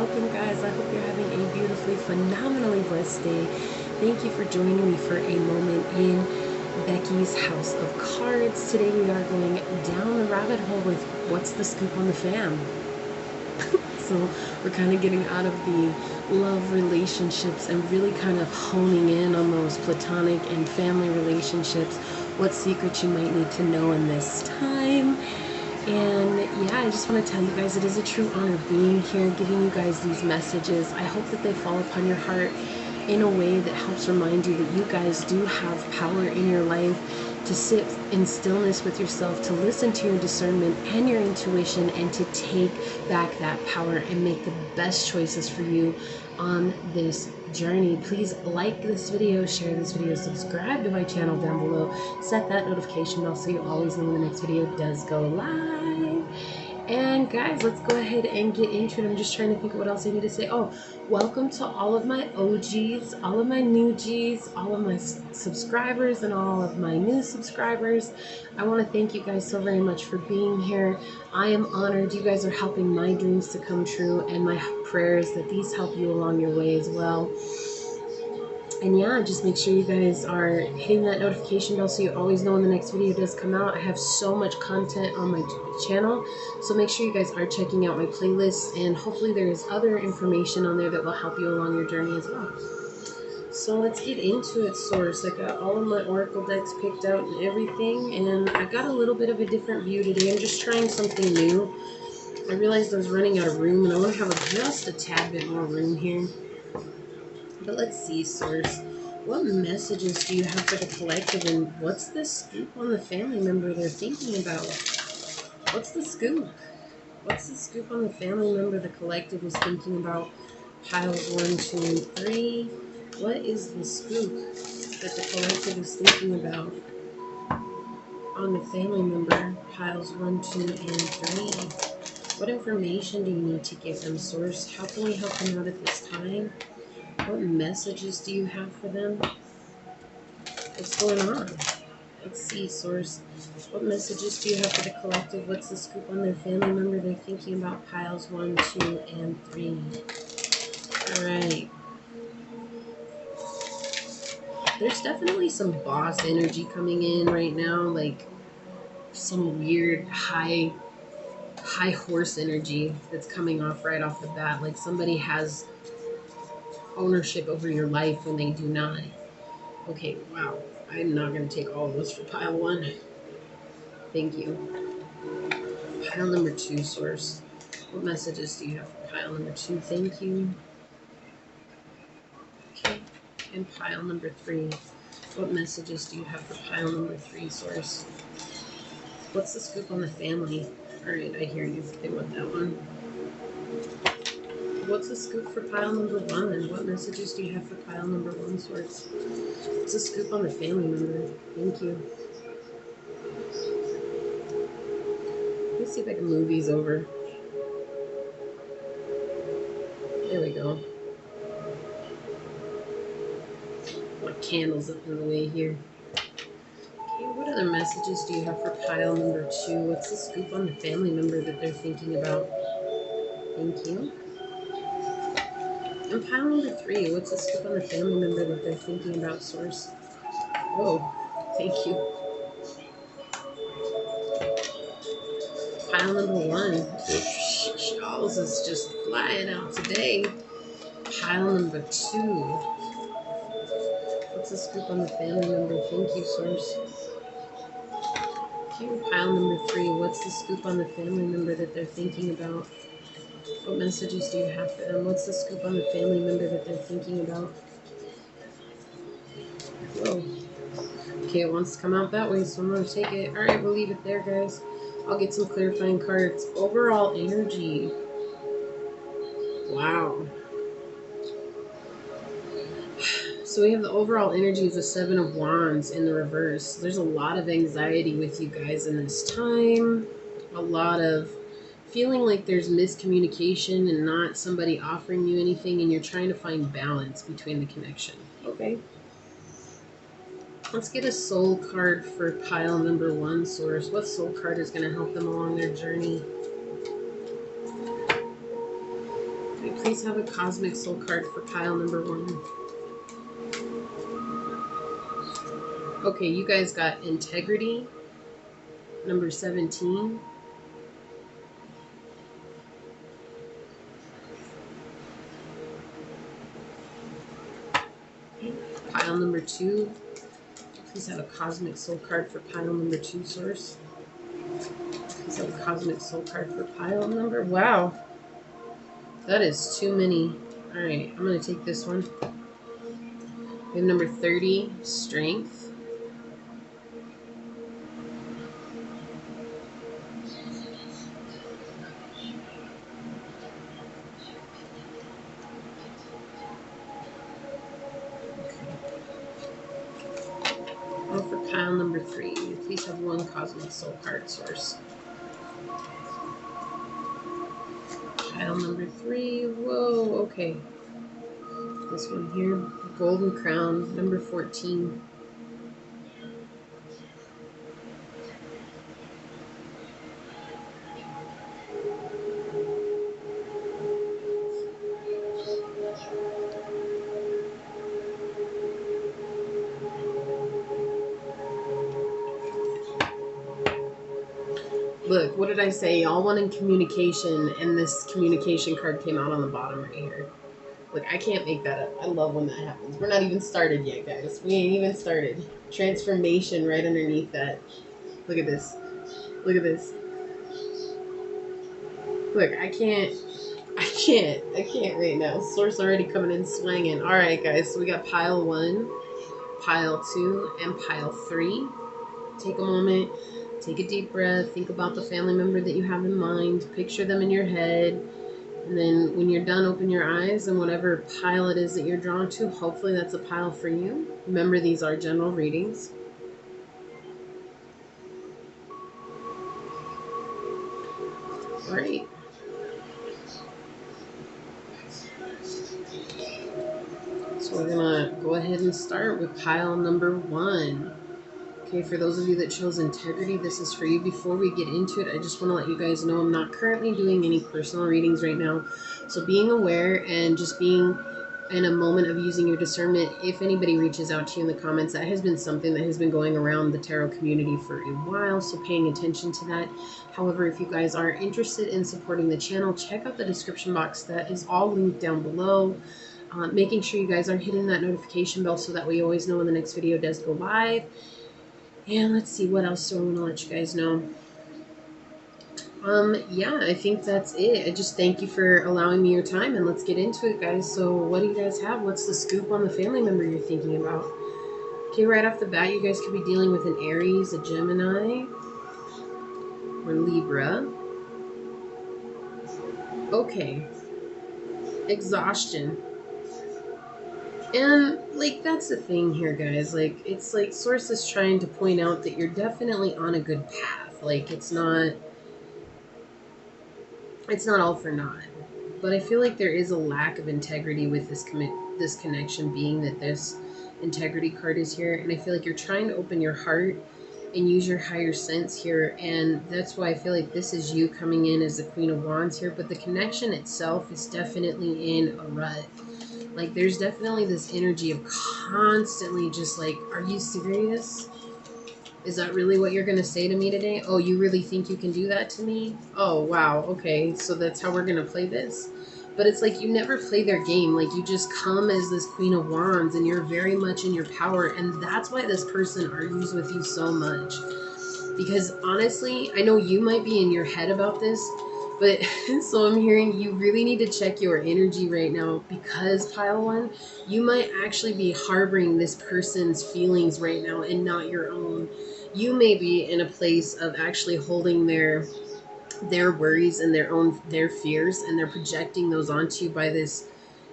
welcome guys. I hope you're having a beautifully, phenomenally blessed day. Thank you for joining me for a moment in Becky's House of Cards. Today we are going down the rabbit hole with what's the scoop on the fam. So we're kind of getting out of the love relationships and really kind of honing in on those platonic and family relationships, what secrets you might need to know in this time. And yeah, I just want to tell you guys it is a true honor being here, giving you guys these messages. I hope that they fall upon your heart in a way that helps remind you that you guys do have power in your life to sit in stillness with yourself, to listen to your discernment and your intuition, and to take back that power and make the best choices for you on this journey. Please like this video, share this video, subscribe to my channel down below, set that notification bell so you always know when the next video does go live. And guys, let's go ahead and get into it. I'm just trying to think of what else I need to say. Oh, welcome to all of my OGs, all of my new Gs, all of my subscribers, and all of my new subscribers. I want to thank you guys so very much for being here. I am honored. You guys are helping my dreams to come true, and my prayers that these help you along your way as well. And yeah, just make sure you guys are hitting that notification bell so you always know when the next video does come out. I have so much content on my channel, so make sure you guys are checking out my playlist, and hopefully there's other information on there that will help you along your journey as well. So let's get into it, Source. I got all of my oracle decks picked out and everything, and I got a little bit of a different view today. I'm just trying something new. I realized I was running out of room, and I want to have just a tad bit more room here. But let's see, Source. What messages do you have for the collective, and what's the scoop on the family member they're thinking about? What's the scoop? What's the scoop on the family member the collective is thinking about? Piles 1, 2, and 3. What is the scoop that the collective is thinking about on the family member? Piles 1, 2, and 3. What information do you need to give them, Source? How can we help them out at this time? What messages do you have for them? What's going on? Let's see, Source. What messages do you have for the collective? What's the scoop on their family member they're thinking about? Piles 1, 2, and 3. Alright. There's definitely some boss energy coming in right now. Like some weird high horse energy that's coming off right off the bat. Like somebody has ownership over your life when they do not. Okay, wow. I'm not going to take all of this for pile 1. Thank you. Pile number 2, Source. What messages do you have for pile number 2? Thank you. Okay. And pile number 3. What messages do you have for pile number 3, Source? What's the scoop on the family? Alright, I hear you. They want that one. What's the scoop for pile number 1? What messages do you have for pile number 1, Source? What's the scoop on the family member? Thank you. Let's see if I can move these over. There we go. My candles up in the way here. Okay, what other messages do you have for pile number 2? What's the scoop on the family member that they're thinking about? Thank you. And pile number 3, what's the scoop on the family member that they're thinking about, Source? Whoa, thank you. Pile number 1. Charles is just flying out today. Pile number 2. What's the scoop on the family member? Thank you, Source. Okay, pile number 3. What's the scoop on the family member that they're thinking about? What messages do you have for them? What's the scoop on the family member that they're thinking about? Whoa. Okay, it wants to come out that way, so I'm going to take it. Alright, we'll leave it there, guys. I'll get some clarifying cards. Overall energy. Wow. So we have the overall energy of the 7 of Wands in the reverse. There's a lot of anxiety with you guys in this time. A lot of feeling like there's miscommunication and not somebody offering you anything, and you're trying to find balance between the connection. Okay. Let's get a soul card for pile number 1, Source. What soul card is going to help them along their journey? Can we please have a cosmic soul card for pile number 1? Okay, you guys got integrity, number 17. Pile number 2. Please have a cosmic soul card for pile number 2, source. Please have a cosmic soul card for pile number... Wow. That is too many. Alright, I'm going to take this one. We have number 30, strength. For pile number 3, please have 1 cosmic soul card, source. Pile number 3, whoa, okay. This one here, golden crown, number 14. Look, what did I say? Y'all wanted communication, and this communication card came out on the bottom right here. Look, I can't make that up. I love when that happens. We're not even started yet, guys. We ain't even started. Transformation right underneath that. Look at this. Look at this. Look, I can't right now. Source already coming in swinging. All right, guys. So we got pile 1, pile 2, and pile 3. Take a moment. Take a deep breath. Think about the family member that you have in mind. Picture them in your head. And then when you're done, open your eyes. And whatever pile it is that you're drawn to, hopefully that's a pile for you. Remember, these are general readings. All right. So we're going to go ahead and start with pile number 1. Okay, for those of you that chose integrity, this is for you. Before we get into it, I just want to let you guys know I'm not currently doing any personal readings right now. So being aware and just being in a moment of using your discernment, if anybody reaches out to you in the comments, that has been something that has been going around the tarot community for a while, so paying attention to that. However, if you guys are interested in supporting the channel, check out the description box. That is all linked down below. Making sure you guys are hitting that notification bell so that we always know when the next video does go live. And let's see, what else do I want to let you guys know? Yeah, I think that's it. I just thank you for allowing me your time, and let's get into it, guys. So what do you guys have? What's the scoop on the family member you're thinking about? Okay, right off the bat, you guys could be dealing with an Aries, a Gemini, or Libra. Okay. Exhaustion. And, like, that's the thing here, guys. Like, it's like Source is trying to point out that you're definitely on a good path. Like, it's not all for naught. But I feel like there is a lack of integrity with this connection, being that this integrity card is here. And I feel like you're trying to open your heart and use your higher sense here. And that's why I feel like this is you coming in as the Queen of Wands here. But the connection itself is definitely in a rut. Like, there's definitely this energy of constantly just like, are you serious? Is that really what you're going to say to me today? Oh, you really think you can do that to me? Oh, wow. Okay, so that's how we're going to play this? But it's like you never play their game. Like, you just come as this Queen of Wands and you're very much in your power. And that's why this person argues with you so much. Because honestly, I know you might be in your head about this, but so I'm hearing you really need to check your energy right now, because pile 1, you might actually be harboring this person's feelings right now and not your own. You may be in a place of actually holding their worries and their fears, and they're projecting those onto you by this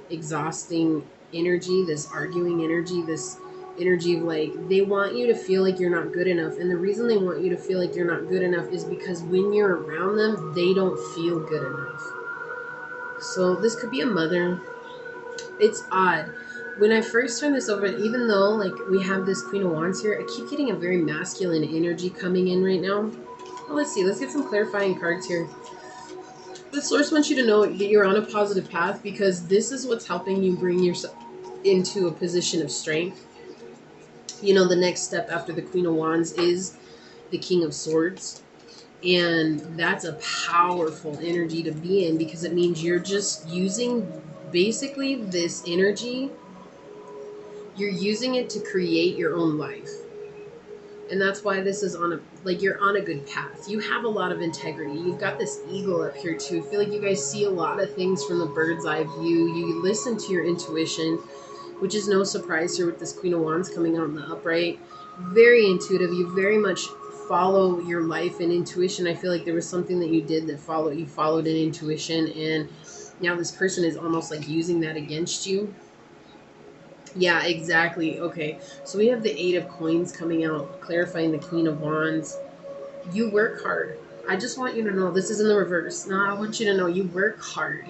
exhausting energy, this arguing energy, this energy of like, they want you to feel like you're not good enough. And the reason they want you to feel like you're not good enough is because when you're around them, they don't feel good enough. So this could be a mother. It's odd. When I first turn this over, even though like we have this Queen of Wands here, I keep getting a very masculine energy coming in right now. Well, let's see. Let's get some clarifying cards here. The source wants you to know that you're on a positive path because this is what's helping you bring yourself into a position of strength. You know, the next step after the Queen of Wands is the King of Swords. And that's a powerful energy to be in because it means you're just using basically this energy, you're using it to create your own life. And that's why this is on a, like, you're on a good path. You have a lot of integrity. You've got this eagle up here too. I feel like you guys see a lot of things from the bird's eye view. You listen to your intuition, which is no surprise here with this Queen of Wands coming out in the upright. Very intuitive. You very much follow your life and intuition. I feel like there was something that you did that you followed an intuition, and now this person is almost like using that against you. Yeah, exactly. Okay, so we have the Eight of Coins coming out, clarifying the Queen of Wands. You work hard. I just want you to know, this is in the reverse. Now I want you to know you work hard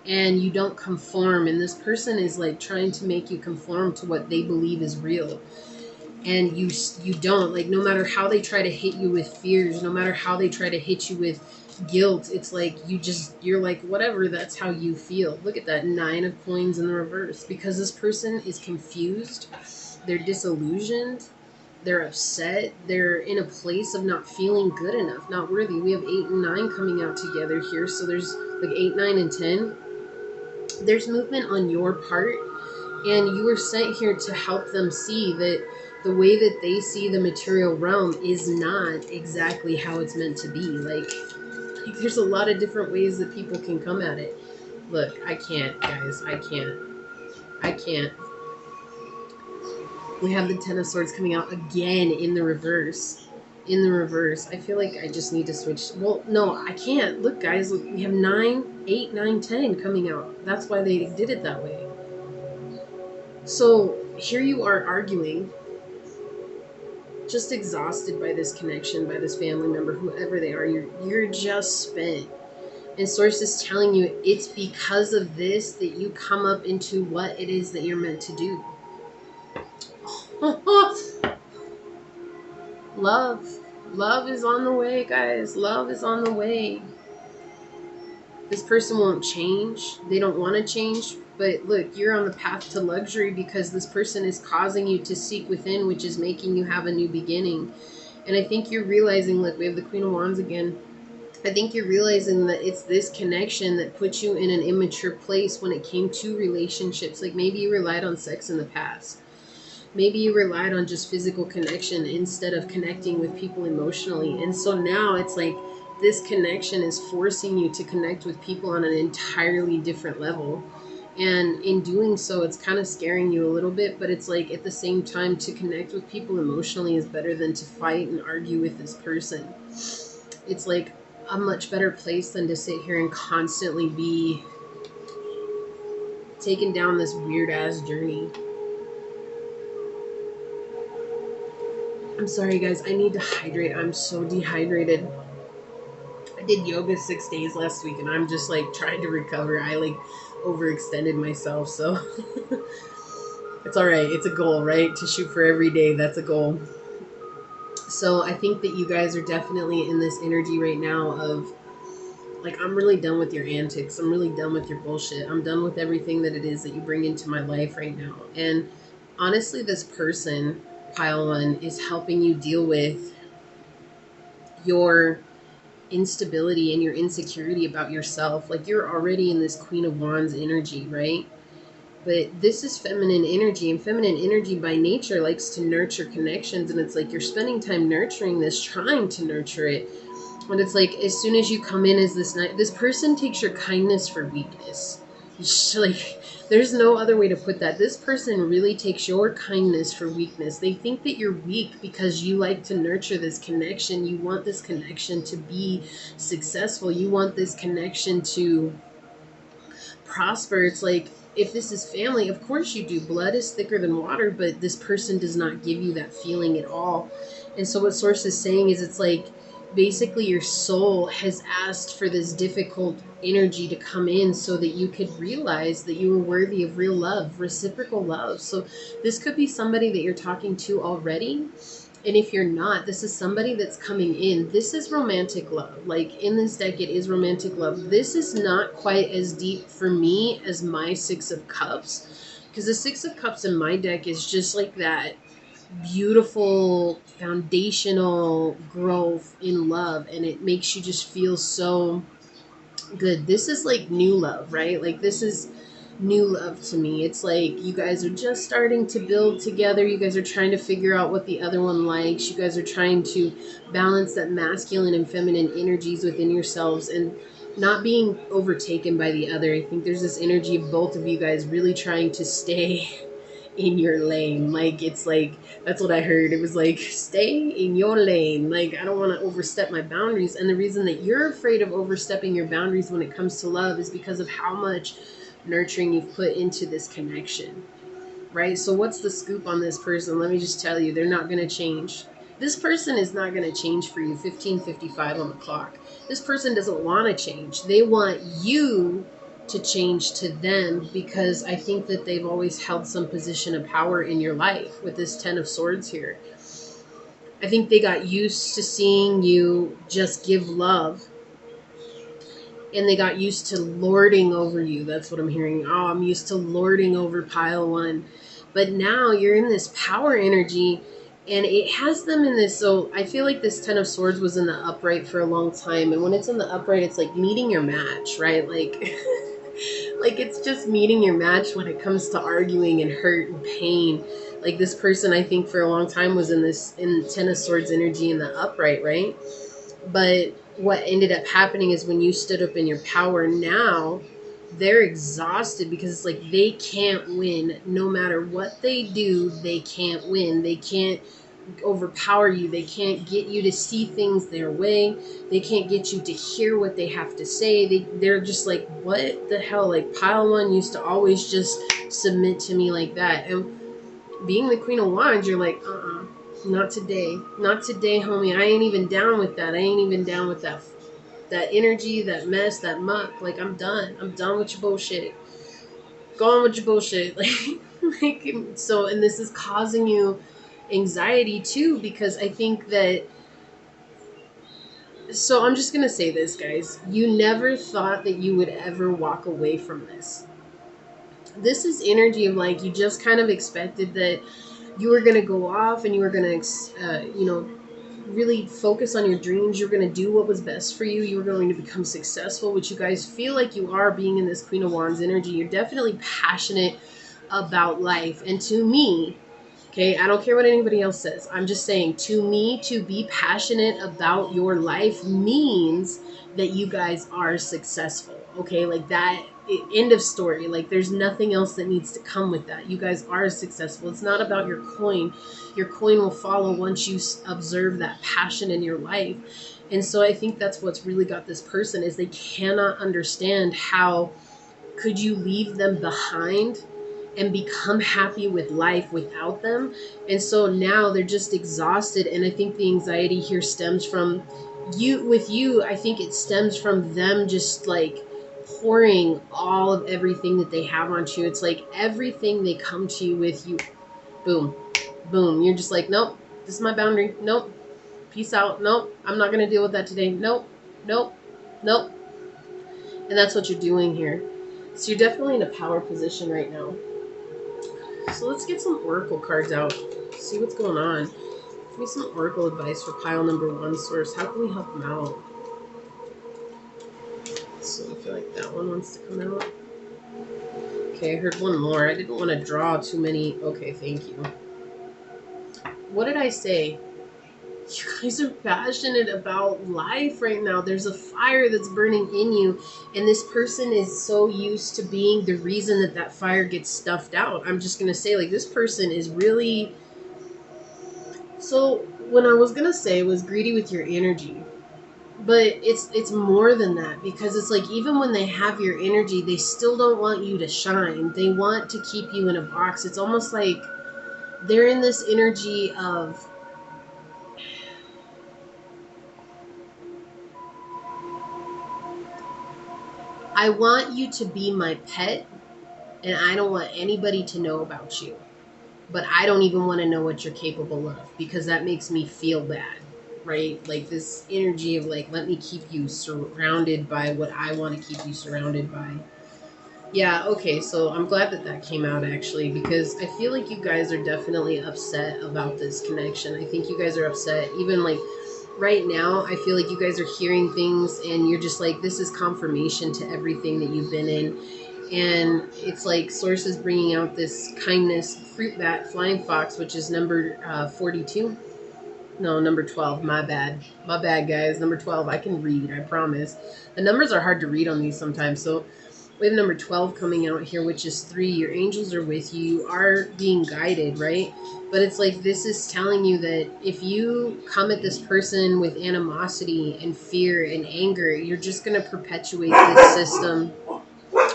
and you don't conform. And this person is like trying to make you conform to what they believe is real. And you don't, like, no matter how they try to hit you with fears, no matter how they try to hit you with guilt, it's like you're like, whatever, that's how you feel. Look at that Nine of Coins in the reverse, because this person is confused, they're disillusioned, they're upset, they're in a place of not feeling good enough, not worthy. We have 8 and 9 coming out together here, so there's like 8, 9, and 10. There's movement on your part, and you were sent here to help them see that the way that they see the material realm is not exactly how it's meant to be. Like, there's a lot of different ways that people can come at it. Look, I can't, guys. I can't. We have the Ten of Swords coming out again in the reverse. In the reverse. I feel like I just need to switch. Well, no, I can't. Look, guys. Look, we have 9, 8, 9, 10 coming out. That's why they did it that way. So here you are arguing, just exhausted by this connection, by this family member, whoever they are. You're just spent. And Source is telling you it's because of this that you come up into what it is that you're meant to do. Love. Love is on the way, guys. Love is on the way. This person won't change. They don't want to change. But look, you're on the path to luxury because this person is causing you to seek within, which is making you have a new beginning. And I think you're realizing, look, we have the Queen of Wands again. I think you're realizing that it's this connection that puts you in an immature place when it came to relationships. Like, maybe you relied on sex in the past. Maybe you relied on just physical connection instead of connecting with people emotionally. And so now it's like this connection is forcing you to connect with people on an entirely different level. And in doing so, it's kind of scaring you a little bit, but it's like at the same time, to connect with people emotionally is better than to fight and argue with this person. It's like a much better place than to sit here and constantly be taken down this weird ass journey. I'm sorry, guys. I need to hydrate. I'm so dehydrated. I did yoga 6 days last week, and I'm just like trying to recover. I like overextended myself, so it's all right. It's a goal, right? To shoot for every day. That's a goal. So I think that you guys are definitely in this energy right now of like, I'm really done with your antics. I'm really done with your bullshit. I'm done with everything that it is that you bring into my life right now. And honestly, this person, Pile 1, is helping you deal with your instability and your insecurity about yourself. Like, you're already in this Queen of Wands energy, right? But this is feminine energy, and feminine energy by nature likes to nurture connections. And it's like you're spending time nurturing this, trying to nurture it. And it's like, as soon as you come in as this person takes your kindness for weakness. Like, there's no other way to put that. This person really takes your kindness for weakness. They think that you're weak because you like to nurture this connection. You want this connection to be successful. You want this connection to prosper. It's like, if this is family, of course you do. Blood is thicker than water, but this person does not give you that feeling at all. And so what Source is saying is, it's like, basically your soul has asked for this difficult energy to come in so that you could realize that you were worthy of real love, reciprocal love. So this could be somebody that you're talking to already, And if you're not, this is somebody that's coming in. This is romantic love. Like in this deck, it is romantic love. This is not quite as deep for me as my Six of Cups. Because the Six of Cups in my deck is just like that beautiful foundational growth in love. And it makes you just feel so good. This is like new love, right? Like this is new love to me. It's like you guys are just starting to build together. You guys are trying to figure out what the other one likes. You guys are trying to balance that masculine and feminine energies within yourselves and not being overtaken by the other. I think there's this energy of both of you guys really trying to stay in your lane. Like it's like that's what I heard. It was like stay in your lane. Like I don't want to overstep my boundaries. And the reason that you're afraid of overstepping your boundaries when it comes to love is because of how much nurturing you've put into this connection. Right? So what's the scoop on this person? Let me just tell you, they're not going to change. This person is not going to change for you. 15:55 on the clock. This person doesn't want to change. They want you to change to them because I think that they've always held some position of power in your life with this 10 of Swords here. I think they got used to seeing you just give love and they got used to lording over you. That's what I'm hearing. Oh, I'm used to lording over pile one. But now you're in this power energy and it has them in this. So I feel like this 10 of Swords was in the upright for a long time. And when it's in the upright, it's like meeting your match, right? Like, like it's just meeting your match when it comes to arguing and hurt and pain. Like this person, I think for a long time was in 10 of Swords energy in the upright, right? But what ended up happening is when you stood up in your power, now they're exhausted because it's like they can't win. No matter what they do, they can't win. They can't overpower you. They can't get you to see things their way. They can't get you to hear what they have to say. They're just like, what the hell? Like pile one used to always just submit to me like that. And being the Queen of Wands, you're like, not today. Not today, homie. I ain't even down with that. I ain't even down with that energy, that mess, that muck. Like, I'm done. I'm done with your bullshit. Go on with your bullshit. So, and this is causing you anxiety too, because I think that, so I'm just going to say this, guys. You never thought that you would ever walk away from this. This is energy of like, you just kind of expected that you were going to go off and you were going to, really focus on your dreams. You're going to do what was best for you. You were going to become successful, which you guys feel like you are being in this Queen of Wands energy. You're definitely passionate about life. And to me, okay, I don't care what anybody else says. I'm just saying, to me, to be passionate about your life means that you guys are successful. Okay, like that, end of story. Like there's nothing else that needs to come with that. You guys are successful. It's not about your coin. Your coin will follow once you observe that passion in your life. And so I think that's what's really got this person is they cannot understand how could you leave them behind and become happy with life without them. And so now they're just exhausted. And I think the anxiety here stems from you. I think it stems from them just like pouring all of everything that they have onto you. It's like everything they come to you with, you boom, boom. You're just like, nope, this is my boundary. Nope. Peace out. Nope. I'm not going to deal with that today. Nope. Nope. Nope. And that's what you're doing here. So you're definitely in a power position right now. So let's get some oracle cards out. See what's going on. Give me some oracle advice for pile number one source. How can we help them out? So I feel like that one wants to come out. Okay, I heard one more. I didn't want to draw too many. Okay, thank you. What did I say? You guys are passionate about life right now. There's a fire that's burning in you. And this person is so used to being the reason that that fire gets stuffed out. I'm just going to say, like, this person is really... So what I was going to say was greedy with your energy. But it's more than that, because it's like even when they have your energy, they still don't want you to shine. They want to keep you in a box. It's almost like they're in this energy of... I want you to be my pet, and I don't want anybody to know about you. but I don't even want to know what you're capable of because that makes me feel bad, right? Like this energy of like, let me keep you surrounded by what I want to keep you surrounded by. Yeah, okay, so I'm glad that that came out actually because I feel like you guys are definitely upset about this connection. I think you guys are upset. Even like right now, I feel like you guys are hearing things and you're just like, this is confirmation to everything that you've been in. And it's like Source is bringing out this kindness, fruit bat, flying fox, which is number 42. No, number 12. My bad. My bad, guys. Number 12. I can read, I promise. The numbers are hard to read on these sometimes. So we have number 12 coming out here, which is 3. Your angels are with you. You are being guided, right? But it's like this is telling you that if you come at this person with animosity and fear and anger, you're just going to perpetuate this system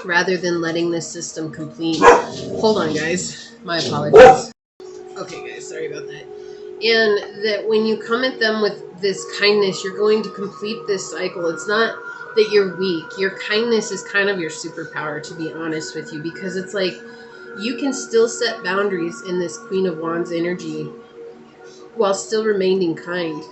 rather than letting this system complete. Hold on, guys. My apologies. Okay, guys. Sorry about that. And that when you come at them with this kindness, you're going to complete this cycle. It's not that you're weak. Your kindness is kind of your superpower, to be honest with you, because it's like you can still set boundaries in this Queen of Wands energy while still remaining kind.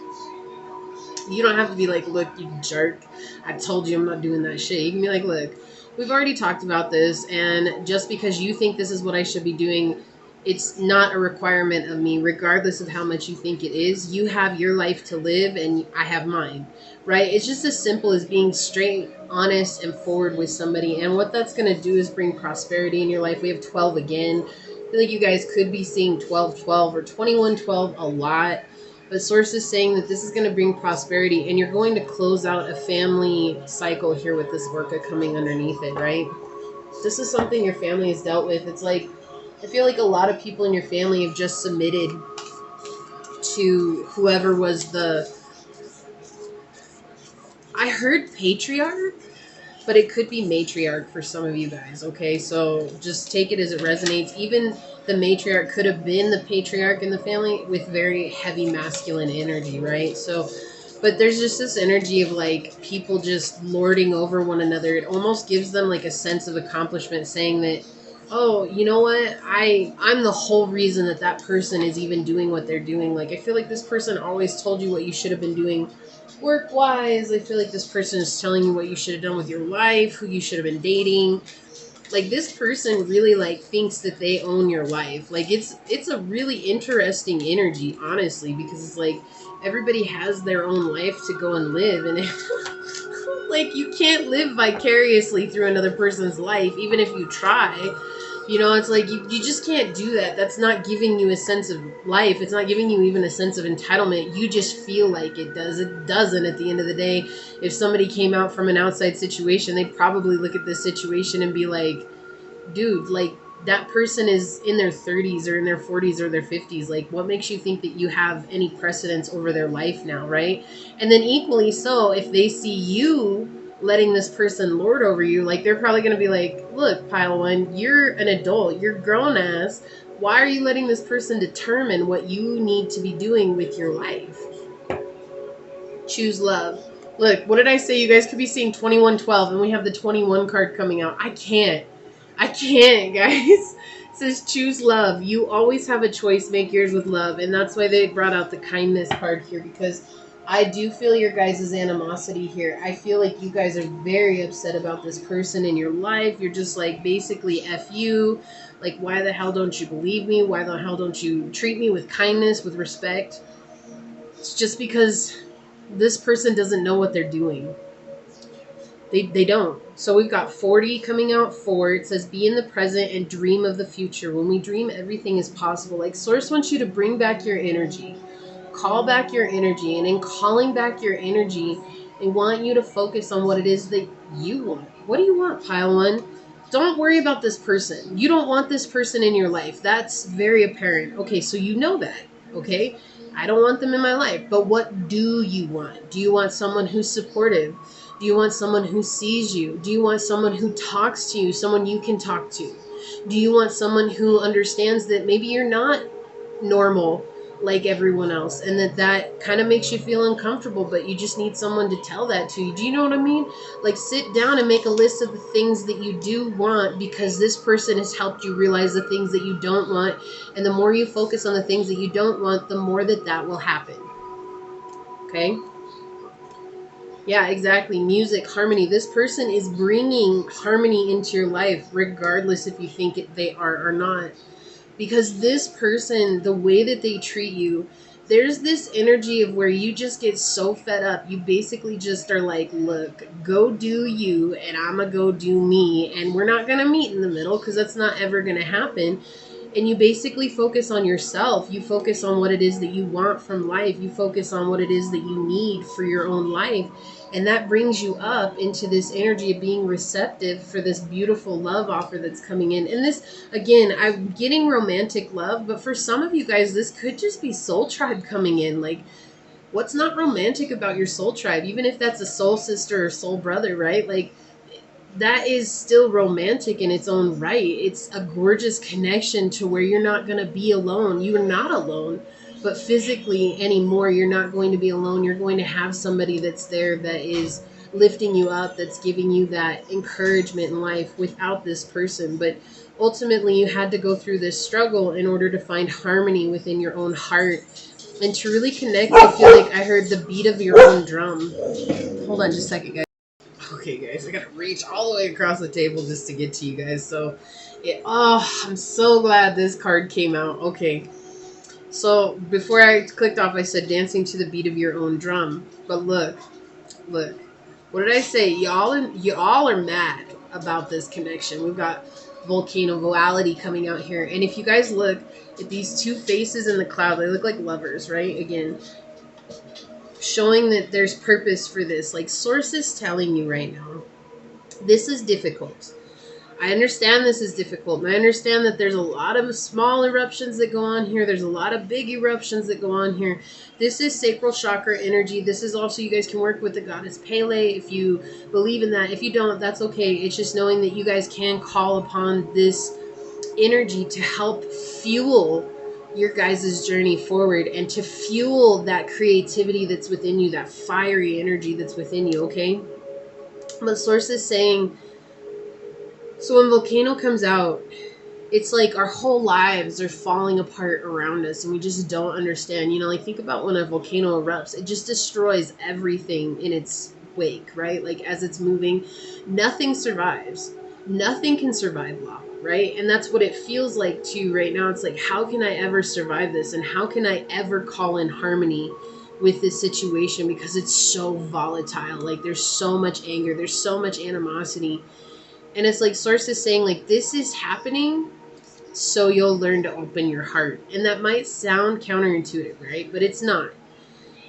You don't have to be like, look, you jerk, I told you I'm not doing that shit. You can be like, look, we've already talked about this, and just because you think this is what I should be doing, it's not a requirement of me, regardless of how much you think it is. You have your life to live, and I have mine, right? It's just as simple as being straight, honest, and forward with somebody. And what that's going to do is bring prosperity in your life. We have 12 again. I feel like you guys could be seeing 12-12 or 21-12 a lot. But Source is saying that this is going to bring prosperity, and you're going to close out a family cycle here with this Orca coming underneath it, right? This is something your family has dealt with. It's like, I feel like a lot of people in your family have just submitted to whoever was the... I heard patriarch, but it could be matriarch for some of you guys, okay? So just take it as it resonates. Even the matriarch could have been the patriarch in the family with very heavy masculine energy, right? So, but there's just this energy of like people just lording over one another. It almost gives them like a sense of accomplishment, saying that, oh, you know what? I'm the whole reason that that person is even doing what they're doing. Like, I feel like this person always told you what you should have been doing work-wise. I feel like this person is telling you what you should have done with your life, who you should have been dating. Like, this person really like thinks that they own your life. Like, it's a really interesting energy, honestly, because it's like everybody has their own life to go and live, and like you can't live vicariously through another person's life, even if you try. You know, it's like you just can't do that. That's not giving you a sense of life. It's not giving you even a sense of entitlement. You just feel like it does. It doesn't at the end of the day. If somebody came out from an outside situation, they'd probably look at this situation and be like, dude, like that person is in their 30s or in their 40s or their 50s. Like, what makes you think that you have any precedence over their life now, right? And then equally so, if they see you letting this person lord over you, like they're probably going to be like, look, pile one, you're an adult, you're grown ass. Why are you letting this person determine what you need to be doing with your life? Choose love. Look, what did I say? You guys could be seeing 21-12, and we have the 21 card coming out. I can't, guys. It says choose love. You always have a choice. Make yours with love. And that's why they brought out the kindness card here, because I do feel your guys' animosity here. I feel like you guys are very upset about this person in your life. You're just like, basically, F you. Like, why the hell don't you believe me? Why the hell don't you treat me with kindness, with respect? It's just because this person doesn't know what they're doing. They don't. So we've got 40 coming out. 4. It says, be in the present and dream of the future. When we dream, everything is possible. Like, Source wants you to bring back your energy. Call back your energy. And in calling back your energy, they want you to focus on what it is that you want. What do you want, pile one? Don't worry about this person. You don't want this person in your life. That's very apparent. Okay, so you know that. Okay? I don't want them in my life. But what do you want? Do you want someone who's supportive? Do you want someone who sees you? Do you want someone who talks to you, someone you can talk to? Do you want someone who understands that maybe you're not normal, like everyone else, and that kind of makes you feel uncomfortable, but you just need someone to tell that to you. Do you know what I mean? Like, sit down and make a list of the things that you do want, because this person has helped you realize the things that you don't want, and the more you focus on the things that you don't want, the more that will happen. Okay. Yeah, exactly. Music, harmony. This person is bringing harmony into your life, regardless if you think they are or not. Because this person, the way that they treat you, there's this energy of where you just get so fed up. You basically just are like, look, go do you, and I'm going to go do me. And we're not going to meet in the middle, because that's not ever going to happen. And you basically focus on yourself. You focus on what it is that you want from life. You focus on what it is that you need for your own life. And that brings you up into this energy of being receptive for this beautiful love offer that's coming in. And this, again, I'm getting romantic love, but for some of you guys, this could just be soul tribe coming in. Like, what's not romantic about your soul tribe? Even if that's a soul sister or soul brother, right? Like, that is still romantic in its own right. It's a gorgeous connection to where you're not going to be alone. You're not alone, but physically anymore, you're not going to be alone. You're going to have somebody that's there that is lifting you up, that's giving you that encouragement in life without this person. But ultimately, you had to go through this struggle in order to find harmony within your own heart and to really connect. I feel like I heard the beat of your own drum. Hold on just a second, guys. Okay, guys, I gotta reach all the way across the table just to get to you guys. So, I'm so glad this card came out. Okay, so before I clicked off, I said dancing to the beat of your own drum. But look, what did I say? Y'all are mad about this connection. We've got volcano voality coming out here, and if you guys look at these two faces in the cloud, they look like lovers, right? Again, showing that there's purpose for this. Like, source is telling you right now, this is difficult. I understand this is difficult, and I understand that there's a lot of small eruptions that go on here. There's a lot of big eruptions that go on here. This is sacral chakra energy. This is also, you guys can work with the goddess Pele if you believe in that. If you don't, that's okay. It's just knowing that you guys can call upon this energy to help fuel your guys' journey forward and to fuel that creativity that's within you, that fiery energy that's within you, okay? But source is saying, so when volcano comes out, it's like our whole lives are falling apart around us and we just don't understand. You know, like, think about when a volcano erupts, it just destroys everything in its wake, right? Like, as it's moving, nothing survives. Nothing can survive lava, right? And that's what it feels like too right now. It's like, how can I ever survive this? And how can I ever call in harmony with this situation? Because it's so volatile. Like, there's so much anger, there's so much animosity. And it's like source is saying, like, this is happening so you'll learn to open your heart. And that might sound counterintuitive, right? But it's not.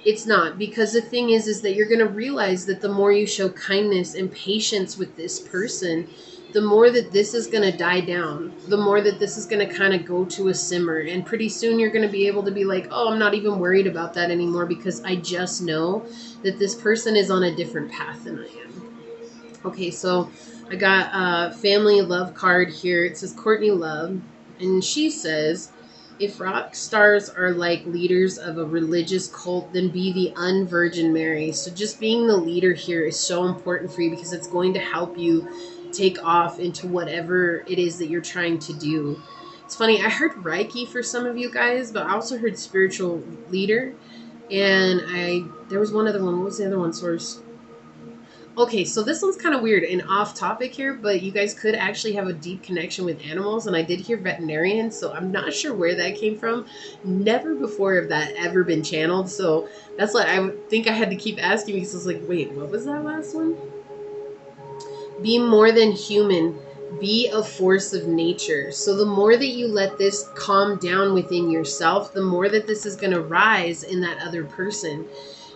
It's not, because the thing is that you're going to realize that the more you show kindness and patience with this person, the more that this is going to die down, the more that this is going to kind of go to a simmer. And pretty soon you're going to be able to be like, oh, I'm not even worried about that anymore, because I just know that this person is on a different path than I am. Okay, so I got a family love card here. It says Courtney Love, and she says, if rock stars are like leaders of a religious cult, then be the unvirgin Mary. So just being the leader here is so important for you, because it's going to help you take off into whatever it is that you're trying to do. It's funny, I heard Reiki for some of you guys, but I also heard spiritual leader, and there was one other one. What was the other one, source? Okay, so this one's kind of weird and off topic here, but you guys could actually have a deep connection with animals, and I did hear veterinarian, so I'm not sure where that came from. Never before have that ever been channeled, so that's why I think I had to keep asking, because I was like, wait, what was that last one? Be more than human. Be a force of nature. So the more that you let this calm down within yourself, the more that this is going to rise in that other person.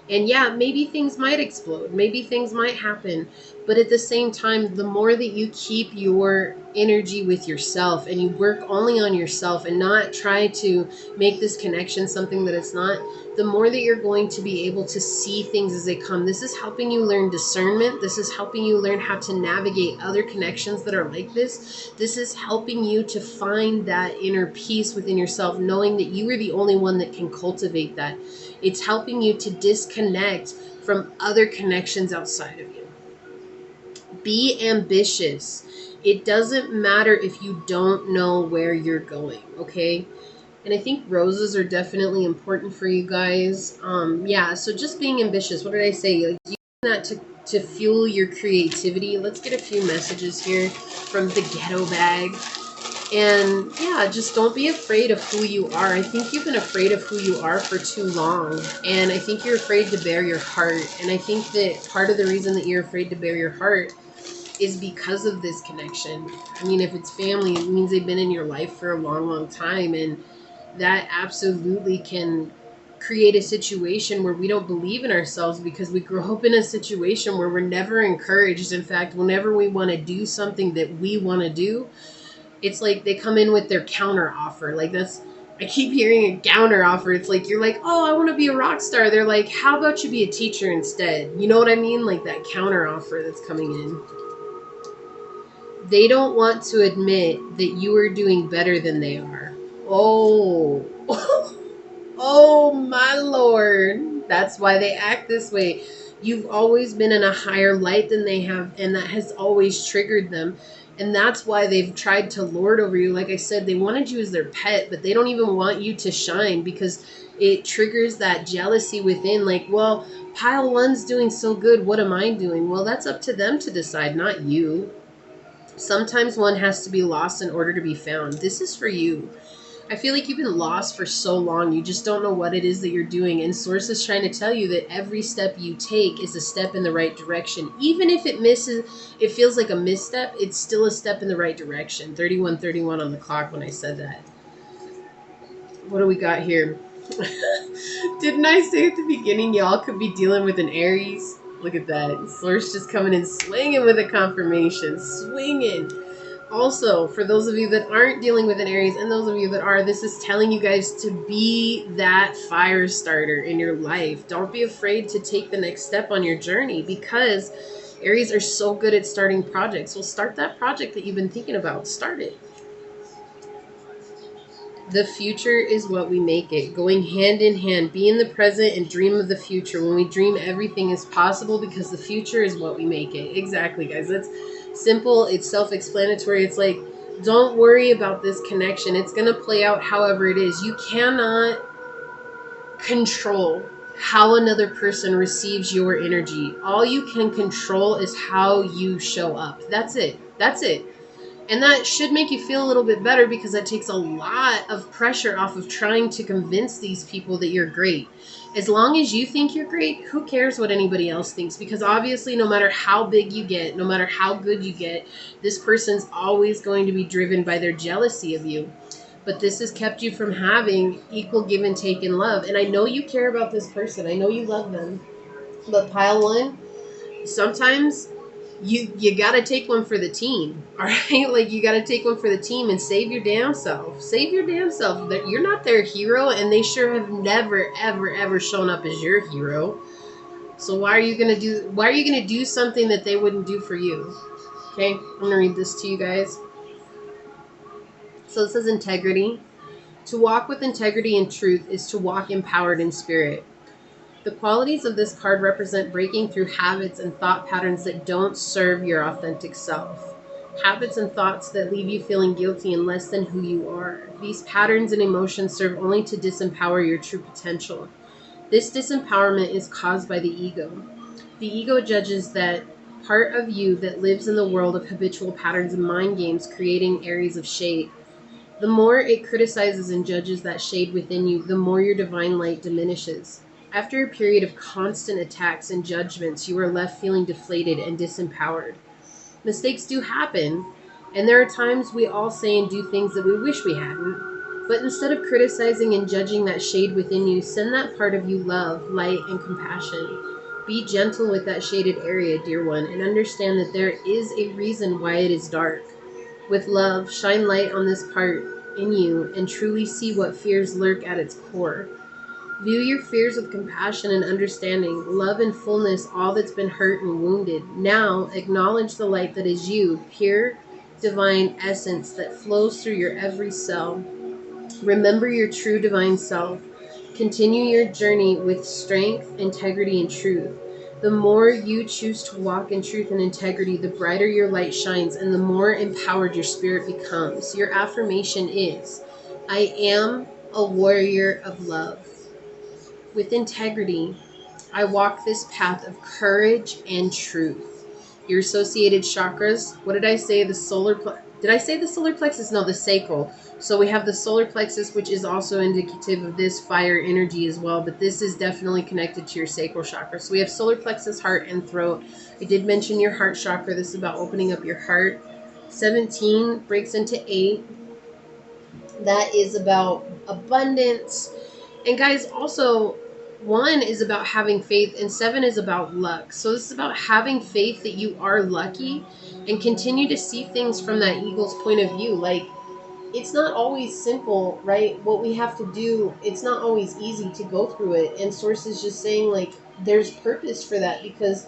And yeah, maybe things might explode. Maybe things might happen. But at the same time, the more that you keep your energy with yourself and you work only on yourself and not try to make this connection something that it's not, the more that you're going to be able to see things as they come. This is helping you learn discernment. This is helping you learn how to navigate other connections that are like this. This is helping you to find that inner peace within yourself, knowing that you are the only one that can cultivate that. It's helping you to disconnect from other connections outside of you. Be ambitious. It doesn't matter if you don't know where you're going, okay? And I think roses are definitely important for you guys. Yeah, so just being ambitious. What did I say? Like, using that to fuel your creativity. Let's get a few messages here from the ghetto bag. And yeah, just don't be afraid of who you are. I think you've been afraid of who you are for too long. And I think you're afraid to bare your heart. And I think that part of the reason that you're afraid to bare your heart is because of this connection. I mean, if it's family, it means they've been in your life for a long, long time. And that absolutely can create a situation where we don't believe in ourselves because we grow up in a situation where we're never encouraged. In fact, whenever we want to do something that we want to do, it's like they come in with their counter offer. Like I keep hearing a counter offer. It's like, you're like, oh, I want to be a rock star. They're like, how about you be a teacher instead? You know what I mean? Like that counter offer that's coming in. They don't want to admit that you are doing better than they are. Oh, oh my Lord. That's why they act this way. You've always been in a higher light than they have, and that has always triggered them. And that's why they've tried to lord over you. Like I said, they wanted you as their pet, but they don't even want you to shine because it triggers that jealousy within. Like, well, pile one's doing so good. What am I doing? Well, that's up to them to decide, not you. Sometimes one has to be lost in order to be found. This is for you. I feel like you've been lost for so long. You just don't know what it is that you're doing. And Source is trying to tell you that every step you take is a step in the right direction. Even if it misses, it feels like a misstep, it's still a step in the right direction. 31:31 on the clock when I said that. What do we got here? Didn't I say at the beginning y'all could be dealing with an Aries? Look at that. Source just coming in swinging with a confirmation. Swinging. Also, for those of you that aren't dealing with an Aries and those of you that are, this is telling you guys to be that fire starter in your life. Don't be afraid to take the next step on your journey because Aries are so good at starting projects. Well, start that project that you've been thinking about. Start it. The future is what we make it. Going hand in hand. Be in the present and dream of the future. When we dream, everything is possible because the future is what we make it. Exactly, guys. That's simple. It's self-explanatory. It's like, don't worry about this connection. It's going to play out however it is. You cannot control how another person receives your energy. All you can control is how you show up. That's it. That's it. And that should make you feel a little bit better because that takes a lot of pressure off of trying to convince these people that you're great. As long as you think you're great, who cares what anybody else thinks? Because obviously, no matter how big you get, no matter how good you get, this person's always going to be driven by their jealousy of you. But this has kept you from having equal give and take in love. And I know you care about this person. I know you love them. But pile one, sometimes you got to take one for the team, all right? Like, you got to take one for the team and save your damn self. Save your damn self. You're not their hero, and they sure have never, ever, ever shown up as your hero. So why are you going to do something that they wouldn't do for you? Okay, I'm going to read this to you guys. So it says integrity. To walk with integrity and truth is to walk empowered in spirit. The qualities of this card represent breaking through habits and thought patterns that don't serve your authentic self. Habits and thoughts that leave you feeling guilty and less than who you are. These patterns and emotions serve only to disempower your true potential. This disempowerment is caused by the ego. The ego judges that part of you that lives in the world of habitual patterns and mind games, creating areas of shade. The more it criticizes and judges that shade within you, the more your divine light diminishes. After a period of constant attacks and judgments, you are left feeling deflated and disempowered. Mistakes do happen, and there are times we all say and do things that we wish we hadn't. But instead of criticizing and judging that shade within you, send that part of you love, light, and compassion. Be gentle with that shaded area, dear one, and understand that there is a reason why it is dark. With love, shine light on this part in you and truly see what fears lurk at its core. View your fears with compassion and understanding. Love in fullness all that's been hurt and wounded. Now, acknowledge the light that is you, pure, divine essence that flows through your every cell. Remember your true divine self. Continue your journey with strength, integrity, and truth. The more you choose to walk in truth and integrity, the brighter your light shines and the more empowered your spirit becomes. Your affirmation is, I am a warrior of love. With integrity, I walk this path of courage and truth. Your associated chakras, what did I say? Did I say the solar plexus? No, the sacral. So we have the solar plexus, which is also indicative of this fire energy as well, but this is definitely connected to your sacral chakra. So we have solar plexus, heart, and throat. I did mention your heart chakra. This is about opening up your heart. 17 breaks into 8. That is about abundance. And guys, also, 1 is about having faith and 7 is about luck. So this is about having faith that you are lucky and continue to see things from that eagle's point of view. Like, it's not always simple, right? What we have to do, it's not always easy to go through it. And Source is just saying, like, there's purpose for that, because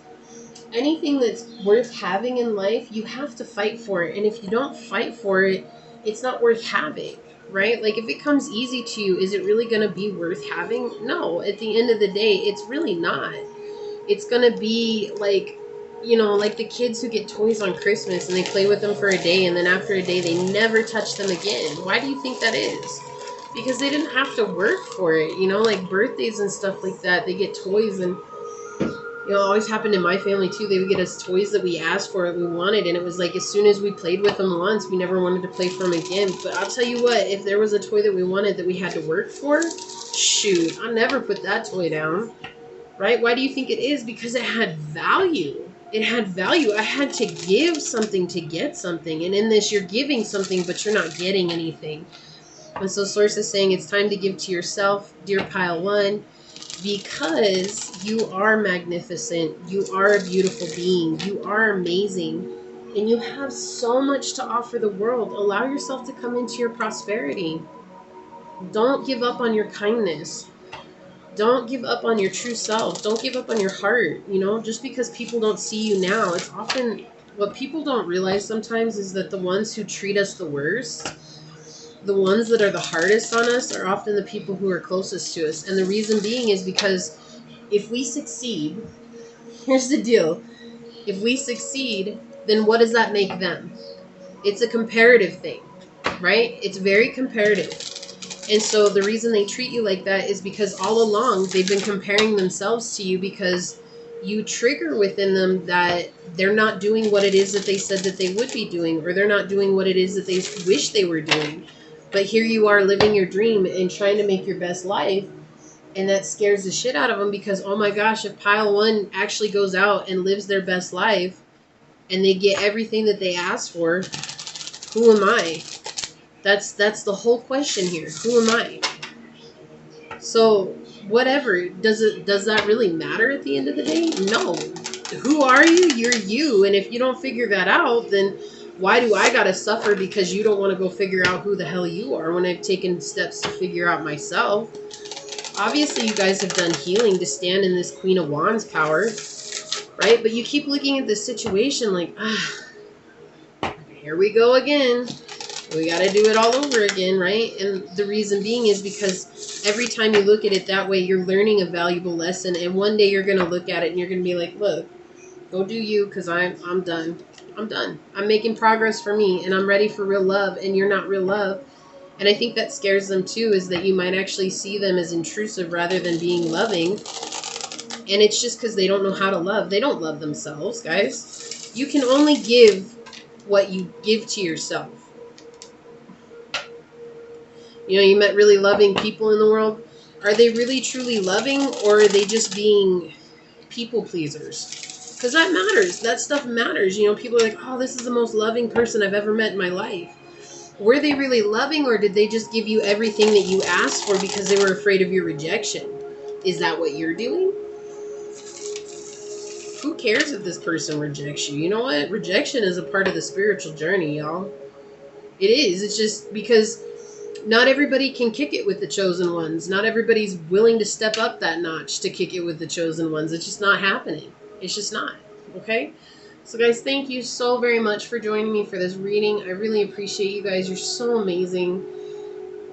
anything that's worth having in life, you have to fight for it. And if you don't fight for it, it's not worth having. Right? Like, if it comes easy to you, is it really going to be worth having? No, at the end of the day, it's really not. It's going to be like, like the kids who get toys on Christmas and they play with them for a day and then after a day they never touch them again. Why do you think that is? Because they didn't have to work for it. Like birthdays and stuff like that, they get toys, and it always happened in my family too. They would get us toys that we asked for, that we wanted, and it was like as soon as we played with them once, we never wanted to play for them again. But I'll tell you what, if there was a toy that we wanted that we had to work for, shoot, I'll never put that toy down. Right? Why do you think it is? Because it had value. It had value. I had to give something to get something. And in this, you're giving something, but you're not getting anything. And so Source is saying it's time to give to yourself, dear Pile 1. Because you are magnificent, you are a beautiful being, you are amazing, and you have so much to offer the world. Allow yourself to come into your prosperity. Don't give up on your kindness. Don't give up on your true self. Don't give up on your heart. Just because people don't see you now, it's often what people don't realize sometimes is that the ones who treat us the worst, the ones that are the hardest on us, are often the people who are closest to us. And the reason being is because if we succeed, here's the deal. If we succeed, then what does that make them? It's a comparative thing, right? It's very comparative. And so the reason they treat you like that is because all along they've been comparing themselves to you, because you trigger within them that they're not doing what it is that they said that they would be doing, or they're not doing what it is that they wish they were doing. But here you are living your dream and trying to make your best life. And that scares the shit out of them, because, oh my gosh, if Pile 1 actually goes out and lives their best life and they get everything that they asked for, who am I? That's the whole question here. Who am I? So whatever, does that really matter at the end of the day? No. Who are you? You're you. And if you don't figure that out, then why do I gotta suffer because you don't want to go figure out who the hell you are, when I've taken steps to figure out myself? Obviously, you guys have done healing to stand in this Queen of Wands power, right? But you keep looking at this situation like, here we go again. We got to do it all over again, right? And the reason being is because every time you look at it that way, you're learning a valuable lesson. And one day you're going to look at it and you're going to be like, look, go do you, because I'm done. I'm done. I'm making progress for me, and I'm ready for real love, and you're not real love. And I think that scares them too, is that you might actually see them as intrusive rather than being loving. And it's just because they don't know how to love. They don't love themselves, guys. You can only give what you give to yourself. You met really loving people in the world. Are they really truly loving, or are they just being people pleasers? Because that matters. That stuff matters. People are like, oh, this is the most loving person I've ever met in my life. Were they really loving, or did they just give you everything that you asked for because they were afraid of your rejection? Is that what you're doing? Who cares if this person rejects you? You know what? Rejection is a part of the spiritual journey, y'all. It is. It's just because not everybody can kick it with the chosen ones. Not everybody's willing to step up that notch to kick it with the chosen ones. It's just not happening. It's just not. Okay? So, guys, thank you so very much for joining me for this reading. I really appreciate you guys. You're so amazing.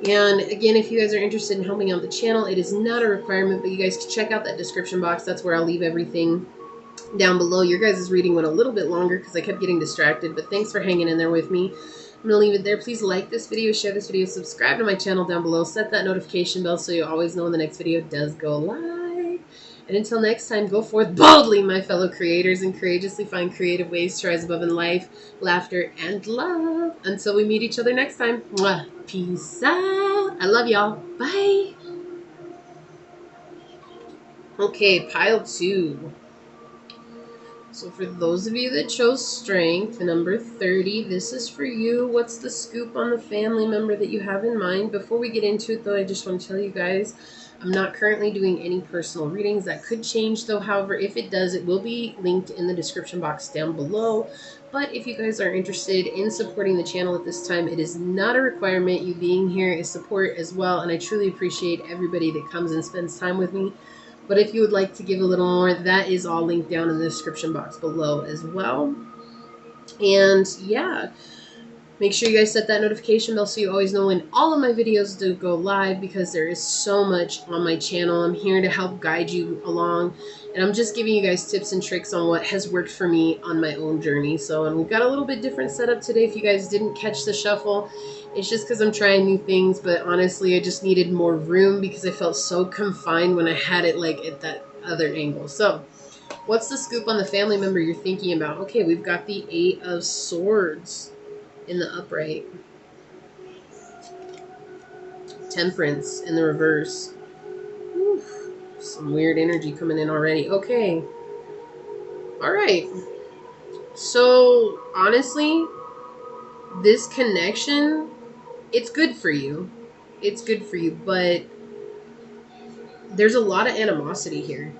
And again, if you guys are interested in helping out the channel, it is not a requirement, but you guys can check out that description box. That's where I'll leave everything down below. Your guys' reading went a little bit longer because I kept getting distracted, but thanks for hanging in there with me. I'm going to leave it there. Please like this video, share this video, subscribe to my channel down below, set that notification bell so you always know when the next video does go live. And until next time, go forth boldly, my fellow creators, and courageously find creative ways to rise above in life, laughter, and love. Until we meet each other next time, mwah, peace out. I love y'all. Bye. Okay, pile 2. So for those of you that chose strength, number 30, this is for you. What's the scoop on the family member that you have in mind? Before we get into it, though, I just want to tell you guys, I'm not currently doing any personal readings. That could change, though. However, if it does, it will be linked in the description box down below. But if you guys are interested in supporting the channel at this time, it is not a requirement. You being here is support as well, and I truly appreciate everybody that comes and spends time with me. But if you would like to give a little more, that is all linked down in the description box below as well. And yeah, make sure you guys set that notification bell so you always know when all of my videos do go live, because there is so much on my channel. I'm here to help guide you along, and I'm just giving you guys tips and tricks on what has worked for me on my own journey. So, and we've got a little bit different setup today. If you guys didn't catch the shuffle, it's just because I'm trying new things, but honestly, I just needed more room because I felt so confined when I had it like at that other angle. So, what's the scoop on the family member you're thinking about? Okay, we've got the 8 of Swords in the upright. Temperance in the reverse. Whew, some weird energy coming in already. Okay. Alright. So, honestly, this connection, it's good for you. It's good for you, but there's a lot of animosity here.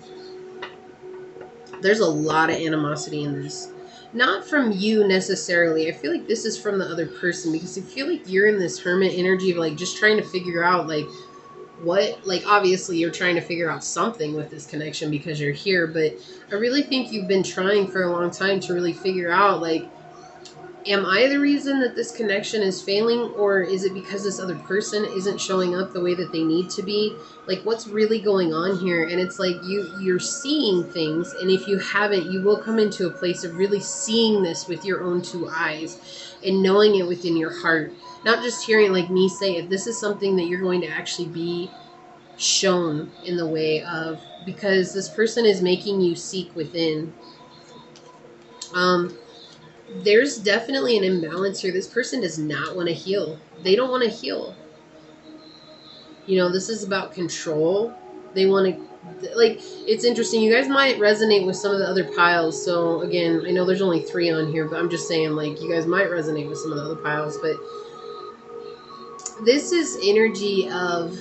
There's a lot of animosity in this. Not from you necessarily. I feel like this is from the other person, because I feel like you're in this hermit energy of like just trying to figure out like what, like obviously you're trying to figure out something with this connection because you're here, but I really think you've been trying for a long time to really figure out like, am I the reason that this connection is failing, or is it because this other person isn't showing up the way that they need to be? Like, what's really going on here? And it's like you're seeing things, and if you haven't, you will come into a place of really seeing this with your own 2 eyes and knowing it within your heart. Not just hearing like me say it. This is something that you're going to actually be shown in the way of, because this person is making you seek within. There's definitely an imbalance here. This person does not want to heal. They don't want to heal. You know, this is about control. They want to, like, it's interesting. You guys might resonate with some of the other piles. So, again, I know there's only 3 on here, but I'm just saying, like, you guys might resonate with some of the other piles. But this is energy of,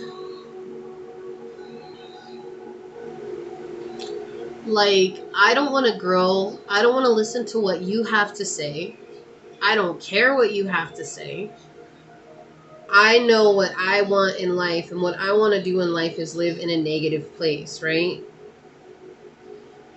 like, I don't want to grow. I don't want to listen to what you have to say. I don't care what you have to say. I know what I want in life, and what I want to do in life is live in a negative place, right?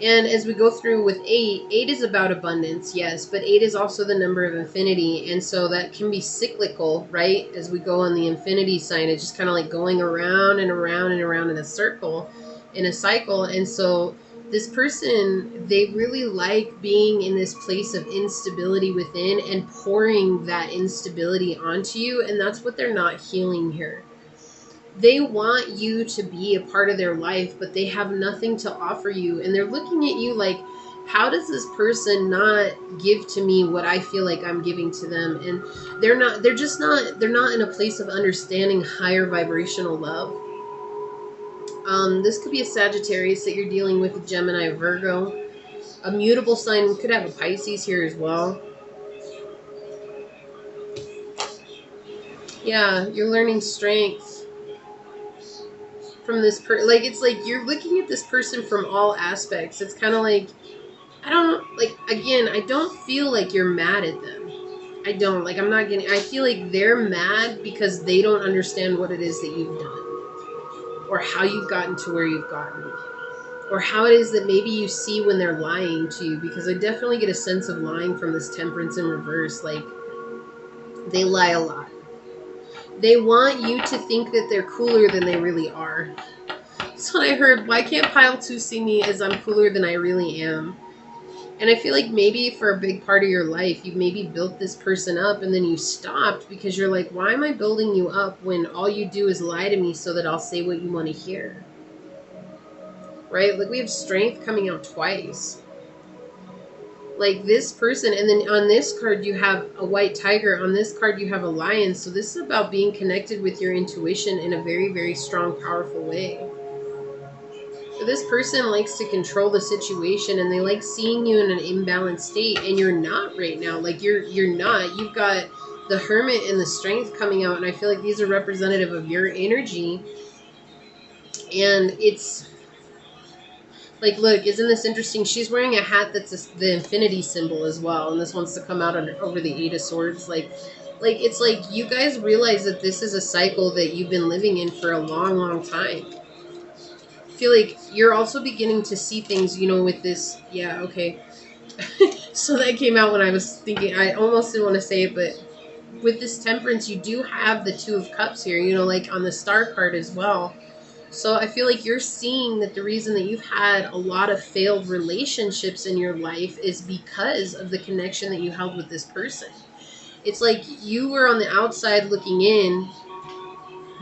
And as we go through with 8, 8 is about abundance, yes, but 8 is also the number of infinity, and so that can be cyclical, right? As we go on the infinity sign, it's just kind of like going around and around and around in a circle, in a cycle. And so this person, they really like being in this place of instability within and pouring that instability onto you, and that's what they're not healing here. They want you to be a part of their life, but they have nothing to offer you, and they're looking at you like, how does this person not give to me what I feel like I'm giving to them? And they're not in a place of understanding higher vibrational love. This could be a Sagittarius that you're dealing with, a Gemini, a Virgo. A mutable sign. We could have a Pisces here as well. Yeah, you're learning strength from this like, it's like you're looking at this person from all aspects. It's kind of like, I don't, like, again, I don't feel like you're mad at them. I don't. Like, I'm not getting... I feel like they're mad because they don't understand what it is that you've done. Or how you've gotten to where you've gotten. Or how it is that maybe you see when they're lying to you. Because I definitely get a sense of lying from this Temperance in reverse. Like, they lie a lot. They want you to think that they're cooler than they really are. That's what I heard. Why can't pile 2 see me as I'm cooler than I really am? And I feel like maybe for a big part of your life, you maybe built this person up and then you stopped because you're like, why am I building you up when all you do is lie to me so that I'll say what you want to hear? Right? Like, we have Strength coming out twice. Like, this person, and then on this card you have a white tiger. On this card you have a lion. So this is about being connected with your intuition in a very, very strong, powerful way. So this person likes to control the situation, and they like seeing you in an imbalanced state, and you're not right now. Like, you're not. You've got the Hermit and the Strength coming out, and I feel like these are representative of your energy. And it's like, look, isn't this interesting? She's wearing a hat that's the infinity symbol as well, and this wants to come out over the 8 of Swords. Like it's like you guys realize that this is a cycle that you've been living in for a long, long time. I feel like you're also beginning to see things, you know, with this. Yeah, okay. So that came out when I was thinking. I almost didn't want to say it, but with this Temperance, you do have the 2 of Cups here, you know, like on the Star card as well. So I feel like you're seeing that the reason that you've had a lot of failed relationships in your life is because of the connection that you held with this person. It's like you were on the outside looking in,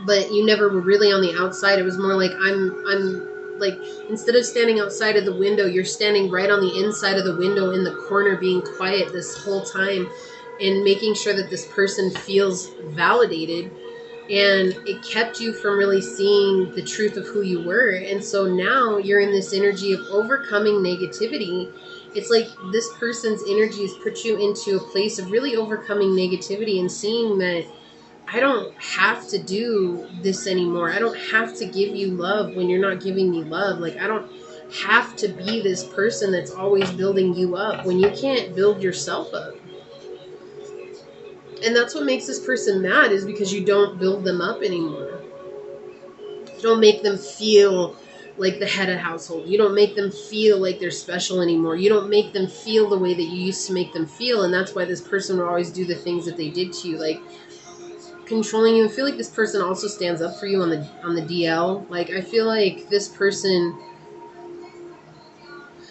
but you never were really on the outside. It was more like I'm like, instead of standing outside of the window, you're standing right on the inside of the window in the corner being quiet this whole time and making sure that this person feels validated. And it kept you from really seeing the truth of who you were. And so now you're in this energy of overcoming negativity. It's like this person's energy has put you into a place of really overcoming negativity and seeing that I don't have to do this anymore. I don't have to give you love when you're not giving me love. Like, I don't have to be this person that's always building you up when you can't build yourself up. And that's what makes this person mad, is because you don't build them up anymore. You don't make them feel like the head of household. You don't make them feel like they're special anymore. You don't make them feel the way that you used to make them feel. And that's why this person will always do the things that they did to you, like controlling you. I feel like this person also stands up for you on the DL. Like, I feel like this person...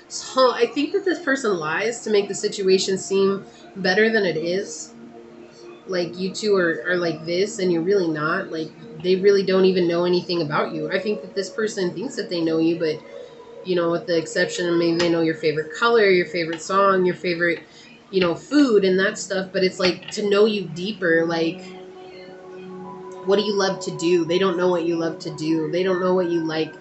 So I think that this person lies to make the situation seem better than it is. Like, you two are like this and you're really not. Like, they really don't even know anything about you. I think that this person thinks that they know you, but, you know, with the exception of maybe they know your favorite color, your favorite song, your favorite, you know, food and that stuff. But it's like, to know you deeper, like, what do you love to do? They don't know what you love to do. They don't know what you like.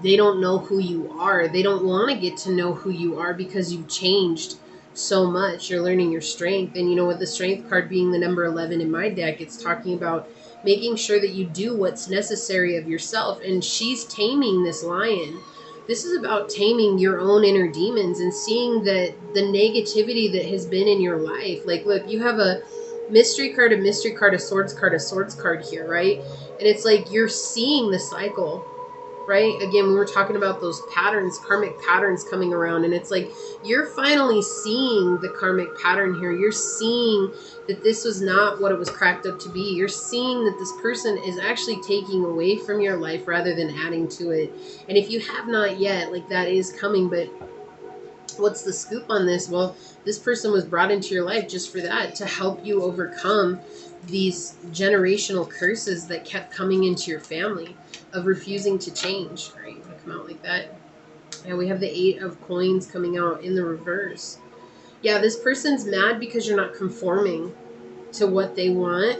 They don't know who you are. They don't want to get to know who you are because you've changed so much. You're learning your strength. And, you know, with the Strength card being the number 11 in my deck, it's talking about making sure that you do what's necessary of yourself. And she's taming this lion. This is about taming your own inner demons and seeing that the negativity that has been in your life. Like, look, you have a mystery card, a mystery card, a swords card here, right? And it's like you're seeing the cycle, right? Again, we were talking about those patterns, karmic patterns coming around, and it's like you're finally seeing the karmic pattern here. You're seeing that this was not what it was cracked up to be. You're seeing that this person is actually taking away from your life rather than adding to it. And if you have not yet, like, that is coming. But what's the scoop on this? Well, this person was brought into your life just for that, to help you overcome these generational curses that kept coming into your family of refusing to change. All right, I'm gonna come out like that. And we have the 8 of coins coming out in the reverse. Yeah, this person's mad because you're not conforming to what they want.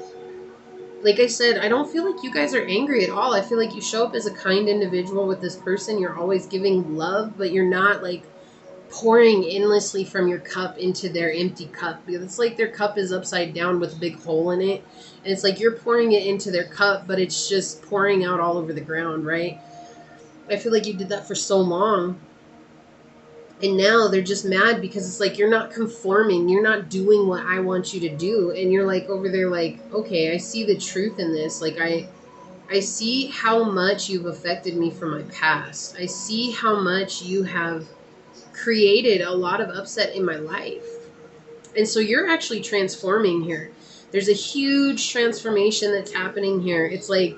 Like I said, I don't feel like you guys are angry at all. I feel like you show up as a kind individual with this person. You're always giving love, but you're not like pouring endlessly from your cup into their empty cup. Because it's like their cup is upside down with a big hole in it. And it's like you're pouring it into their cup, but it's just pouring out all over the ground, right? I feel like you did that for so long. And now they're just mad because it's like, you're not conforming, you're not doing what I want you to do. And you're like over there like, okay, I see the truth in this. Like I see how much you've affected me from my past. I see how much you have created a lot of upset in my life. And so you're actually transforming here. There's a huge transformation that's happening here. It's like,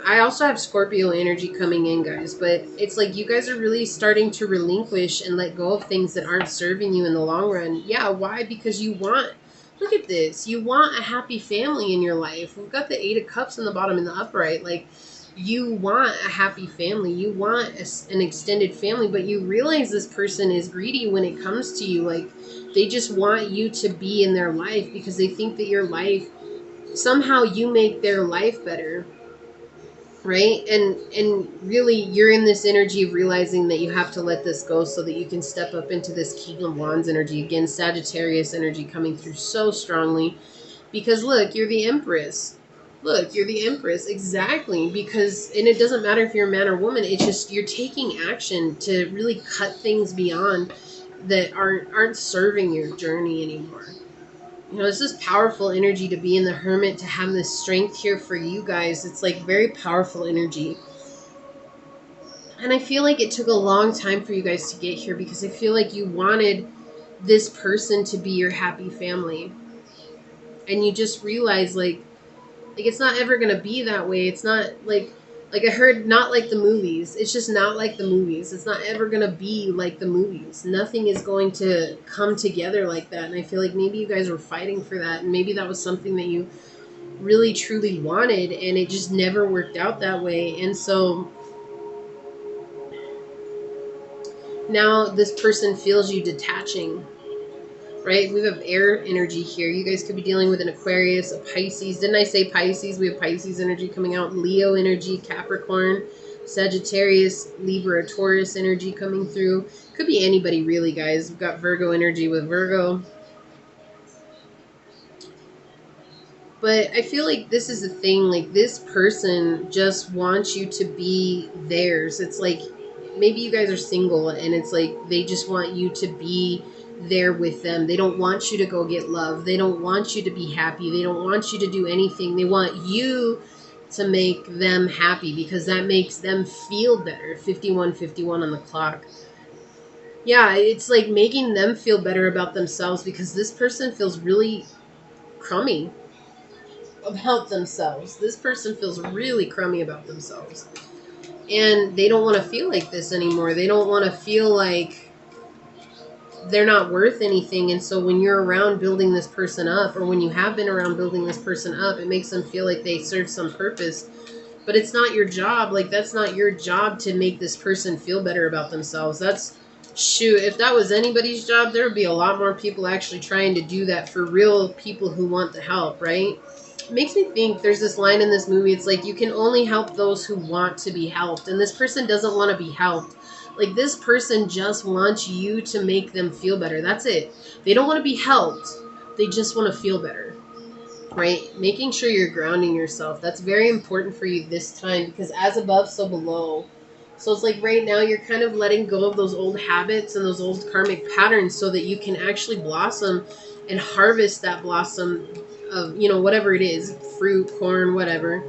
I also have Scorpio energy coming in, guys, but it's like you guys are really starting to relinquish and let go of things that aren't serving you in the long run. Yeah, why? Because you want, look at this, you want a happy family in your life. We've got the 8 of Cups in the bottom and the upright. Like, you want a happy family, you want an extended family, but you realize this person is greedy when it comes to you. Like, they just want you to be in their life because they think that your life, somehow you make their life better, right? And really, you're in this energy of realizing that you have to let this go so that you can step up into this King of Wands energy. Again, Sagittarius energy coming through so strongly, because look, you're the Empress. Look, you're the Empress. Exactly. Because, and it doesn't matter if you're a man or woman, it's just you're taking action to really cut things beyond that aren't serving your journey anymore. You know, this is powerful energy to be in the Hermit, to have this strength here for you guys. It's like very powerful energy. And I feel like it took a long time for you guys to get here, because I feel like you wanted this person to be your happy family. And you just realize like it's not ever going to be that way. It's not like I heard, not like the movies. It's just not like the movies. It's not ever going to be like the movies. Nothing is going to come together like that. And I feel like maybe you guys were fighting for that. And maybe that was something that you really, truly wanted. And it just never worked out that way. And so now this person feels you detaching. Right? We have air energy here. You guys could be dealing with an Aquarius, a Pisces. Didn't I say Pisces? We have Pisces energy coming out. Leo energy, Capricorn, Sagittarius, Libra, Taurus energy coming through. Could be anybody really, guys. We've got Virgo energy with Virgo. But I feel like this is the thing. Like, this person just wants you to be theirs. It's like maybe you guys are single and it's like they just want you to be there with them. They don't want you to go get love. They don't want you to be happy. They don't want you to do anything. They want you to make them happy because that makes them feel better. 51:51 on the clock. Yeah, it's like making them feel better about themselves, because this person feels really crummy about themselves. This person feels really crummy about themselves. And they don't want to feel like this anymore. They don't want to feel like they're not worth anything. And so when you're around building this person up, or when you have been around building this person up, it makes them feel like they serve some purpose. But it's not your job. Like, that's not your job to make this person feel better about themselves. That's, shoot, if that was anybody's job, there would be a lot more people actually trying to do that for real people who want the help, right? It makes me think, there's this line in this movie, it's like, you can only help those who want to be helped. And this person doesn't want to be helped. Like, this person just wants you to make them feel better. That's it. They don't want to be helped. They just want to feel better, right? Making sure you're grounding yourself. That's very important for you this time, because as above, so below. So it's like right now you're kind of letting go of those old habits and those old karmic patterns so that you can actually blossom and harvest that blossom of, you know, whatever it is, fruit, corn, whatever.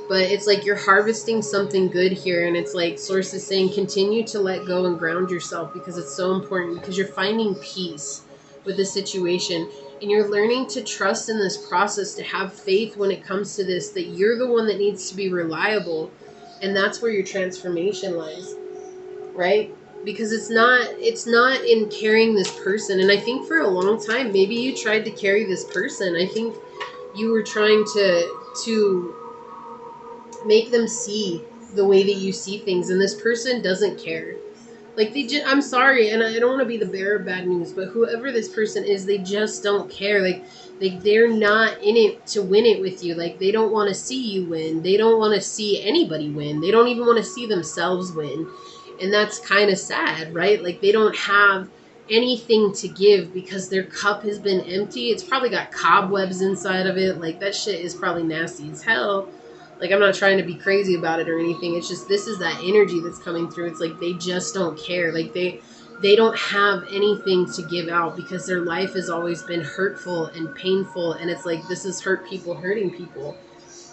But it's like you're harvesting something good here. And it's like Source is saying, continue to let go and ground yourself, because it's so important, because you're finding peace with the situation. And you're learning to trust in this process, to have faith when it comes to this, that you're the one that needs to be reliable. And that's where your transformation lies, right? Because it's not in carrying this person. And I think for a long time, maybe you tried to carry this person. I think you were trying to make them see the way that you see things, and this person doesn't care. Like, I'm sorry, and I don't want to be the bearer of bad news, but whoever this person is, they just don't care. Like they're not in it to win it with you. Like, they don't want to see you win. They don't want to see anybody win. They don't even want to see themselves win. And that's kind of sad, right? Like, they don't have anything to give because their cup has been empty. It's probably got cobwebs inside of it. Like, that shit is probably nasty as hell. Like, I'm not trying to be crazy about it or anything. It's just, this is that energy that's coming through. It's like they just don't care. Like, They don't have anything to give out because their life has always been hurtful and painful. And it's like, this is hurt people hurting people.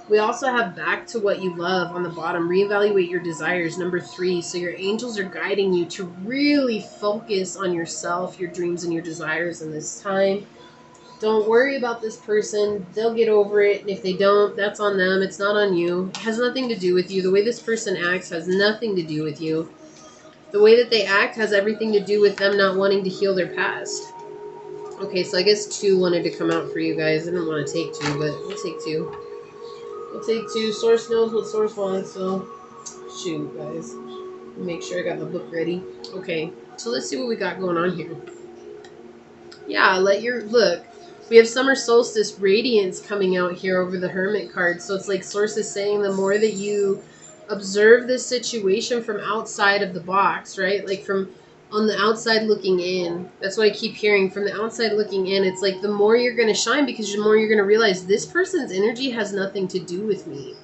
We also have back to what you love on the bottom. Reevaluate your desires, number 3. So your angels are guiding you to really focus on yourself, your dreams, and your desires in this time. Don't worry about this person. They'll get over it. And if they don't, that's on them. It's not on you. It has nothing to do with you. The way this person acts has nothing to do with you. The way that they act has everything to do with them not wanting to heal their past. Okay, so I guess 2 wanted to come out for you guys. I didn't want to take 2, but we'll take 2. We'll take 2. Source knows what Source wants, so shoot, guys. Make sure I got my book ready. Okay, so let's see what we got going on here. Yeah, look. We have summer solstice radiance coming out here over the Hermit card. So it's like Source is saying the more that you observe this situation from outside of the box, right? Like from on the outside looking in. That's what I keep hearing. From the outside looking in, it's like the more you're going to shine, because the more you're going to realize this person's energy has nothing to do with me.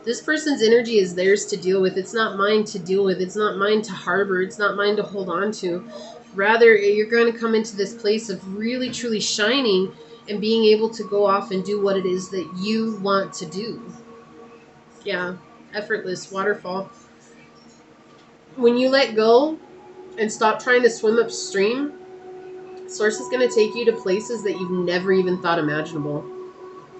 This person's energy is theirs to deal with. It's not mine to deal with. It's not mine to harbor. It's not mine to hold on to. Rather, you're going to come into this place of really, truly shining and being able to go off and do what it is that you want to do. Yeah, effortless waterfall. When you let go and stop trying to swim upstream, Source is going to take you to places that you've never even thought imaginable.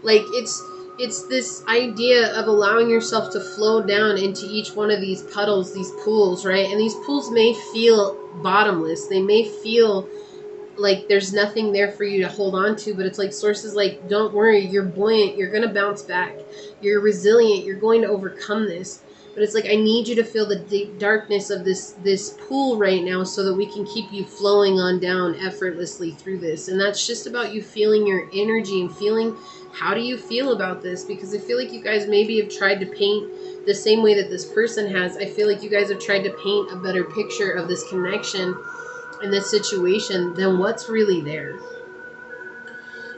Like, it's this idea of allowing yourself to flow down into each one of these puddles, these pools, right? And these pools may feel bottomless. They may feel like there's nothing there for you to hold on to, but it's like Source is like, don't worry, you're buoyant, you're going to bounce back, you're resilient, you're going to overcome this. But it's like, I need you to feel the deep darkness of this pool right now so that we can keep you flowing on down effortlessly through this. And that's just about you feeling your energy and feeling, how do you feel about this? Because I feel like you guys maybe have tried to paint the same way that this person has. I feel like you guys have tried to paint a better picture of this connection in this situation than what's really there.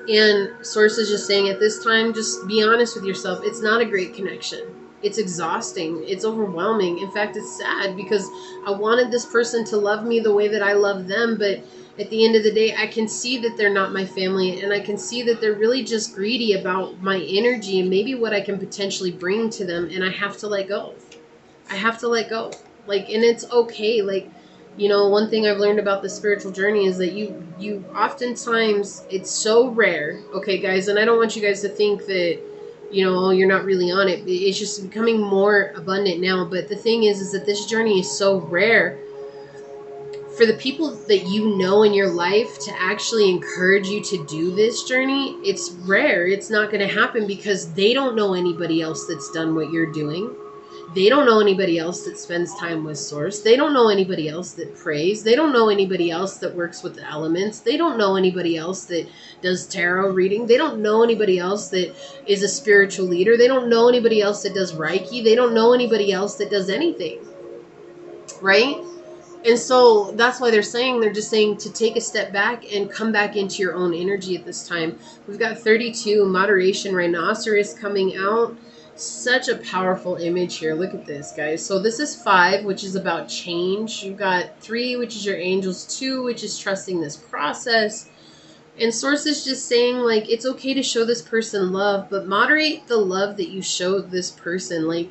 And Source is just saying at this time, just be honest with yourself. It's not a great connection. It's exhausting. It's overwhelming. In fact, it's sad because I wanted this person to love me the way that I love them. But at the end of the day, I can see that they're not my family. And I can see that they're really just greedy about my energy and maybe what I can potentially bring to them. And I have to let go. I have to let go. Like, and it's okay. Like, you know, one thing I've learned about the spiritual journey is that you oftentimes, it's so rare. Okay, guys, and I don't want you guys to think that, you know, you're not really on it. It's just becoming more abundant now. But the thing is that this journey is so rare for the people that you know in your life to actually encourage you to do this journey. It's rare. It's not going to happen because they don't know anybody else that's done what you're doing. They don't know anybody else that spends time with Source. They don't know anybody else that prays. They don't know anybody else that works with the elements. They don't know anybody else that does tarot reading. They don't know anybody else that is a spiritual leader. They don't know anybody else that does Reiki. They don't know anybody else that does anything. Right? And so that's why they're just saying to take a step back and come back into your own energy at this time. We've got 32, moderation, rhinoceros coming out. Such a powerful image here. Look at this, guys. So this is 5, which is about change. You've got 3, which is your angels. 2, which is trusting this process. And Source is just saying, like, it's okay to show this person love, but moderate the love that you show this person. Like,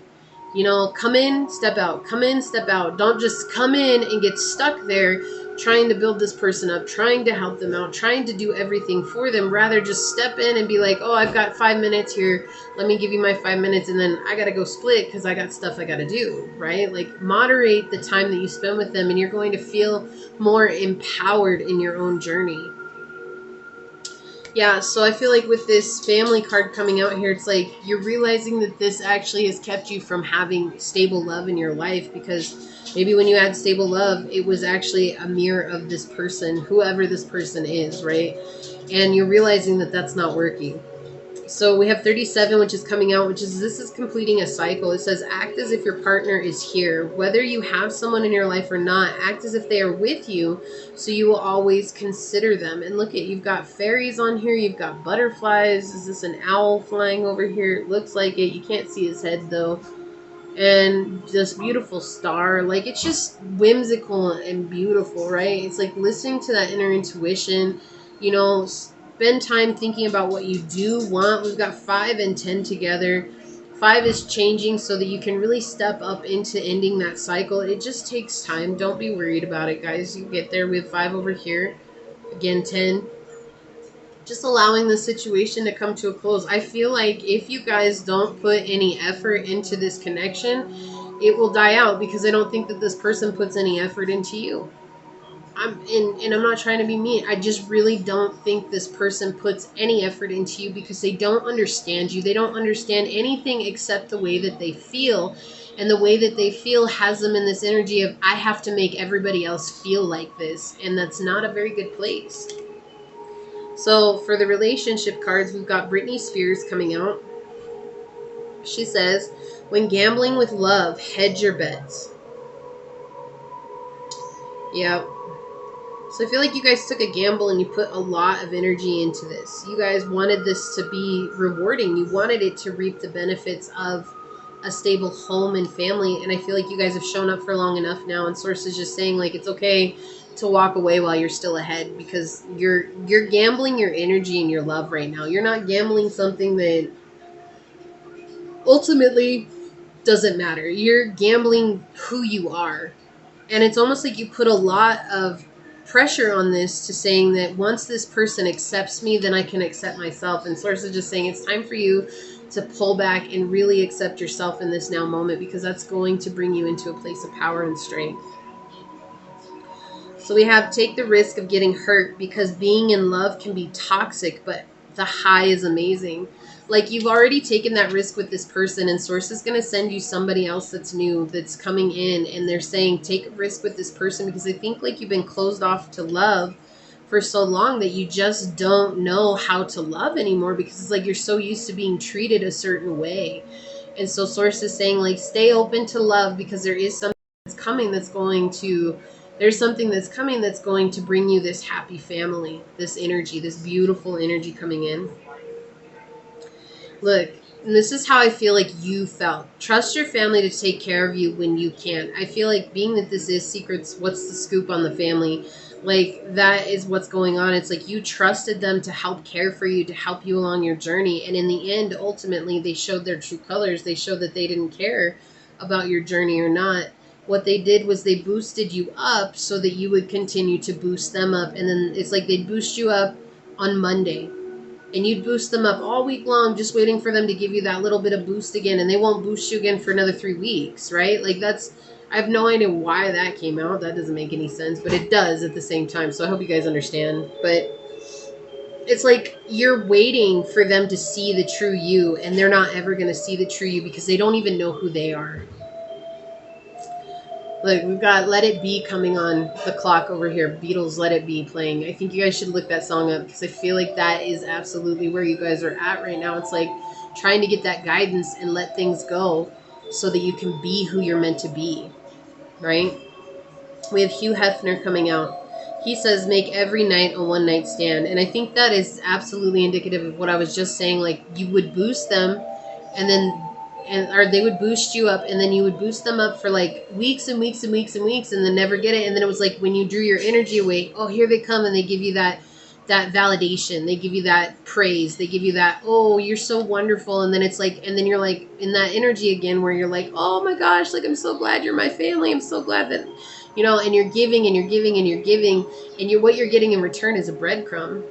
you know, come in, step out. Come in, step out. Don't just come in and get stuck there trying to build this person up, trying to help them out, trying to do everything for them. Rather, just step in and be like, oh, I've got 5 minutes here. Let me give you my 5 minutes, and then I got to go split because I got stuff I got to do, right? Like, moderate the time that you spend with them, and you're going to feel more empowered in your own journey. Yeah, so I feel like with this family card coming out here, it's like you're realizing that this actually has kept you from having stable love in your life, because maybe when you had stable love, it was actually a mirror of this person, whoever this person is, right? And you're realizing that that's not working. So we have 37, which is coming out, which is, this is completing a cycle. It says, act as if your partner is here. Whether you have someone in your life or not, act as if they are with you, so you will always consider them. And look at, you've got fairies on here. You've got butterflies. Is this an owl flying over here? It looks like it. You can't see his head, though. and this beautiful star. Like, it's just whimsical and beautiful, right? It's like listening to that inner intuition, spend time thinking about what you do want. We've got 5 and 10 together. 5 is changing so that you can really step up into ending that cycle. It just takes time. Don't be worried about it, guys. You get there. We have 5 over here. Again, 10. Just allowing the situation to come to a close. I feel like if you guys don't put any effort into this connection, it will die out, because I don't think that this person puts any effort into you. And I'm not trying to be mean. I just really don't think this person puts any effort into you, because they don't understand you. They don't understand anything except the way that they feel. And the way that they feel has them in this energy of, I have to make everybody else feel like this. And that's not a very good place. So for the relationship cards, we've got Britney Spears coming out. She says, when gambling with love, hedge your bets. Yeah. So I feel like you guys took a gamble and you put a lot of energy into this. You guys wanted this to be rewarding. You wanted it to reap the benefits of a stable home and family. And I feel like you guys have shown up for long enough now. And Source is just saying, like, it's okay to walk away while you're still ahead, because you're gambling your energy and your love right now. You're not gambling something that ultimately doesn't matter. You're gambling who you are. And it's almost like you put a lot of pressure on this, to saying that once this person accepts me, then I can accept myself. And Source is just saying it's time for you to pull back and really accept yourself in this now moment, because that's going to bring you into a place of power and strength. So we have, take the risk of getting hurt, because being in love can be toxic, but the high is amazing. Like, you've already taken that risk with this person, and Source is going to send you somebody else that's new, that's coming in, and they're saying take a risk with this person, because I think like you've been closed off to love for so long that you just don't know how to love anymore, because it's like you're so used to being treated a certain way. And so Source is saying, like, stay open to love, because there is something that's coming that's going to bring you this happy family, this energy, this beautiful energy coming in. Look, and this is how I feel like you felt. Trust your family to take care of you when you can. I feel like, being that this is Secrets, What's the Scoop on the Family, like, that is what's going on. It's like you trusted them to help care for you, to help you along your journey. And in the end, ultimately, they showed their true colors. They showed that they didn't care about your journey or not. What they did was they boosted you up so that you would continue to boost them up. And then it's like they'd boost you up on Monday, and you'd boost them up all week long, just waiting for them to give you that little bit of boost again. And they won't boost you again for another 3 weeks, right? Like, I have no idea why that came out. That doesn't make any sense, but it does at the same time. So I hope you guys understand. But it's like you're waiting for them to see the true you, and they're not ever going to see the true you, because they don't even know who they are. Look, we've got Let It Be coming on the clock over here. Beatles, Let It Be playing. I think you guys should look that song up, because I feel like that is absolutely where you guys are at right now. It's like trying to get that guidance and let things go so that you can be who you're meant to be, right? We have Hugh Hefner coming out. He says, make every night a one-night stand. And I think that is absolutely indicative of what I was just saying. Like, you would boost them, or they would boost you up, and then you would boost them up for like weeks and weeks and weeks and weeks, and then never get it. And then it was like when you drew your energy away, oh, here they come, and they give you that validation. They give you that praise. They give you that, oh, you're so wonderful. And then it's like, and then you're like in that energy again where you're like, oh my gosh, like, I'm so glad you're my family. I'm so glad that, and you're giving and you're giving and you're giving, and what you're getting in return is a breadcrumb.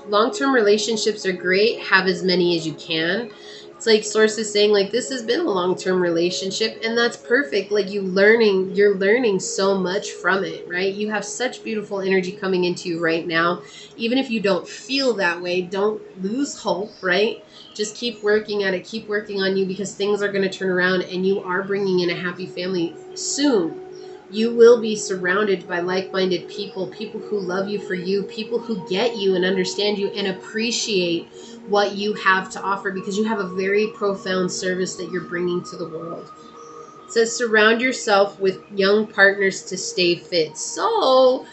Long-term relationships are great. Have as many as you can. It's like Source is saying, like, this has been a long-term relationship, and that's perfect. Like, you're learning so much from it, right? You have such beautiful energy coming into you right now. Even if you don't feel that way, don't lose hope, right? Just keep working at it. Keep working on you, because things are going to turn around, and you are bringing in a happy family soon. You will be surrounded by like-minded people who love you for you, people who get you and understand you and appreciate what you have to offer, because you have a very profound service that you're bringing to the world. It says, surround yourself with young partners to stay fit. So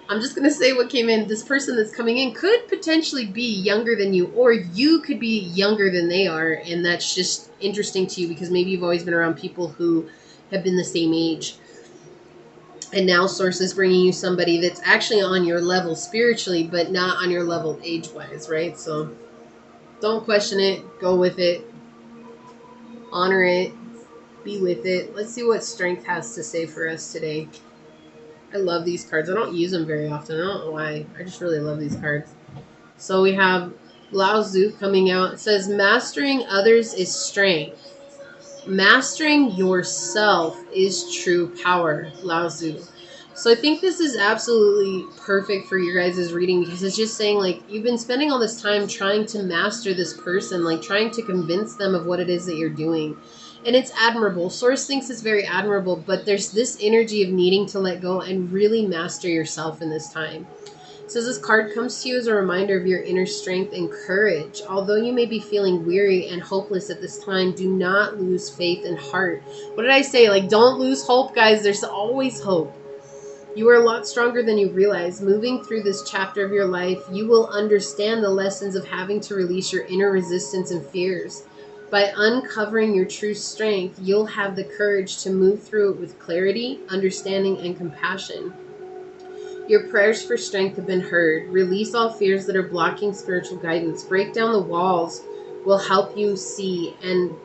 I'm just going to say what came in. This person that's coming in could potentially be younger than you, or you could be younger than they are. And that's just interesting to you because maybe you've always been around people who have been the same age. And now Source is bringing you somebody that's actually on your level spiritually, but not on your level age-wise, right? So don't question it. Go with it. Honor it. Be with it. Let's see what Strength has to say for us today. I love these cards. I don't use them very often. I don't know why. I just really love these cards. So we have Lao Tzu coming out. It says, mastering others is strength. Mastering yourself is true power. Lao Tzu. So I think this is absolutely perfect for your guys' reading because it's just saying, like, you've been spending all this time trying to master this person, like trying to convince them of what it is that you're doing. And it's admirable. Source thinks it's very admirable, but there's this energy of needing to let go and really master yourself in this time. It says this card comes to you as a reminder of your inner strength and courage. Although you may be feeling weary and hopeless at this time, do not lose faith and heart. What did I say? Like, don't lose hope, guys. There's always hope. You are a lot stronger than you realize. Moving through this chapter of your life, you will understand the lessons of having to release your inner resistance and fears. By uncovering your true strength, you'll have the courage to move through it with clarity, understanding, and compassion. Your prayers for strength have been heard. Release all fears that are blocking spiritual guidance. Break down the walls will help you see,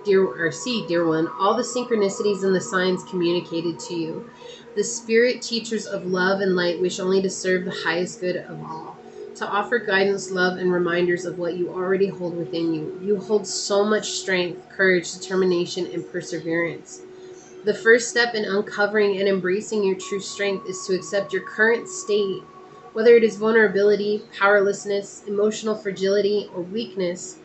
dear one, all the synchronicities and the signs communicated to you. The spirit teachers of love and light wish only to serve the highest good of all, to offer guidance, love, and reminders of what you already hold within you. You hold so much strength, courage, determination, and perseverance. The first step in uncovering and embracing your true strength is to accept your current state, whether it is vulnerability, powerlessness, emotional fragility, or weakness.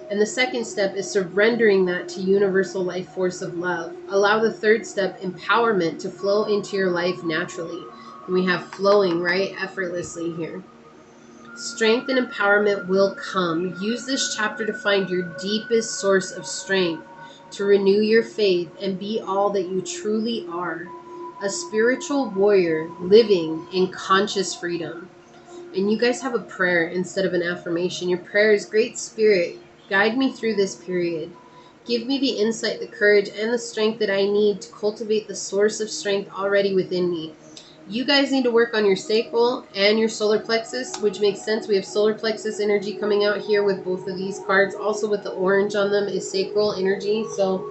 And the second step is surrendering that to universal life force of love. Allow the third step, empowerment, to flow into your life naturally. And we have flowing, right? Effortlessly here. Strength and empowerment will come. Use this chapter to find your deepest source of strength, to renew your faith and be all that you truly are. A spiritual warrior living in conscious freedom. And you guys have a prayer instead of an affirmation. Your prayer is, Great Spirit, guide me through this period. Give me the insight, the courage, and the strength that I need to cultivate the source of strength already within me. You guys need to work on your sacral and your solar plexus, which makes sense. We have solar plexus energy coming out here with both of these cards. Also with the orange on them is sacral energy. So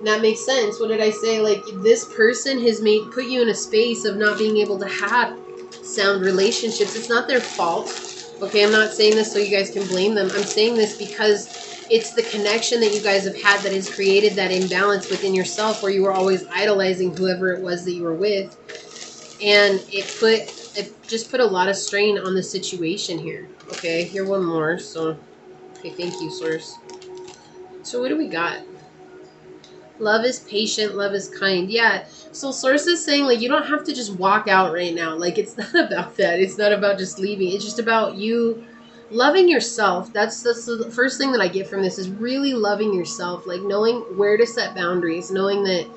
that makes sense. What did I say? Like, this person has put you in a space of not being able to have sound relationships. It's not their fault. Okay, I'm not saying this so you guys can blame them. I'm saying this because it's the connection that you guys have had that has created that imbalance within yourself where you were always idolizing whoever it was that you were with. And it just put a lot of strain on the situation here. Okay, here one more. So, okay, thank you, Source. So what do we got? Love is patient, love is kind. Yeah, so Source is saying, like, you don't have to just walk out right now. Like, it's not about that. It's not about just leaving. It's just about you loving yourself. That's the first thing that I get from this is really loving yourself. Like, knowing where to set boundaries. Knowing that,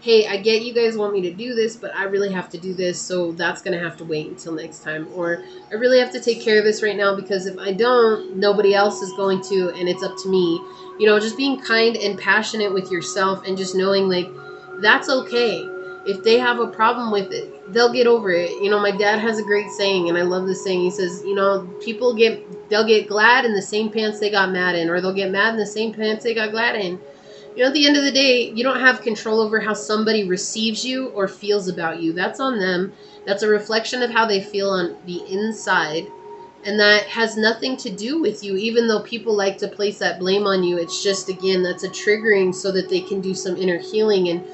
hey, I get you guys want me to do this, but I really have to do this, so that's going to have to wait until next time. Or I really have to take care of this right now because if I don't, nobody else is going to, and it's up to me. You know, just being kind and passionate with yourself and just knowing, like, that's okay. If they have a problem with it, they'll get over it. You know, my dad has a great saying, and I love this saying. He says, you know, they'll get glad in the same pants they got mad in, or they'll get mad in the same pants they got glad in. You know, at the end of the day, you don't have control over how somebody receives you or feels about you. That's on them. That's a reflection of how they feel on the inside. And that has nothing to do with you, even though people like to place that blame on you. It's just, again, that's a triggering so that they can do some inner healing. And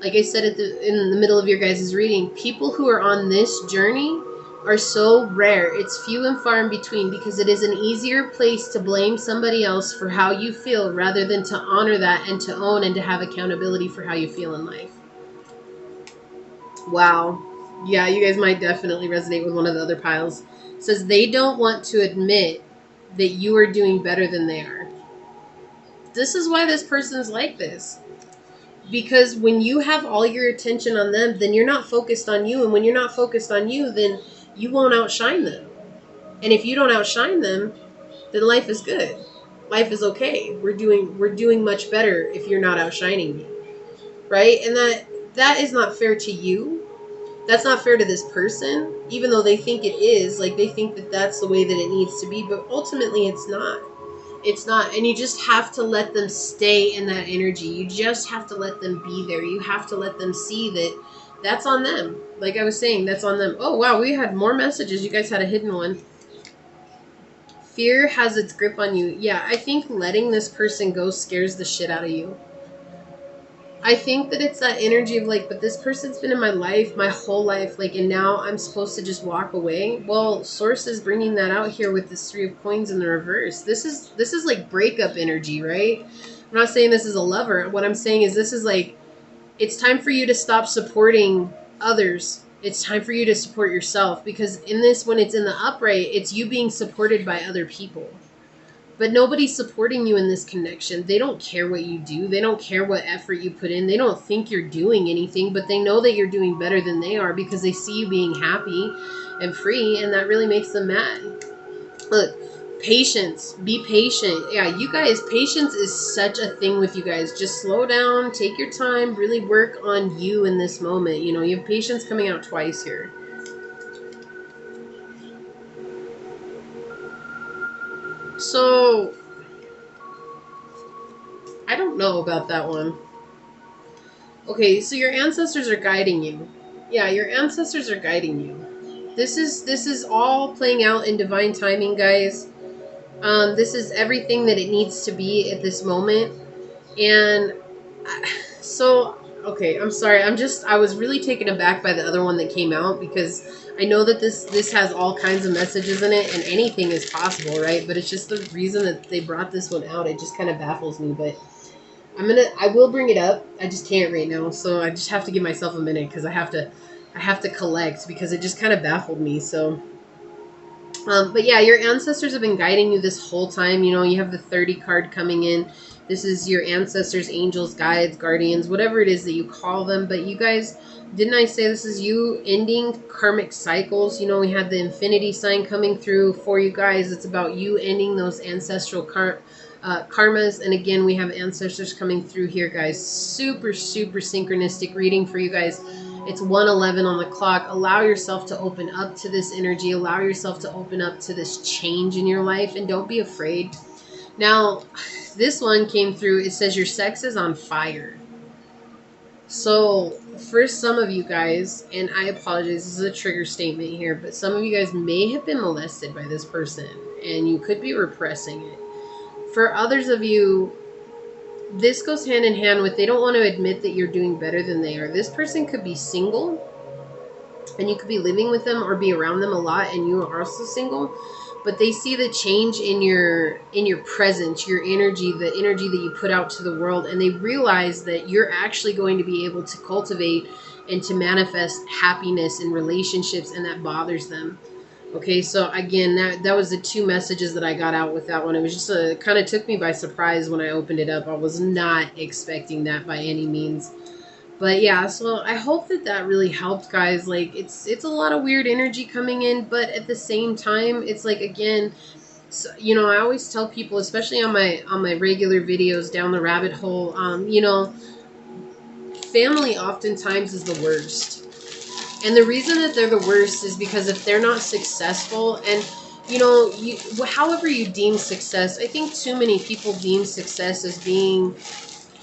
like I said in the middle of your guys' reading, people who are on this journey are so rare. It's few and far in between because it is an easier place to blame somebody else for how you feel rather than to honor that and to own and to have accountability for how you feel in life. Wow. Yeah, you guys might definitely resonate with one of the other piles. It says they don't want to admit that you are doing better than they are. This is why this person's like this. Because when you have all your attention on them, then you're not focused on you. And when you're not focused on you, then you won't outshine them. And if you don't outshine them, then life is good. Life is okay. We're doing much better if you're not outshining me. Right? And that is not fair to you. That's not fair to this person, even though they think it is. Like, they think that that's the way that it needs to be, but ultimately it's not. It's not. And you just have to let them stay in that energy. You just have to let them be there. You have to let them see that that's on them. Like I was saying, that's on them. Oh, wow, we had more messages. You guys had a hidden one. Fear has its grip on you. Yeah, I think letting this person go scares the shit out of you. I think that it's that energy of like, but this person's been in my life, my whole life, like, and now I'm supposed to just walk away. Well, Source is bringing that out here with this 3 of Coins in the reverse. This is like breakup energy, right? I'm not saying this is a lover. What I'm saying is this is like, it's time for you to stop supporting others. It's time for you to support yourself, because in this, when it's in the upright, it's you being supported by other people. But nobody's supporting you in this connection. They don't care what you do. They don't care what effort you put in. They don't think you're doing anything, but they know that you're doing better than they are because they see you being happy and free, and that really makes them mad. Look, patience. Be patient. Yeah, you guys, patience is such a thing with you guys. Just slow down, take your time, really work on you in this moment. You know, you have patience coming out twice here. So, I don't know about that one. Okay, so your ancestors are guiding you. Yeah, your ancestors are guiding you. This is all playing out in divine timing, guys. This is everything that it needs to be at this moment. And so, okay, I'm sorry. I was really taken aback by the other one that came out, because I know that this has all kinds of messages in it, and anything is possible, right? But it's just the reason that they brought this one out. It just kind of baffles me, but I will bring it up. I just can't right now. So I just have to give myself a minute, because I have to collect, because it just kind of baffled me. So, but yeah, your ancestors have been guiding you this whole time. You know, you have the 30 card coming in. This is your ancestors, angels, guides, guardians, whatever it is that you call them. But you guys, didn't I say this is you ending karmic cycles? You know, we had the infinity sign coming through for you guys. It's about you ending those ancestral karmas. And again, we have ancestors coming through here, guys. Super, super synchronistic reading for you guys. It's 1:11 on the clock. Allow yourself to open up to this energy. Allow yourself to open up to this change in your life, and don't be afraid. Now, this one came through. It says your sex is on fire. So for some of you guys, and I apologize, this is a trigger statement here, but some of you guys may have been molested by this person, and you could be repressing it. For others of you, this goes hand in hand with they don't want to admit that you're doing better than they are. This person could be single, and you could be living with them or be around them a lot, and you are also single, but they see the change in your presence, your energy, the energy that you put out to the world, and they realize that you're actually going to be able to cultivate and to manifest happiness in relationships, and that bothers them. Okay, so again, that was the 2 messages that I got out with that one. It was just kind of took me by surprise when I opened it up. I was not expecting that by any means. But yeah, so I hope that really helped, guys. Like, it's a lot of weird energy coming in, but at the same time, it's like, again, so, you know, I always tell people, especially on my regular videos down the rabbit hole, you know, family oftentimes is the worst. And the reason that they're the worst is because if they're not successful, and you know, however you deem success, I think too many people deem success as being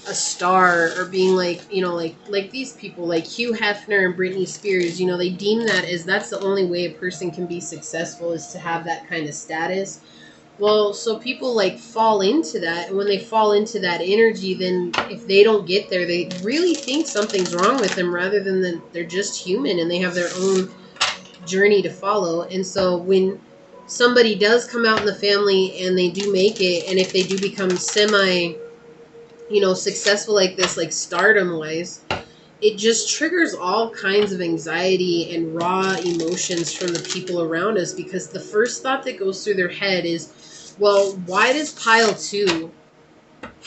a star, or being like, you know, like these people like Hugh Hefner and Britney Spears. You know, they deem that as that's the only way a person can be successful, is to have that kind of status. Well, so people like fall into that, and when they fall into that energy, then if they don't get there, they really think something's wrong with them, rather than that they're just human and they have their own journey to follow. And so when somebody does come out in the family and they do make it, and if they do become semi, you know, successful like this, like stardom wise, it just triggers all kinds of anxiety and raw emotions from the people around us, because the first thought that goes through their head is, well, why does pile 2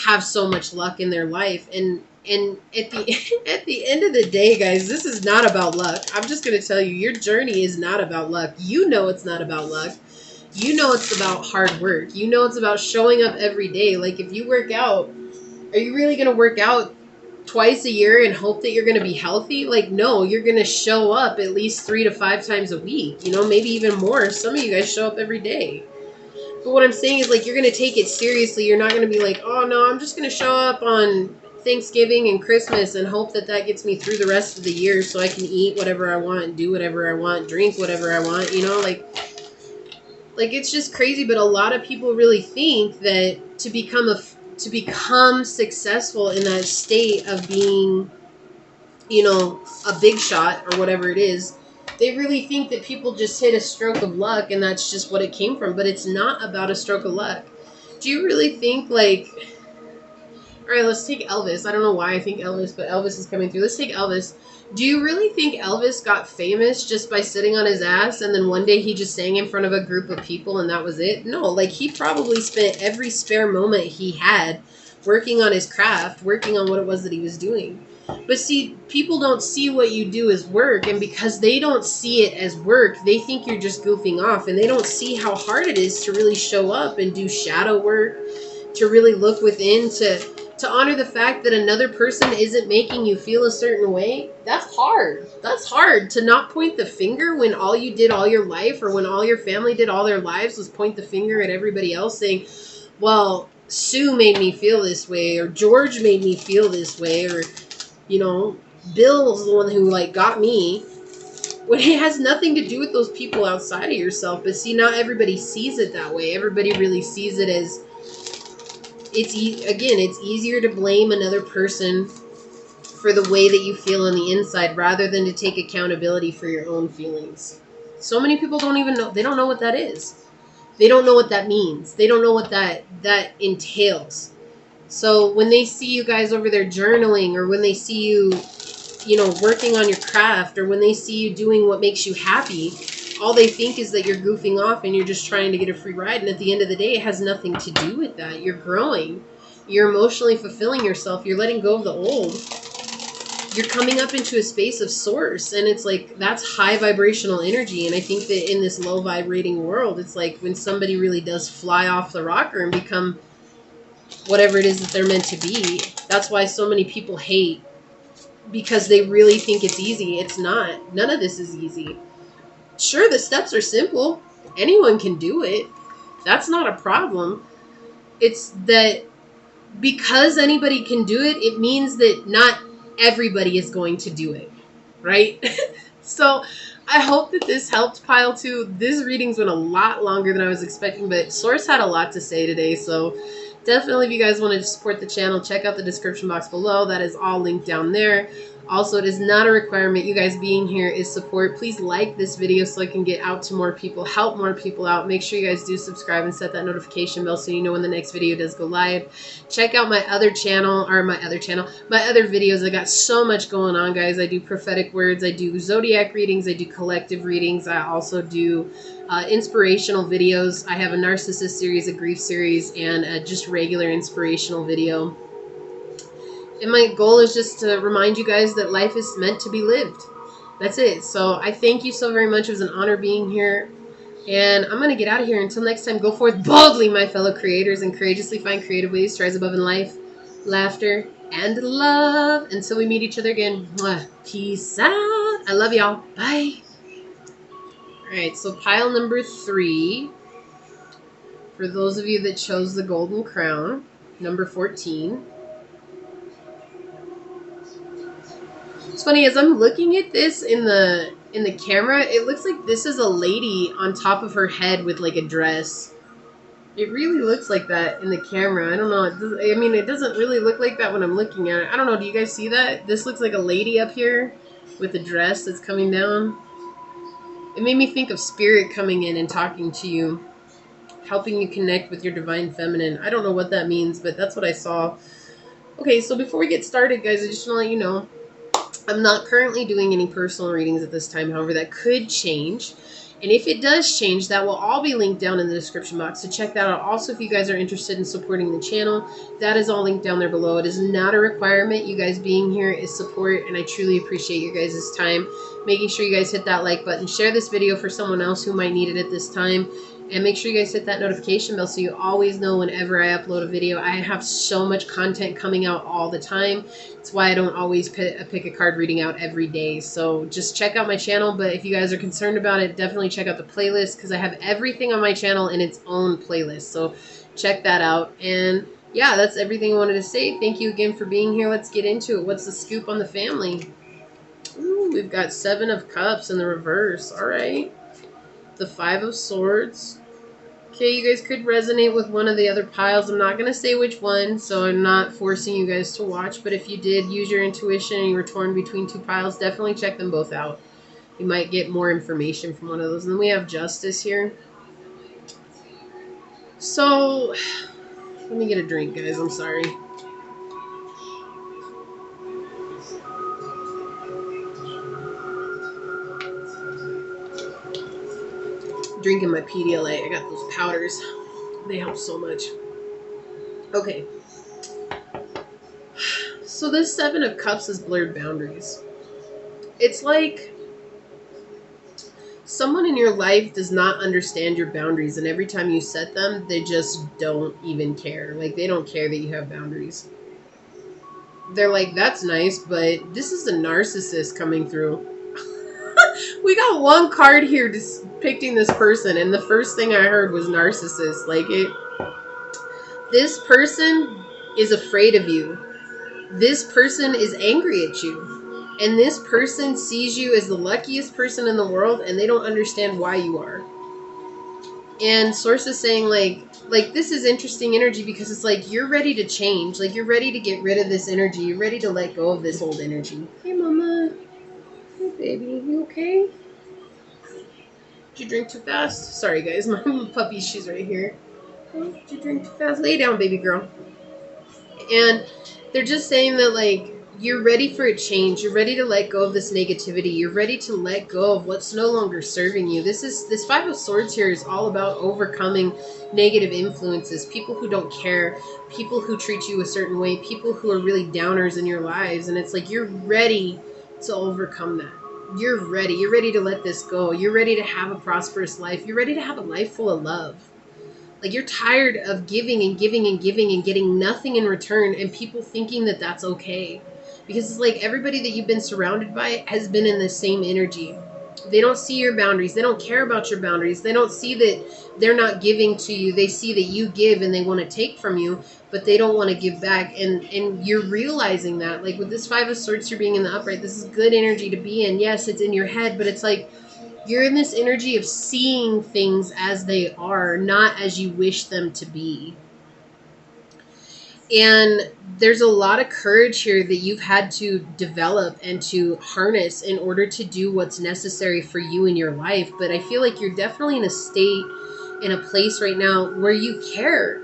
have so much luck in their life. And at the at the end of the day, guys, this is not about luck. I'm just going to tell you, your journey is not about luck. You know it's not about luck. You know it's about hard work. You know it's about showing up every day. Like, if you work out, are you really going to work out twice a year and hope that you're going to be healthy? Like, no, you're going to show up at least 3 to 5 times a week, you know, maybe even more. Some of you guys show up every day. But what I'm saying is, like, you're going to take it seriously. You're not going to be like, oh no, I'm just going to show up on Thanksgiving and Christmas and hope that that gets me through the rest of the year so I can eat whatever I want, do whatever I want, drink whatever I want, you know, like it's just crazy. But a lot of people really think that to become successful in that state of being, you know, a big shot or whatever it is, they really think that people just hit a stroke of luck and that's just what it came from. But it's not about a stroke of luck. Do you really think, like, all right, let's take Elvis. I don't know why I think Elvis, but Elvis is coming through. Let's take Elvis. Do you really think Elvis got famous just by sitting on his ass and then one day he just sang in front of a group of people and that was it? No, like, he probably spent every spare moment he had working on his craft, working on what it was that he was doing. But see, people don't see what you do as work, and because they don't see it as work, they think you're just goofing off, and they don't see how hard it is to really show up and do shadow work, to really look within, to honor the fact that another person isn't making you feel a certain way. That's hard. That's hard to not point the finger when all you did all your life, or when all your family did all their lives, was point the finger at everybody else saying, well, Sue made me feel this way, or George made me feel this way, or, you know, Bill's the one who, like, got me, when it has nothing to do with those people outside of yourself. But see, not everybody sees it that way. Everybody really sees it as, it's easier to blame another person for the way that you feel on the inside rather than to take accountability for your own feelings. So many people don't even know, they don't know what that is. They don't know what that means. They don't know what that entails. So when they see you guys over there journaling, or when they see you, you know, working on your craft, or when they see you doing what makes you happy, all they think is that you're goofing off and you're just trying to get a free ride. And at the end of the day, it has nothing to do with that. You're growing. You're emotionally fulfilling yourself. You're letting go of the old. You're coming up into a space of source. And it's like, that's high vibrational energy. And I think that in this low vibrating world, it's like when somebody really does fly off the rocker and become whatever it is that they're meant to be. That's why so many people hate, because they really think it's easy. It's not. None of this is easy. Sure, the steps are simple. Anyone can do it. That's not a problem. It's that because anybody can do it, it means that not everybody is going to do it, right? So I hope that this helped, Pile 2. This reading's went a lot longer than I was expecting, but Source had a lot to say today, so definitely, if you guys want to support the channel, check out the description box below. That is all linked down there. Also, it is not a requirement. You guys being here is support. Please like this video so I can get out to more people, help more people out. Make sure you guys do subscribe and set that notification bell so you know when the next video does go live. Check out my other channel, my other videos. I got so much going on, guys. I do prophetic words. I do zodiac readings. I do collective readings. I also do inspirational videos. I have a narcissist series, a grief series, and a just regular inspirational video. And my goal is just to remind you guys that life is meant to be lived. That's it. So I thank you so very much. It was an honor being here. And I'm going to get out of here. Until next time, go forth boldly, my fellow creators, and courageously find creative ways to rise above in life, laughter, and love. Until we meet each other again. Mwah. Peace out. I love y'all. Bye. All right, so pile number 3. For those of you that chose the Golden Crown, number 14. It's funny, as I'm looking at this in the camera, it looks like this is a lady on top of her head with like a dress. It really looks like that in the camera. I don't know. It doesn't really look like that when I'm looking at it. I don't know. Do you guys see that? This looks like a lady up here with a dress that's coming down. It made me think of spirit coming in and talking to you, helping you connect with your divine feminine. I don't know what that means, but that's what I saw. Okay, so before we get started, guys, I just want to let you know, I'm not currently doing any personal readings at this time. However, that could change. And if it does change, that will all be linked down in the description box. So check that out. Also, if you guys are interested in supporting the channel, that is all linked down there below. It is not a requirement. You guys being here is support, and I truly appreciate you guys' time. Making sure you guys hit that like button. Share this video for someone else who might need it at this time. And make sure you guys hit that notification bell so you always know whenever I upload a video. I have so much content coming out all the time. That's why I don't always pick a card reading out every day. So just check out my channel. But if you guys are concerned about it, definitely check out the playlist because I have everything on my channel in its own playlist. So check that out. And yeah, that's everything I wanted to say. Thank you again for being here. Let's get into it. What's the scoop on the family? Ooh, we've got 7 of Cups in the reverse. All right. The 5 of Swords. Okay, you guys could resonate with one of the other piles. I'm not going to say which one, so I'm not forcing you guys to watch. But if you did use your intuition and you were torn between 2 piles, definitely check them both out. You might get more information from one of those. And then we have Justice here. So, let me get a drink, guys. I'm sorry. Drinking my PDLA. I got those powders. They help so much. Okay. So this 7 of Cups is blurred boundaries. It's like someone in your life does not understand your boundaries, and every time you set them, they just don't even care. Like, they don't care that you have boundaries. They're like, that's nice, but this is a narcissist coming through. We got one card here depicting this person, and the first thing I heard was narcissist. Like, this person is afraid of you. This person is angry at you. And this person sees you as the luckiest person in the world, and they don't understand why you are. And Source is saying, like this is interesting energy because it's like you're ready to change. Like, you're ready to get rid of this energy. You're ready to let go of this old energy. Hey, Mama. Hey, baby. You okay? Did you drink too fast? Sorry, guys. My puppy, she's right here. Oh, did you drink too fast? Lay down, baby girl. And they're just saying that, like, you're ready for a change. You're ready to let go of this negativity. You're ready to let go of what's no longer serving you. This 5 of Swords here is all about overcoming negative influences, people who don't care, people who treat you a certain way, people who are really downers in your lives. And it's like you're ready to overcome that. You're ready. You're ready to let this go. You're ready to have a prosperous life. You're ready to have a life full of love. Like, you're tired of giving and giving and giving and getting nothing in return, and people thinking that that's okay. Because it's like everybody that you've been surrounded by has been in the same energy. They don't see your boundaries. They don't care about your boundaries. They don't see that they're not giving to you. They see that you give and they want to take from you, but they don't want to give back. And you're realizing that. Like, with this 5 of Swords, you're being in the upright. This is good energy to be in. Yes, it's in your head, but it's like you're in this energy of seeing things as they are, not as you wish them to be. And there's a lot of courage here that you've had to develop and to harness in order to do what's necessary for you in your life. But I feel like you're definitely in a state, in a place right now where you care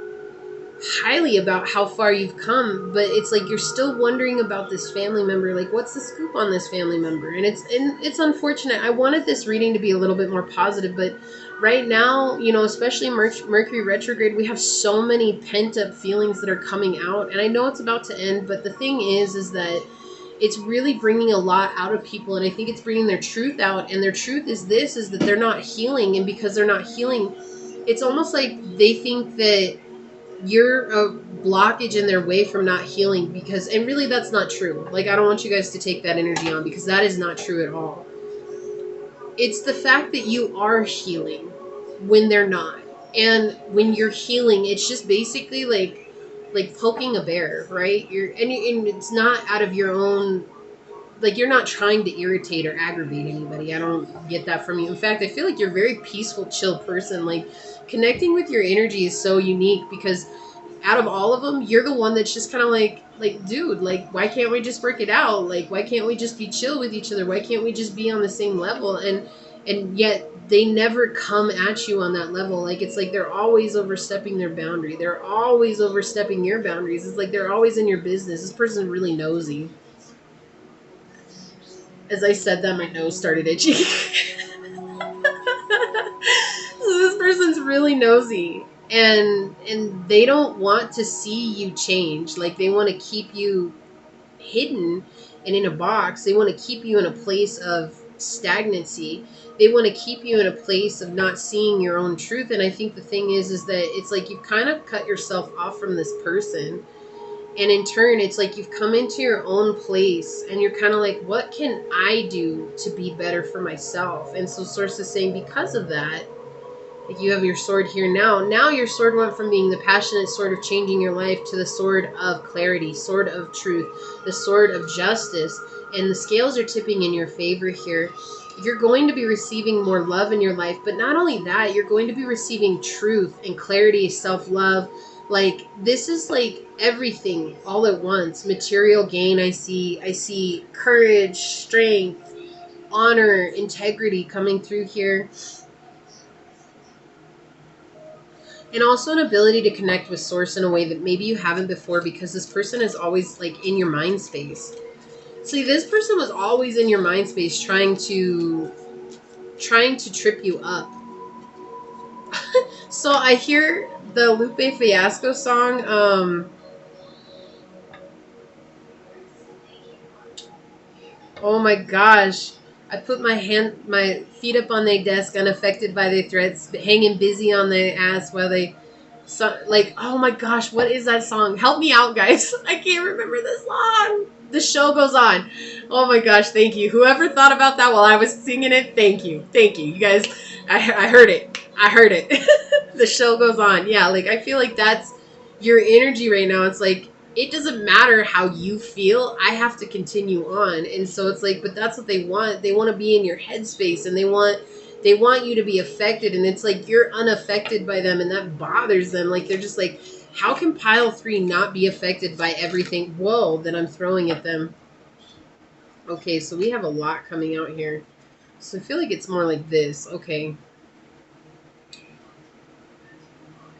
highly about how far you've come, but it's like you're still wondering about this family member. Like, what's the scoop on this family member? And it's unfortunate. I wanted this reading to be a little bit more positive, but right now, you know, especially Mercury retrograde, we have so many pent up feelings that are coming out, and I know it's about to end, but the thing is that it's really bringing a lot out of people, and I think it's bringing their truth out, and their truth is that they're not healing, and because they're not healing, it's almost like they think that you're a blockage in their way from not healing, because, and really that's not true. Like, I don't want you guys to take that energy on, because that is not true at all. It's the fact that you are healing when they're not. And when you're healing, it's just basically like poking a bear, right? And it's not out of your own, like, you're not trying to irritate or aggravate anybody. I don't get that from you. In fact, I feel like you're a very peaceful, chill person. Like, connecting with your energy is so unique, because out of all of them, you're the one that's just kind of like, dude, like, why can't we just work it out? Like, why can't we just be chill with each other? Why can't we just be on the same level? And yet they never come at you on that level. Like, it's like they're always overstepping their boundary. They're always overstepping your boundaries. It's like they're always in your business. This person's really nosy. As I said that, my nose started itching. person's really nosy, and they don't want to see you change. Like, they want to keep you hidden and in a box. They want to keep you in a place of stagnancy. They want to keep you in a place of not seeing your own truth. And I think the thing is that it's like you've kind of cut yourself off from this person. And in turn, it's like you've come into your own place and you're kind of like, what can I do to be better for myself? And so Source is saying, because of that, like, you have your sword here now. Now your sword went from being the passionate sword of changing your life to the sword of clarity, sword of truth, the sword of justice. And the scales are tipping in your favor here. You're going to be receiving more love in your life. But not only that, you're going to be receiving truth and clarity, self-love. Like, this is like everything all at once. Material gain, I see courage, strength, honor, integrity coming through here. And also an ability to connect with Source in a way that maybe you haven't before, because this person is always like in your mind space. See, this person was always in your mind space trying to trip you up. So I hear the Lupe Fiasco song, oh my gosh. I put my feet up on their desk, unaffected by their threats, hanging busy on their ass while they, like, oh my gosh, what is that song? Help me out, guys. I can't remember the song. The show goes on. Oh my gosh, thank you. Whoever thought about that while I was singing it, thank you. Thank you. You guys, I heard it. I heard it. The show goes on. Yeah, like, I feel like that's your energy right now. It's like, it doesn't matter how you feel. I have to continue on. And so it's like, but that's what they want. They want to be in your headspace, and they want you to be affected. And it's like you're unaffected by them, and that bothers them. Like, they're just like, how can pile 3 not be affected by everything, whoa, that I'm throwing at them? Okay, so we have a lot coming out here. So I feel like it's more like this. Okay.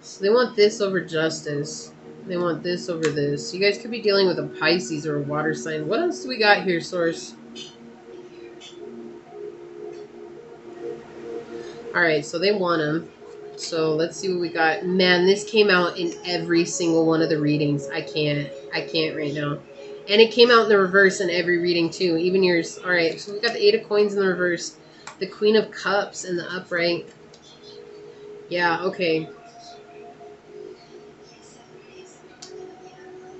So they want this over justice. They want this over this. You guys could be dealing with a Pisces or a water sign. What else do we got here, Source? Alright, so they want them. So let's see what we got. Man, this came out in every single one of the readings. I can't right now. And it came out in the reverse in every reading too. Even yours. Alright, so we got the 8 of Coins in the reverse. The Queen of Cups in the upright. Yeah, okay.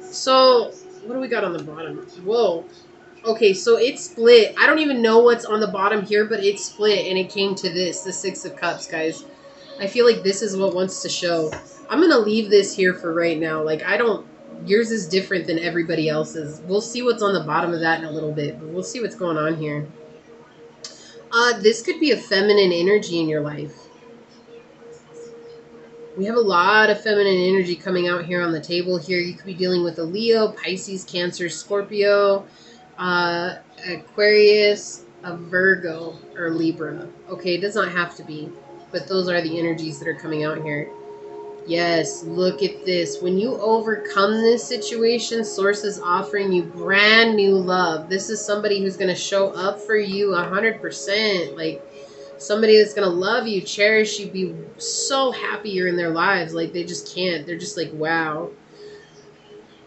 So, what do we got on the bottom? Whoa. Okay, so it's split. I don't even know what's on the bottom here, but it's split, and it came to this, the 6 of Cups, guys. I feel like this is what wants to show. I'm going to leave this here for right now. Like, yours is different than everybody else's. We'll see what's on the bottom of that in a little bit, but we'll see what's going on here. This could be a feminine energy in your life. We have a lot of feminine energy coming out here on the table here. You could be dealing with a Leo, Pisces, Cancer, Scorpio, Aquarius, a Virgo, or Libra. Okay, it does not have to be, but those are the energies that are coming out here. Yes, look at this. When you overcome this situation, Source is offering you brand new love. This is somebody who's going to show up for you 100%. Like, somebody that's going to love you, cherish you, be so happy you're in their lives. Like, they just can't. They're just like, wow.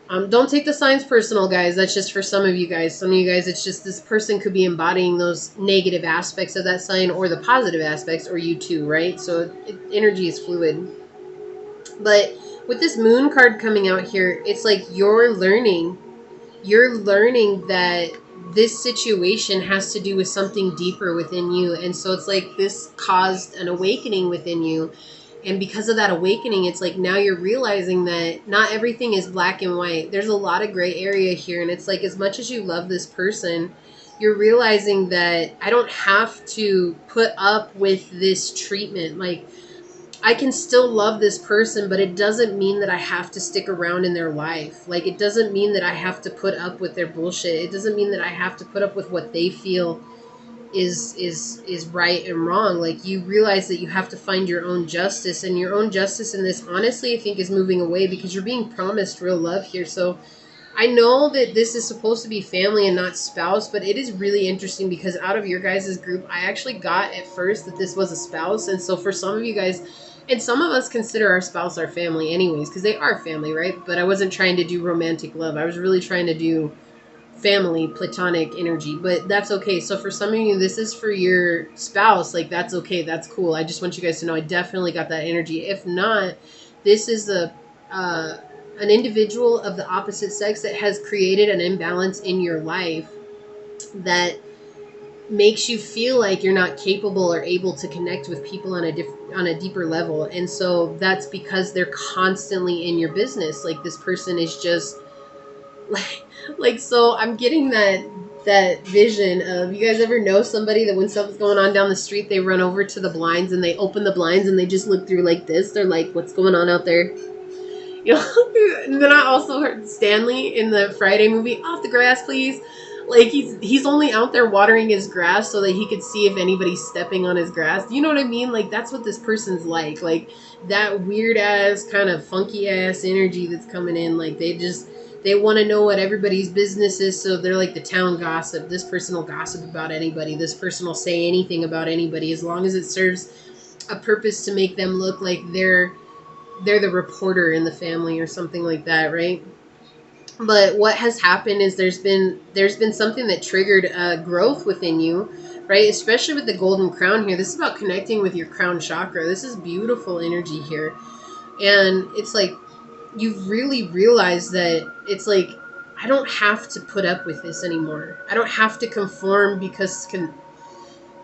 Don't take the signs personal, guys. That's just for some of you guys. Some of you guys, it's just this person could be embodying those negative aspects of that sign, or the positive aspects, or you too, right? So energy is fluid. But with this Moon card coming out here, it's like you're learning that this situation has to do with something deeper within you. And so it's like this caused an awakening within you. And because of that awakening, it's like now you're realizing that not everything is black and white. There's a lot of gray area here. And it's like, as much as you love this person, you're realizing that I don't have to put up with this treatment. Like, I can still love this person, but it doesn't mean that I have to stick around in their life. Like, it doesn't mean that I have to put up with their bullshit. It doesn't mean that I have to put up with what they feel is right and wrong. Like, you realize that you have to find your own justice, and your own justice in this, honestly, I think is moving away, because you're being promised real love here. So I know that this is supposed to be family and not spouse, but it is really interesting because out of your guys' group, I actually got at first that this was a spouse. And so for some of you guys, And some of us consider our spouse our family anyways, because they are family, right? But I wasn't trying to do romantic love. I was really trying to do family, platonic energy. But that's okay. So for some of you, this is for your spouse. Like, that's okay. That's cool. I just want you guys to know I definitely got that energy. If not, this is uh, an individual of the opposite sex that has created an imbalance in your life that makes you feel like you're not capable or able to connect with people on a deeper level. And so that's because they're constantly in your business. Like, this person is just like so I'm getting that vision of, you guys ever know somebody that when something's going on down the street, they run over to the blinds and they open the blinds and they just look through like this. They're like, what's going on out there? You know, and then I also heard Stanley in the Friday movie, off the grass, please. Like, he's only out there watering his grass so that he could see if anybody's stepping on his grass. You know what I mean? Like, that's what this person's like. Like, that weird ass, kind of funky ass energy that's coming in. Like, they want to know what everybody's business is, so they're like the town gossip. This person will gossip about anybody. This person will say anything about anybody as long as it serves a purpose to make them look like they're the reporter in the family or something like that, right? But what has happened is there's been something that triggered growth within you, right? Especially with the golden crown here. This is about connecting with your crown chakra. This is beautiful energy here. And it's like you've really realized that it's like, I don't have to put up with this anymore. I don't have to conform because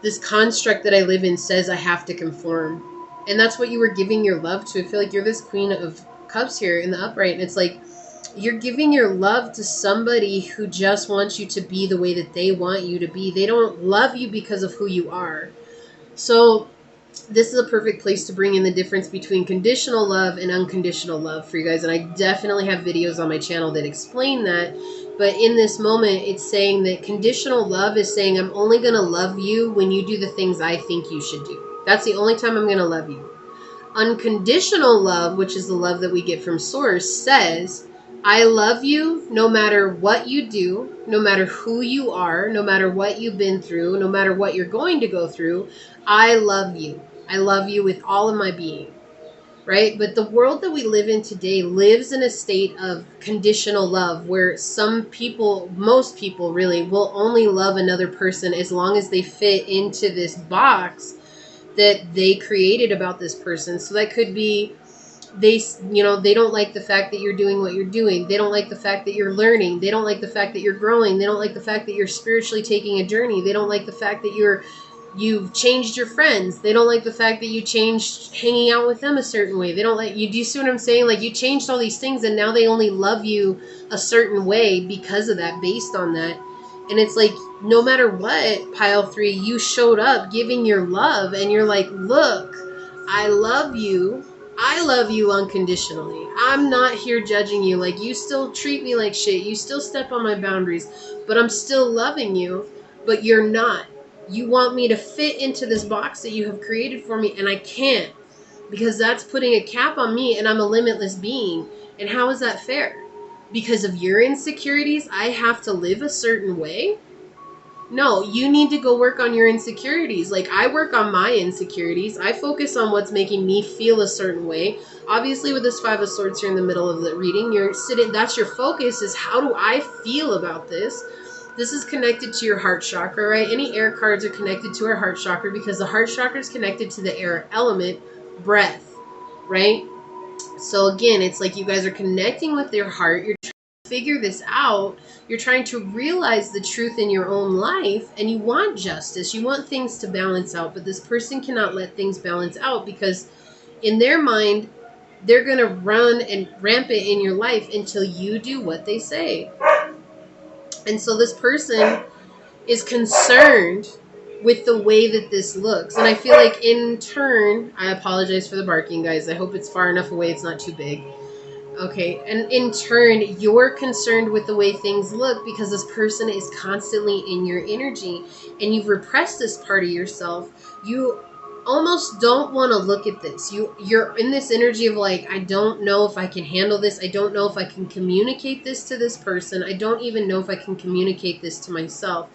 this construct that I live in says I have to conform. And that's what you were giving your love to. I feel like you're this Queen of Cups here in the upright. And it's like you're giving your love to somebody who just wants you to be the way that they want you to be. They don't love you because of who you are. So this is a perfect place to bring in the difference between conditional love and unconditional love for you guys. And I definitely have videos on my channel that explain that. But in this moment, it's saying that conditional love is saying, I'm only going to love you when you do the things I think you should do. That's the only time I'm going to love you. Unconditional love, which is the love that we get from Source, says, I love you no matter what you do, no matter who you are, no matter what you've been through, no matter what you're going to go through. I love you. I love you with all of my being, right? But the world that we live in today lives in a state of conditional love where some people, most people really, will only love another person as long as they fit into this box that they created about this person. So that could be they don't like the fact that you're doing what you're doing. They don't like the fact that you're learning. They don't like the fact that you're growing. They don't like the fact that you're spiritually taking a journey. They don't like the fact that you've changed your friends. They don't like the fact that you changed hanging out with them a certain way. They don't like you. Do you see what I'm saying? Like, you changed all these things and now they only love you a certain way because of that, based on that. And it's like, no matter what, pile 3, you showed up giving your love and you're like, look, I love you. I love you unconditionally. I'm not here judging you. Like, you still treat me like shit. You still step on my boundaries, but I'm still loving you, but you're not. You want me to fit into this box that you have created for me, and I can't, because that's putting a cap on me, and I'm a limitless being. And how is that fair? Because of your insecurities, I have to live a certain way? No, you need to go work on your insecurities. Like, I work on my insecurities. I focus on what's making me feel a certain way. Obviously, with this 5 of Swords here in the middle of the reading, you're sitting, that's your focus, is how do I feel about this? This is connected to your heart chakra, right? Any air cards are connected to our heart chakra because the heart chakra is connected to the air element, breath, right? So again, it's like you guys are connecting with your heart. You're trying to figure this out. You're trying to realize the truth in your own life, and you want justice. You want things to balance out, but this person cannot let things balance out because in their mind, they're going to run and rampant in your life until you do what they say. And so this person is concerned with the way that this looks. And I feel like in turn, I apologize for the barking, guys. I hope it's far enough away. It's not too big. Okay. And in turn, you're concerned with the way things look because this person is constantly in your energy and you've repressed this part of yourself. You almost don't want to look at this. You're in this energy of like, I don't know if I can handle this. I don't know if I can communicate this to this person. I don't even know if I can communicate this to myself.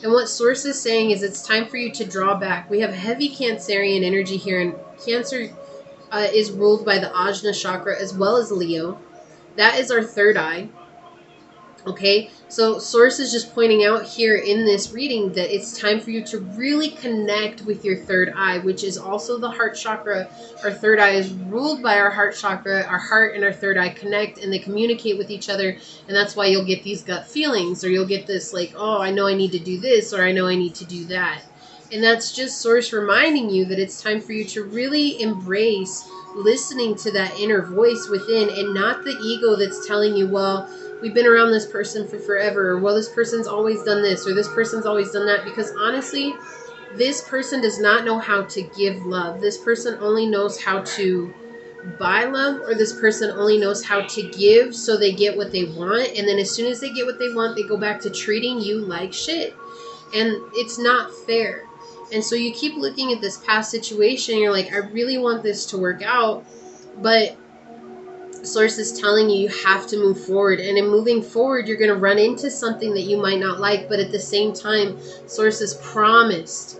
And what Source is saying is it's time for you to draw back. We have heavy Cancerian energy here, and Cancer, is ruled by the Ajna chakra as well as Leo. That is our third eye. Okay, so Source is just pointing out here in this reading that it's time for you to really connect with your third eye, which is also the heart chakra. Our third eye is ruled by our heart chakra. Our heart and our third eye connect and they communicate with each other. And that's why you'll get these gut feelings, or you'll get this like, oh, I know I need to do this, or I know I need to do that. And that's just Source reminding you that it's time for you to really embrace listening to that inner voice within, and not the ego that's telling you, well, we've been around this person for forever, or well, this person's always done this, or this person's always done that. Because honestly, this person does not know how to give love. This person only knows how to buy love, or this person only knows how to give so they get what they want. And then as soon as they get what they want, they go back to treating you like shit. And it's not fair. And so you keep looking at this past situation, and you're like, I really want this to work out, but Source is telling you have to move forward. And in moving forward, you're going to run into something that you might not like. But at the same time, Source has promised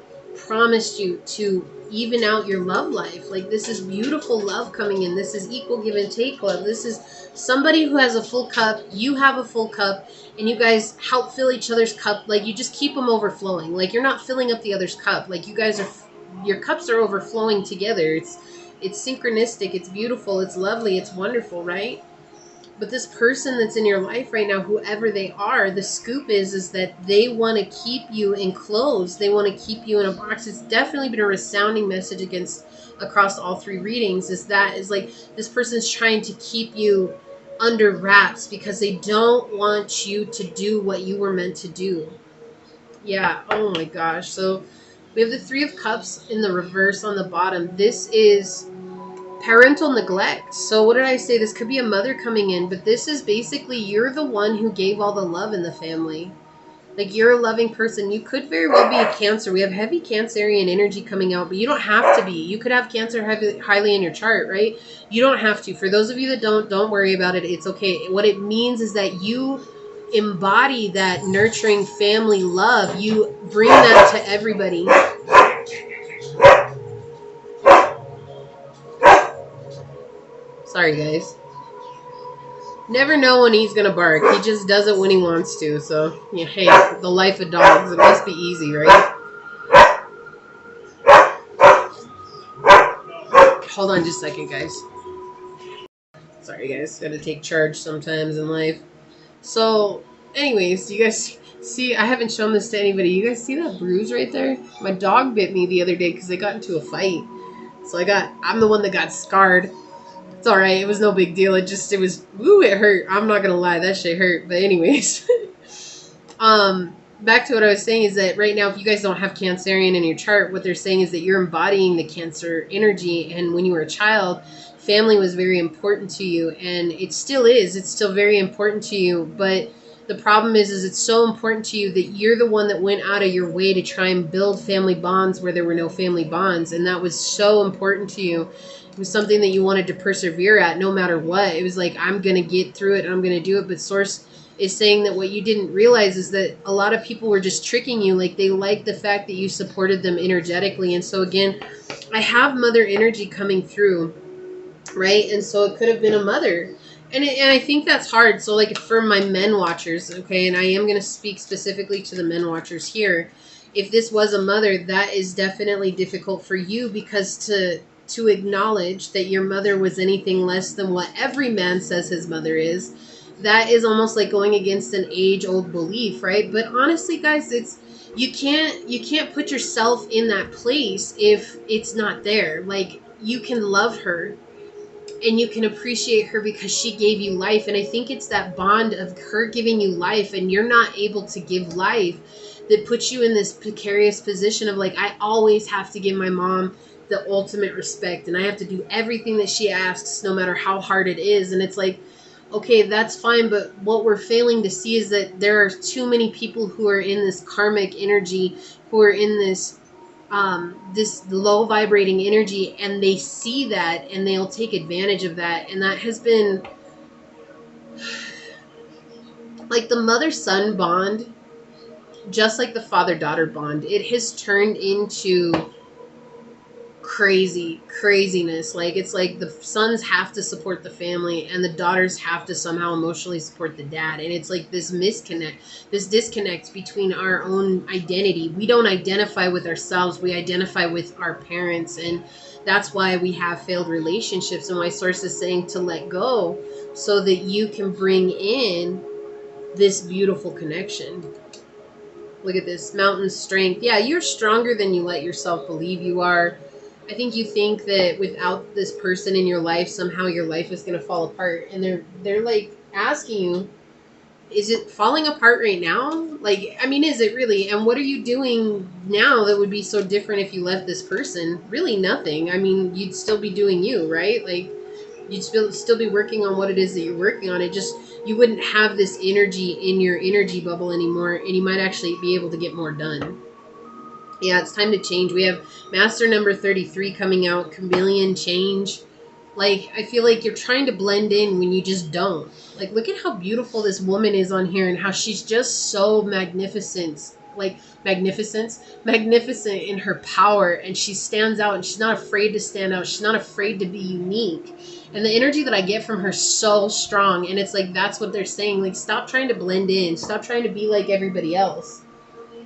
you to even out your love life. Like, this is beautiful love coming in. This is equal give and take love. This is somebody who has a full cup. You have a full cup. And you guys help fill each other's cup. Like, you just keep them overflowing. Like, you're not filling up the other's cup. Like, you guys are, your cups are overflowing together. It's synchronistic, it's beautiful, it's lovely, it's wonderful, right? But this person that's in your life right now, whoever they are, the scoop is that they want to keep you enclosed. They want to keep you in a box. It's definitely been a resounding message across all three readings, is like this person's trying to keep you under wraps because they don't want you to do what you were meant to do. Yeah, oh my gosh. So we have the Three of Cups in the reverse on the bottom. This is parental neglect. So what did I say? This could be a mother coming in, but this is basically you're the one who gave all the love in the family. Like, you're a loving person. You could very well be a Cancer. We have heavy Cancerian energy coming out, but you don't have to be. You could have Cancer highly in your chart, right? You don't have to. For those of you that don't worry about it. It's okay. What it means is that you embody that nurturing family love. You bring that to everybody. Sorry, guys. Never know when he's gonna bark. He just does it when he wants to. So, yeah, hey, the life of dogs. It must be easy, right? Hold on just a second, guys. Sorry, guys. Gotta take charge sometimes in life. So, anyways, you guys see, I haven't shown this to anybody. You guys see that bruise right there? My dog bit me the other day because they got into a fight. So I'm the one that got scarred. It's alright, it was no big deal. It hurt. I'm not gonna lie, that shit hurt. But anyways. Back to what I was saying is that right now, if you guys don't have Cancerian in your chart, what they're saying is that you're embodying the Cancer energy. And when you were a child, family was very important to you. And it still is. It's still very important to you. But the problem is it's so important to you that you're the one that went out of your way to try and build family bonds where there were no family bonds. And that was so important to you. It was something that you wanted to persevere at no matter what. It was like, I'm going to get through it and I'm going to do it. But Source is saying that what you didn't realize is that a lot of people were just tricking you. Like, they liked the fact that you supported them energetically. And so again, I have mother energy coming through, right? And so it could have been a mother. And I think that's hard. So like for my men watchers, okay, and I am going to speak specifically to the men watchers here. If this was a mother, that is definitely difficult for you, because to acknowledge that your mother was anything less than what every man says his mother is, that is almost like going against an age-old belief, right? But honestly, guys, you can't put yourself in that place if it's not there. Like, you can love her and you can appreciate her because she gave you life. And I think it's that bond of her giving you life and you're not able to give life that puts you in this precarious position of like, I always have to give my mom the ultimate respect and I have to do everything that she asks no matter how hard it is. And it's like, okay, that's fine, but what we're failing to see is that there are too many people who are in this karmic energy, who are in this this low vibrating energy, and they see that and they'll take advantage of that. And that has been like the mother-son bond, just like the father-daughter bond, it has turned into craziness. Like, it's like the sons have to support the family and the daughters have to somehow emotionally support the dad, and it's like this disconnect between our own identity. We don't identify with ourselves, we identify with our parents, and that's why we have failed relationships, and why Source is saying to let go so that you can bring in this beautiful connection. Look at this mountain strength. Yeah, you're stronger than you let yourself believe you are. I think you think that without this person in your life, somehow your life is going to fall apart. And they're like asking you, is it falling apart right now? Like, I mean, is it really? And what are you doing now that would be so different if you left this person? Really nothing. I mean, you'd still be doing you, right? Like, you'd still be working on what it is that you're working on. It just, you wouldn't have this energy in your energy bubble anymore, and you might actually be able to get more done. Yeah, it's time to change. We have Master number 33 coming out, Chameleon Change. Like, I feel like you're trying to blend in when you just don't. Like, look at how beautiful this woman is on here and how she's just so magnificent. Like, magnificent in her power. And she stands out and she's not afraid to stand out. She's not afraid to be unique. And the energy that I get from her is so strong. And it's like, that's what they're saying. Like, stop trying to blend in. Stop trying to be like everybody else.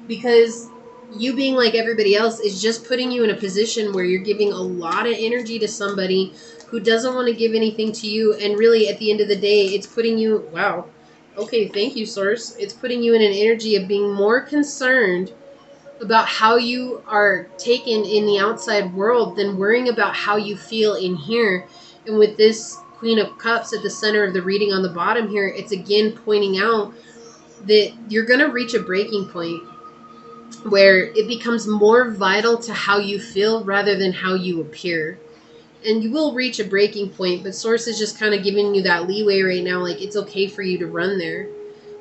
Because you being like everybody else is just putting you in a position where you're giving a lot of energy to somebody who doesn't want to give anything to you. And really, at the end of the day, it's putting you, wow, okay, thank you, Source. It's putting you in an energy of being more concerned about how you are taken in the outside world than worrying about how you feel in here. And with this Queen of Cups at the center of the reading on the bottom here, it's again pointing out that you're going to reach a breaking point where it becomes more vital to how you feel rather than how you appear. And you will reach a breaking point, but Source is just kind of giving you that leeway right now, like it's okay for you to run there.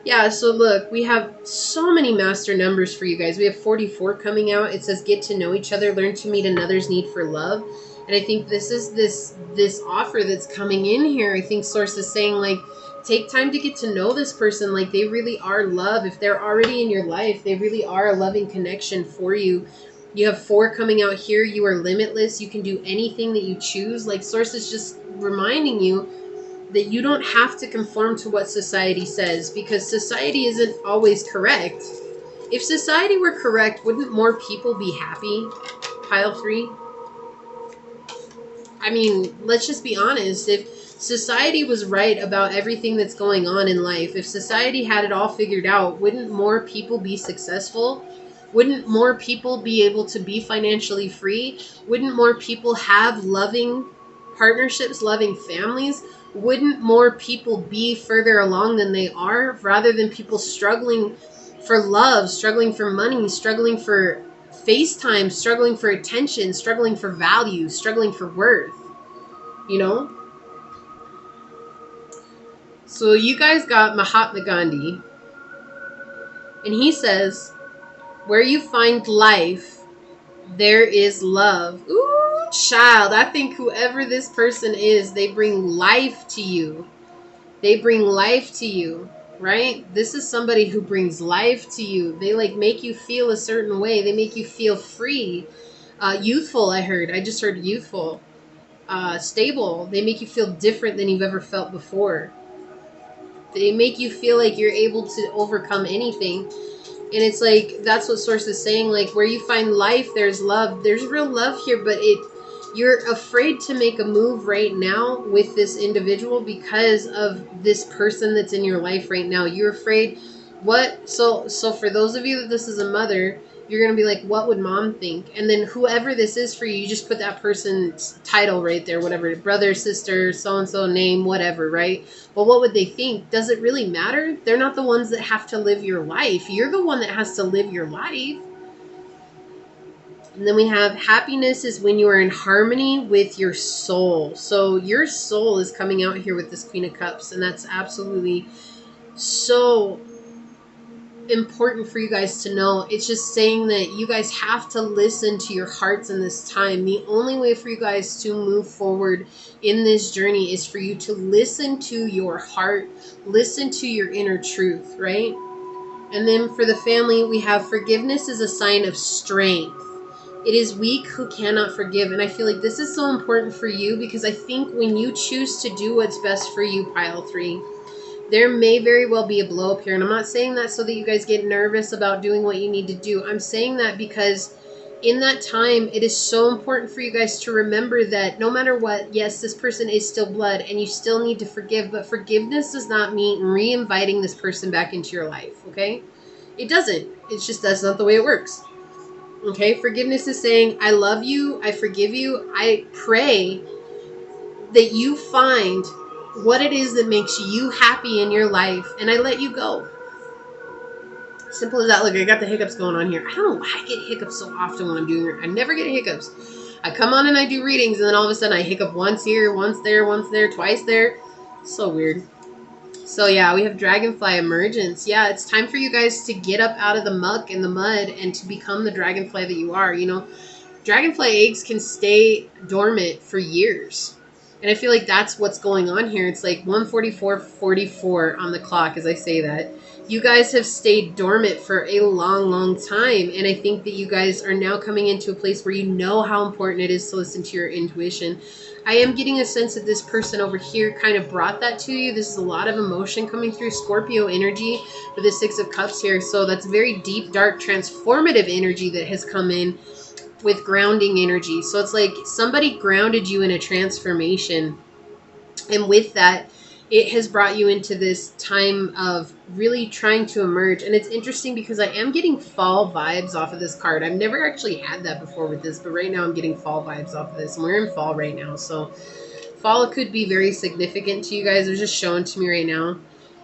Yeah, so look, we have so many master numbers for you guys. We have 44 coming out. It says get to know each other, learn to meet another's need for love. And I think this is this offer that's coming in here. I think Source is saying, like, take time to get to know this person. Like, they really are love. If they're already in your life, they really are a loving connection for you. You have 4 coming out here. You are limitless. You can do anything that you choose. Like, Source is just reminding you that you don't have to conform to what society says, because society isn't always correct. If society were correct, wouldn't more people be happy? Pile 3. I mean, let's just be honest. If society was right about everything that's going on in life, if society had it all figured out, wouldn't more people be successful? Wouldn't more people be able to be financially free? Wouldn't more people have loving partnerships, loving families? Wouldn't more people be further along than they are, rather than people struggling for love, struggling for money, struggling for FaceTime, struggling for attention, struggling for value, struggling for worth, you know? So you guys got Mahatma Gandhi, and he says, where you find life, there is love. Ooh, child, I think whoever this person is, they bring life to you. They bring life to you, right? This is somebody who brings life to you. They like make you feel a certain way. They make you feel free. Youthful, I just heard youthful. Stable. They make you feel different than you've ever felt before. They make you feel like you're able to overcome anything. And it's like, that's what Source is saying. Like, where you find life, there's love. There's real love here, but you're afraid to make a move right now with this individual because of this person that's in your life right now. You're afraid, what? So for those of you that this is a mother, you're going to be like, what would mom think? And then whoever this is for you, you just put that person's title right there, whatever, brother, sister, so-and-so, name, whatever, right? Well, what would they think? Does it really matter? They're not the ones that have to live your life. You're the one that has to live your life. And then we have happiness is when you are in harmony with your soul. So your soul is coming out here with this Queen of Cups, and that's absolutely so important for you guys to know. It's just saying that you guys have to listen to your hearts in this time. The only way for you guys to move forward in this journey is for you to listen to your heart, listen to your inner truth, right? And then for the family, we have forgiveness is a sign of strength. It is weak who cannot forgive. And I feel like this is so important for you, because I think when you choose to do what's best for you, pile 3, there may very well be a blow up here. And I'm not saying that so that you guys get nervous about doing what you need to do. I'm saying that because in that time, it is so important for you guys to remember that no matter what, yes, this person is still blood and you still need to forgive. But forgiveness does not mean re-inviting this person back into your life, okay? It doesn't. It's just that's not the way it works. Okay, forgiveness is saying, I love you, I forgive you, I pray that you find what it is that makes you happy in your life, and I let you go. Simple as that. Look, I got the hiccups going on here. I don't know why I get hiccups so often when I'm doing it. I never get hiccups. I come on and I do readings, and then all of a sudden I hiccup once here, once there, twice there. So weird. So yeah, we have Dragonfly Emergence. Yeah, it's time for you guys to get up out of the muck and the mud and to become the dragonfly that you are. You know, dragonfly eggs can stay dormant for years. And I feel like that's what's going on here. It's like 1:44:44 on the clock as I say that. You guys have stayed dormant for a long, long time. And I think that you guys are now coming into a place where you know how important it is to listen to your intuition. I am getting a sense that this person over here kind of brought that to you. This is a lot of emotion coming through. Scorpio energy with the 6 of Cups here. So that's very deep, dark, transformative energy that has come in with grounding energy. So it's like somebody grounded you in a transformation. And with that, it has brought you into this time of really trying to emerge. And it's interesting because I am getting fall vibes off of this card. I've never actually had that before with this, but right now I'm getting fall vibes off of this. And we're in fall right now. So fall could be very significant to you guys. It was just shown to me right now.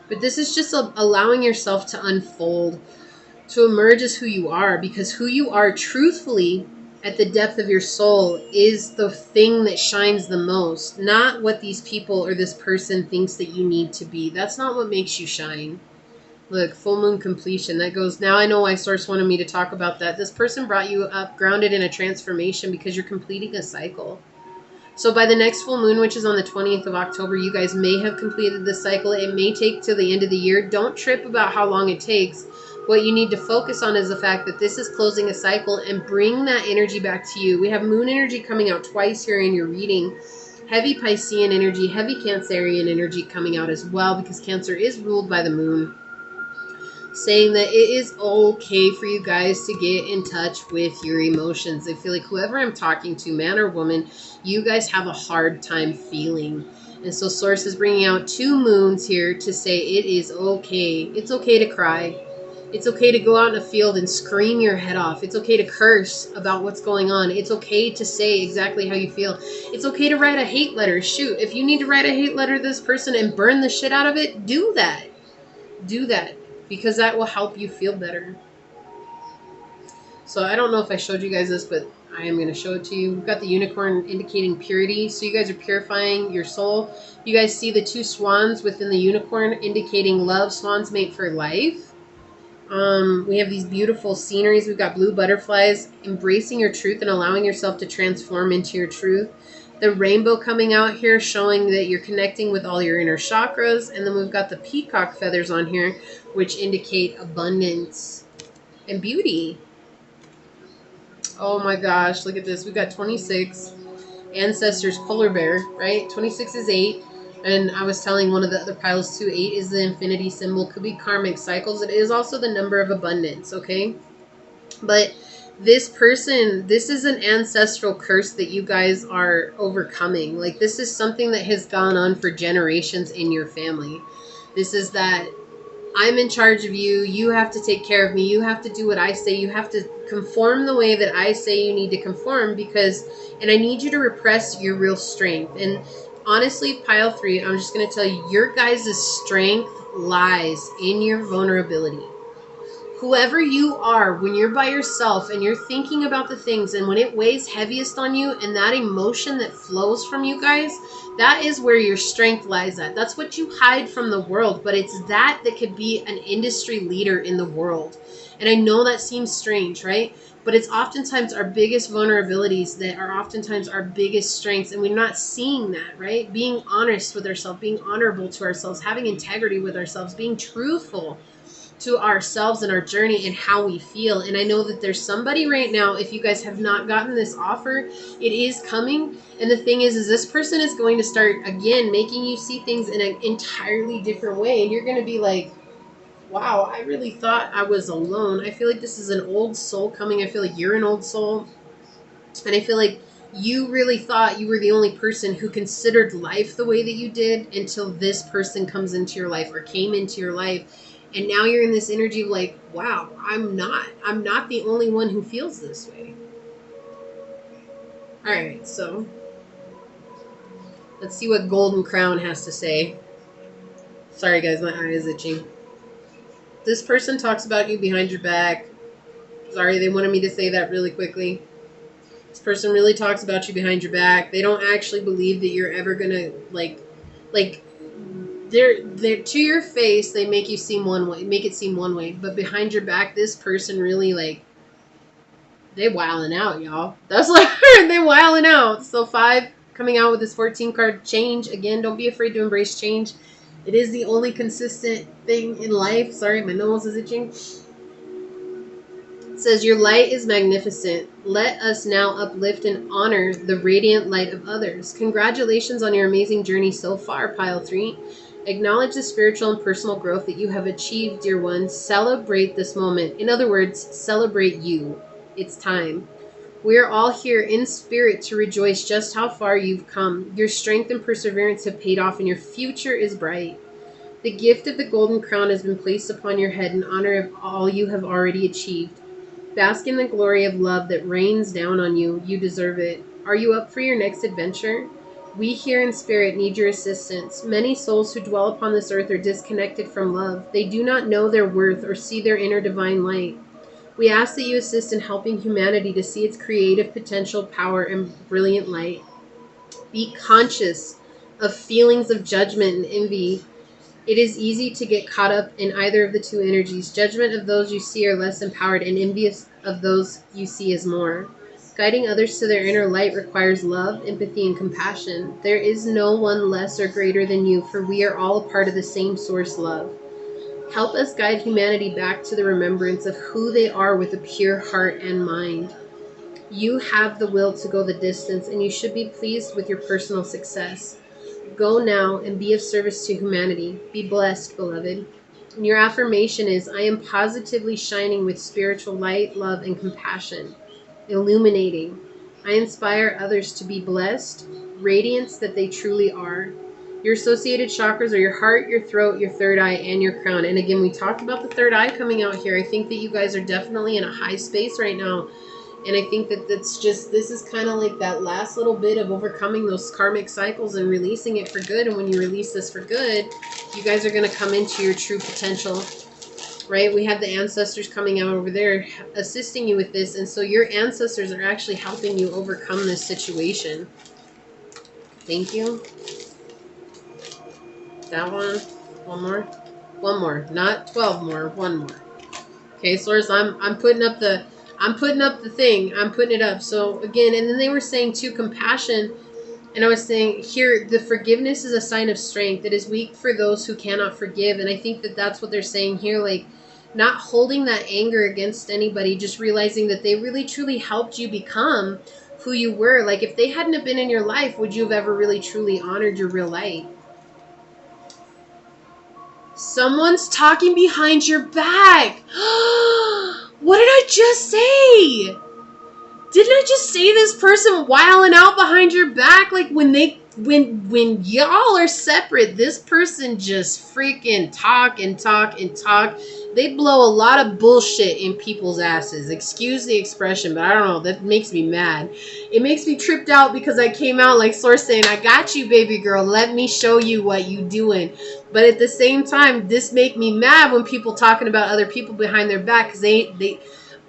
But this is just allowing yourself to unfold, to emerge as who you are, because who you are truthfully at the depth of your soul is the thing that shines the most, not what these people or this person thinks that you need to be. That's not what makes you shine. Look, full moon completion. That goes, now I know why Source wanted me to talk about that. This person brought you up grounded in a transformation because you're completing a cycle. So by the next full moon, which is on the 20th of October, you guys may have completed this cycle. It may take till the end of the year. Don't trip about how long it takes. What you need to focus on is the fact that this is closing a cycle, and bring that energy back to you. We have moon energy coming out twice here in your reading. Heavy Piscean energy, heavy Cancerian energy coming out as well, because Cancer is ruled by the moon. Saying that it is okay for you guys to get in touch with your emotions. I feel like whoever I'm talking to, man or woman, you guys have a hard time feeling. And so Source is bringing out 2 moons here to say it is okay. It's okay to cry. It's okay to go out in a field and scream your head off. It's okay to curse about what's going on. It's okay to say exactly how you feel. It's okay to write a hate letter. Shoot, if you need to write a hate letter to this person and burn the shit out of it, do that. Do that, because that will help you feel better. So I don't know if I showed you guys this, but I am going to show it to you. We've got the unicorn indicating purity. So you guys are purifying your soul. You guys see the 2 swans within the unicorn indicating love. Swans mate for life. We have these beautiful sceneries. We've got blue butterflies, embracing your truth and allowing yourself to transform into your truth. The rainbow coming out here, showing that you're connecting with all your inner chakras. And then we've got the peacock feathers on here, which indicate abundance and beauty. Oh my gosh, look at this. We've got 26 ancestors, polar bear, right? 26 is 8. And I was telling one of the other piles too, 8 is the infinity symbol. Could be karmic cycles. It is also the number of abundance, okay? But this person, this is an ancestral curse that you guys are overcoming. Like, this is something that has gone on for generations in your family. This is that I'm in charge of you. You have to take care of me. You have to do what I say. You have to conform the way that I say you need to conform, because, and I need you to repress your real strength. And honestly, pile 3, I'm just going to tell you, your guys' strength lies in your vulnerability. Whoever you are, when you're by yourself and you're thinking about the things, and when it weighs heaviest on you, and that emotion that flows from you guys, that is where your strength lies at. That's what you hide from the world, but it's that could be an industry leader in the world. And I know that seems strange, right? But it's oftentimes our biggest vulnerabilities that are oftentimes our biggest strengths, and we're not seeing that, right? Being honest with ourselves, being honorable to ourselves, having integrity with ourselves, being truthful to ourselves and our journey and how we feel. And I know that there's somebody right now, if you guys have not gotten this offer, it is coming. And the thing is this person is going to start, again, making you see things in an entirely different way. And you're going to be like, wow, I really thought I was alone. I feel like this is an old soul coming. I feel like you're an old soul. And I feel like you really thought you were the only person who considered life the way that you did until this person comes into your life or came into your life. And now you're in this energy of like, wow, I'm not the only one who feels this way. All right, so let's see what Golden Crown has to say. Sorry, guys, my eye is itching. This person talks about you behind your back. Sorry, they wanted me to say that really quickly. This person really talks about you behind your back. They don't actually believe that you're ever gonna like they're to your face. They make you seem one way, make it seem one way, but behind your back, this person really like they wilding out, y'all. That's like they wilding out. So 5 coming out with this 14 card change again. Don't be afraid to embrace change. It is the only consistent thing in life. Sorry, my nose is itching. It says, your light is magnificent. Let us now uplift and honor the radiant light of others. Congratulations on your amazing journey so far, Pile 3. Acknowledge the spiritual and personal growth that you have achieved, dear ones. Celebrate this moment. In other words, celebrate you. It's time. We are all here in spirit to rejoice just how far you've come. Your strength and perseverance have paid off and your future is bright. The gift of the Golden Crown has been placed upon your head in honor of all you have already achieved. Bask in the glory of love that rains down on you. You deserve it. Are you up for your next adventure? We here in spirit need your assistance. Many souls who dwell upon this earth are disconnected from love. They do not know their worth or see their inner divine light. We ask that you assist in helping humanity to see its creative potential, power, and brilliant light. Be conscious of feelings of judgment and envy. It is easy to get caught up in either of the two energies. Judgment of those you see are less empowered, and envious of those you see is more. Guiding others to their inner light requires love, empathy, and compassion. There is no one less or greater than you, for we are all a part of the same source, love. Help us guide humanity back to the remembrance of who they are with a pure heart and mind. You have the will to go the distance, and you should be pleased with your personal success. Go now and be of service to humanity. Be blessed, beloved. And your affirmation is, I am positively shining with spiritual light, love, and compassion. Illuminating. I inspire others to be blessed, radiance that they truly are. Your associated chakras are your heart, your throat, your third eye, and your crown. And again, we talked about the third eye coming out here. I think that you guys are definitely in a high space right now. And I think that this is kind of like that last little bit of overcoming those karmic cycles and releasing it for good. And when you release this for good, you guys are going to come into your true potential, right? We have the ancestors coming out over there assisting you with this. And so your ancestors are actually helping you overcome this situation. Thank you. That one. One more. Not 12 more. One more. Okay, Source, I'm putting up the thing. I'm putting it up. So again, and then they were saying too, compassion. And I was saying here, the forgiveness is a sign of strength. It is weak for those who cannot forgive. And I think that that's what they're saying here. Like, not holding that anger against anybody, just realizing that they really truly helped you become who you were. Like, if they hadn't have been in your life, would you have ever really truly honored your real light? Someone's talking behind your back. What did I just say? Didn't I just say this person wilding out behind your back? Like when y'all are separate, this person just freaking talk and talk and talk. They blow a lot of bullshit in people's asses. Excuse the expression, but I don't know. That makes me mad. It makes me tripped out because I came out like Source saying, I got you, baby girl. Let me show you what you doing. But at the same time, this make me mad when people talking about other people behind their back because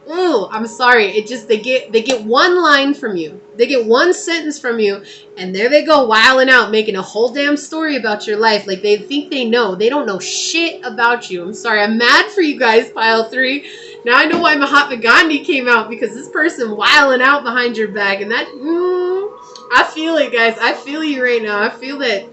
oh, I'm sorry. It just, they get one line from you. They get one sentence from you, and there they go wilding out, making a whole damn story about your life. Like they think they know. They don't know shit about you. I'm sorry. I'm mad for you guys, Pile 3. Now I know why Mahatma Gandhi came out, because this person wilding out behind your back, and that, I feel it, guys. I feel you right now. I feel that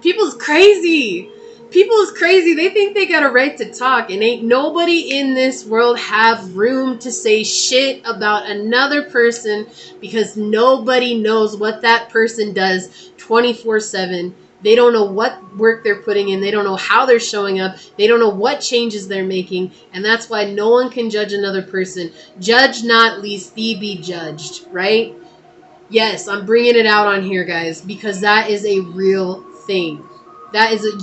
people's crazy. People is crazy. They think they got a right to talk, and ain't nobody in this world have room to say shit about another person because nobody knows what that person does 24/7. They don't know what work they're putting in. They don't know how they're showing up. They don't know what changes they're making. And that's why no one can judge another person. Judge not, lest thee be judged, right? Yes, I'm bringing it out on here, guys, because that is a real thing.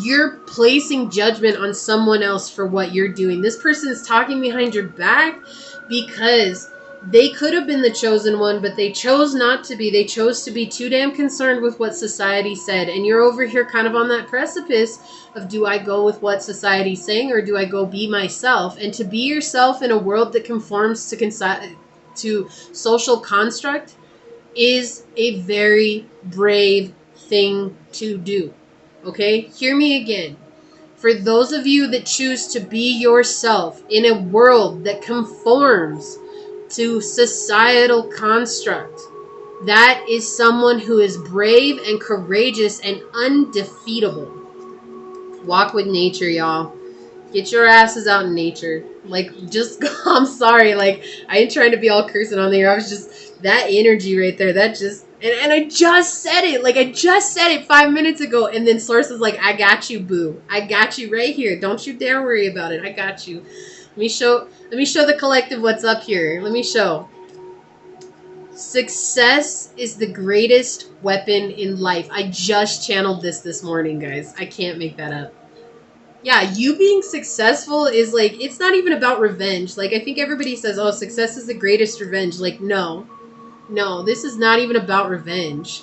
You're placing judgment on someone else for what you're doing. This person is talking behind your back because they could have been the chosen one, but they chose not to be. They chose to be too damn concerned with what society said. And you're over here kind of on that precipice of, do I go with what society's saying or do I go be myself? And to be yourself in a world that conforms to social construct is a very brave thing to do. Okay? Hear me again. For those of you that choose to be yourself in a world that conforms to societal construct, that is someone who is brave and courageous and undefeatable. Walk with nature, y'all. Get your asses out in nature. Like, just, I'm sorry. Like, I ain't trying to be all cursing on there. I was just, that energy right there, that just, and I just said it. Like, I just said it 5 minutes ago. And then Source is like, I got you, boo. I got you right here. Don't you dare worry about it. I got you. Let me show the collective what's up here. Let me show. Success is the greatest weapon in life. I just channeled this morning, guys. I can't make that up. Yeah, you being successful is like, it's not even about revenge. Like, I think everybody says, oh, success is the greatest revenge. Like, no, this is not even about revenge.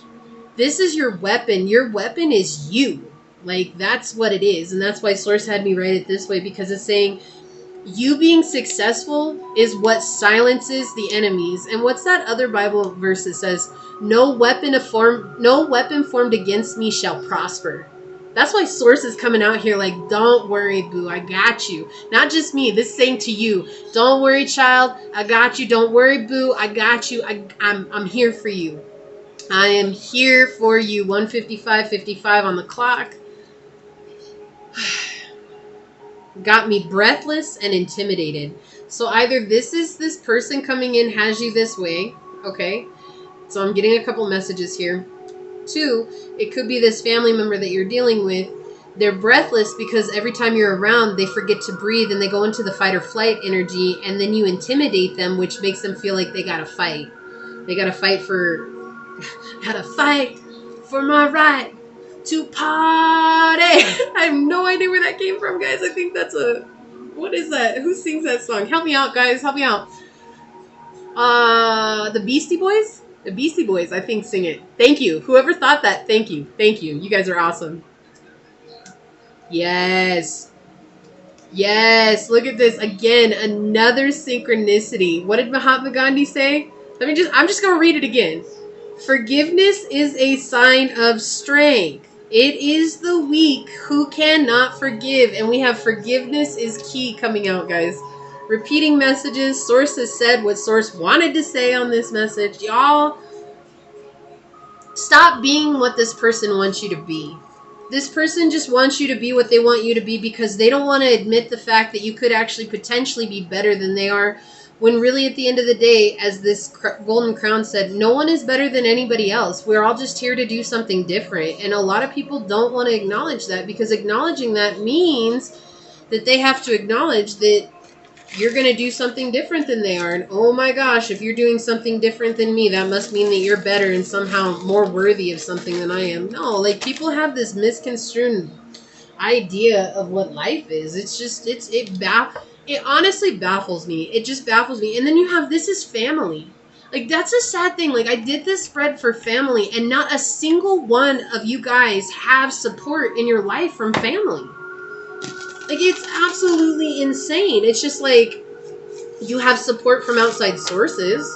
This is your weapon. Your weapon is you. Like, that's what it is. And that's why Source had me write it this way, because it's saying you being successful is what silences the enemies. And what's that other Bible verse that says, no weapon formed against me shall prosper. That's why Source is coming out here like, don't worry, boo, I got you. Not just me, this saying to you, don't worry, child, I got you. Don't worry, boo, I got you. I'm here for you. I am here for you. 1:55:55 on the clock. Got me breathless and intimidated. So either this is this person coming in has you this way, okay? So I'm getting a couple messages here. 2, it could be this family member that you're dealing with. They're breathless because every time you're around, they forget to breathe and they go into the fight or flight energy, and then you intimidate them, which makes them feel like they gotta fight. They gotta fight for my right to party. I have no idea where that came from, guys. I think that's what is that? Who sings that song? Help me out, guys. Help me out. The Beastie Boys? The Beastie Boys, I think, sing it. Thank you. Whoever thought that, thank you. Thank you. You guys are awesome. Yes. Yes. Look at this. Again, another synchronicity. What did Mahatma Gandhi say? I'm just going to read it again. Forgiveness is a sign of strength. It is the weak who cannot forgive. And we have forgiveness is key coming out, guys. Repeating messages. Source has said what Source wanted to say on this message. Y'all, stop being what this person wants you to be. This person just wants you to be what they want you to be because they don't want to admit the fact that you could actually potentially be better than they are. When really at the end of the day, as this Golden Crown said, no one is better than anybody else. We're all just here to do something different. And a lot of people don't want to acknowledge that, because acknowledging that means that they have to acknowledge that you're going to do something different than they are. And oh my gosh, if you're doing something different than me, that must mean that you're better and somehow more worthy of something than I am. No, like, people have this misconstrued idea of what life is. It's just, it honestly baffles me. It just baffles me. And then you have, this is family. Like, that's a sad thing. Like, I did this spread for family, and not a single one of you guys have support in your life from family. Like, it's absolutely insane. It's just like, you have support from outside sources.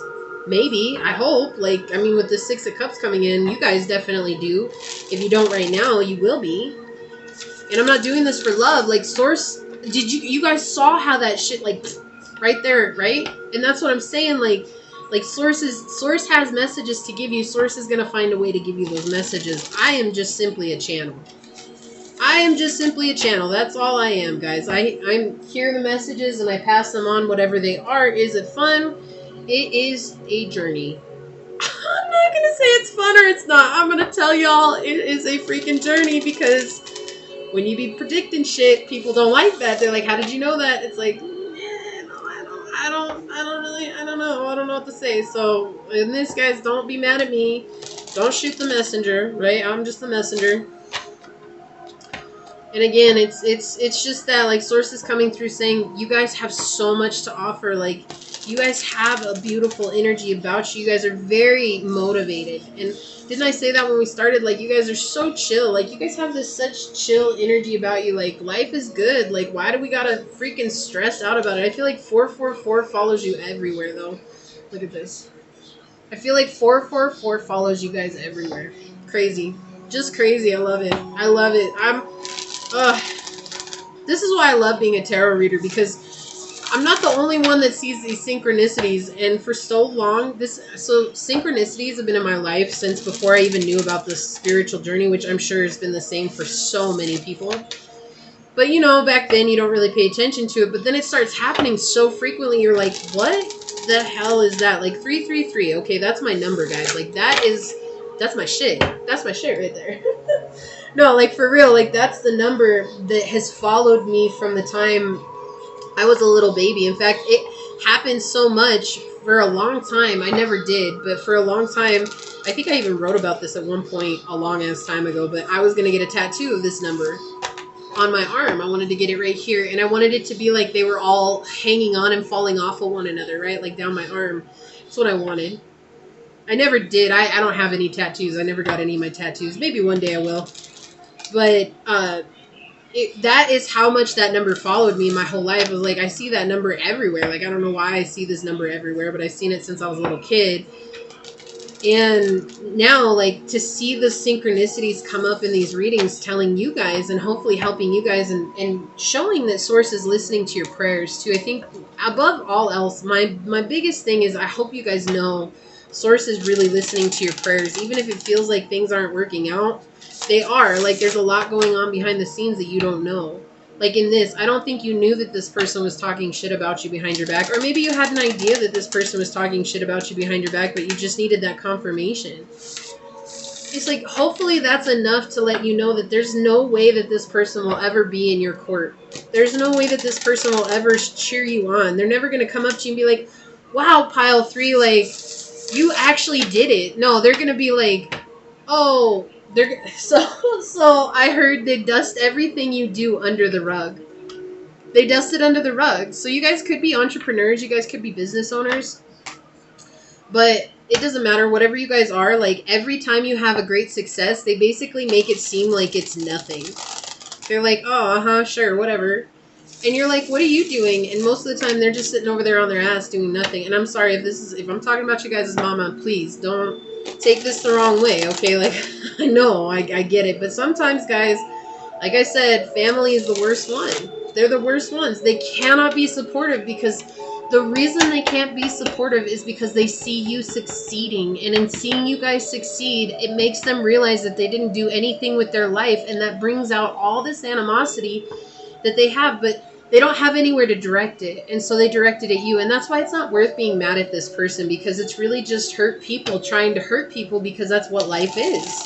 Maybe. I hope. Like, I mean, with the 6 of Cups coming in, you guys definitely do. If you don't right now, you will be. And I'm not doing this for love. Like, Source, you guys saw how that shit, like, right there, right? And that's what I'm saying. Like Source has messages to give you. Source is going to find a way to give you those messages. I am just simply a channel. I am just simply a channel. That's all I am, guys. I'm hear the messages and I pass them on, whatever they are. Is it fun? It is a journey. I'm not gonna say it's fun or it's not. I'm gonna tell y'all it is a freaking journey, because when you be predicting shit, people don't like that. They're like, how did you know that? It's like, yeah, no, I don't know. I don't know what to say. So in this, guys, don't be mad at me. Don't shoot the messenger, right? I'm just the messenger. And again, it's just that, like, sources coming through saying you guys have so much to offer. Like, you guys have a beautiful energy about you. You guys are very motivated. And didn't I say that when we started? Like, you guys are so chill. Like, you guys have this such chill energy about you. Like, life is good. Like, why do we gotta freaking stress out about it? I feel like 444 follows you everywhere, though. Look at this. I feel like 444 follows you guys everywhere. Crazy. Just crazy. I love it. I love it. This is why I love being a tarot reader, because I'm not the only one that sees these synchronicities. And for so long, synchronicities have been in my life since before I even knew about this spiritual journey, which I'm sure has been the same for so many people. But, you know, back then you don't really pay attention to it. But then it starts happening so frequently, you're like, what the hell is that? Like, 333. Okay, that's my number, guys. Like, that's my shit. That's my shit right there. No, like, for real, like, that's the number that has followed me from the time I was a little baby. In fact, it happened so much for a long time. I never did, but for a long time, I think I even wrote about this at one point a long ass time ago, but I was going to get a tattoo of this number on my arm. I wanted to get it right here, and I wanted it to be like they were all hanging on and falling off of one another, right? Like, down my arm. That's what I wanted. I never did. I don't have any tattoos. I never got any of my tattoos. Maybe one day I will. But that is how much that number followed me my whole life. It was like, I see that number everywhere. Like, I don't know why I see this number everywhere, but I've seen it since I was a little kid. And now, like, to see the synchronicities come up in these readings, telling you guys and hopefully helping you guys and showing that Source is listening to your prayers too. I think above all else, my biggest thing is I hope you guys know Source is really listening to your prayers. Even if it feels like things aren't working out, they are. Like, there's a lot going on behind the scenes that you don't know. Like, in this, I don't think you knew that this person was talking shit about you behind your back. Or maybe you had an idea that this person was talking shit about you behind your back, but you just needed that confirmation. It's like, hopefully that's enough to let you know that there's no way that this person will ever be in your court. There's no way that this person will ever cheer you on. They're never going to come up to you and be like, wow, pile 3, like, you actually did it. No, they're going to be like, oh... So I heard they dust everything you do under the rug. They dust it under the rug. So you guys could be entrepreneurs. You guys could be business owners. But it doesn't matter. Whatever you guys are, like, every time you have a great success, they basically make it seem like it's nothing. They're like, oh, sure, whatever. And you're like, what are you doing? And most of the time, they're just sitting over there on their ass doing nothing. And I'm sorry if I'm talking about you guys' mama, please don't take this the wrong way, okay? Like, I know, I get it. But sometimes, guys, like I said, family is the worst one. They're the worst ones. They cannot be supportive, because the reason they can't be supportive is because they see you succeeding. And in seeing you guys succeed, it makes them realize that they didn't do anything with their life. And that brings out all this animosity that they have. But they don't have anywhere to direct it, and so they direct it at you. And that's why it's not worth being mad at this person, because it's really just hurt people trying to hurt people, because that's what life is.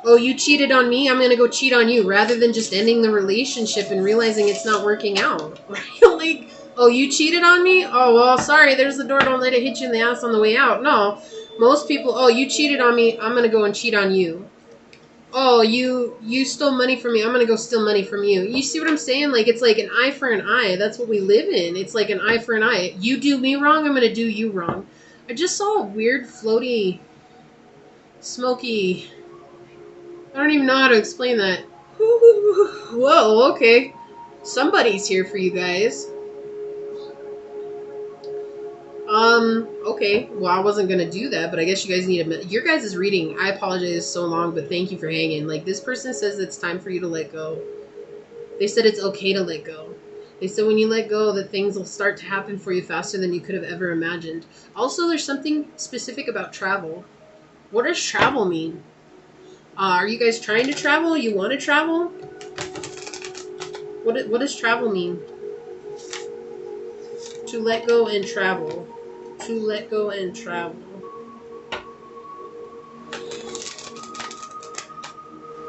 Oh, you cheated on me, I'm going to go cheat on you, rather than just ending the relationship and realizing it's not working out. Like, oh, you cheated on me? Oh, well, sorry, there's the door, don't let it hit you in the ass on the way out. No, most people, oh, you cheated on me, I'm going to go and cheat on you. Oh, you stole money from me, I'm going to go steal money from you. You see what I'm saying? Like, it's like an eye for an eye. That's what we live in. It's like an eye for an eye. You do me wrong, I'm going to do you wrong. I just saw a weird, floaty, smoky... I don't even know how to explain that. Whoa, okay. Somebody's here for you guys. Okay. Well, I wasn't gonna do that, but I guess you guys need your guys' reading. I apologize so long, but thank you for hanging. Like, this person says it's time for you to let go. They said it's okay to let go. They said when you let go, that things will start to happen for you faster than you could have ever imagined. Also, there's something specific about travel. What does travel mean? Are you guys trying to travel? You want to travel? What does travel mean? To let go and travel. To let go and travel.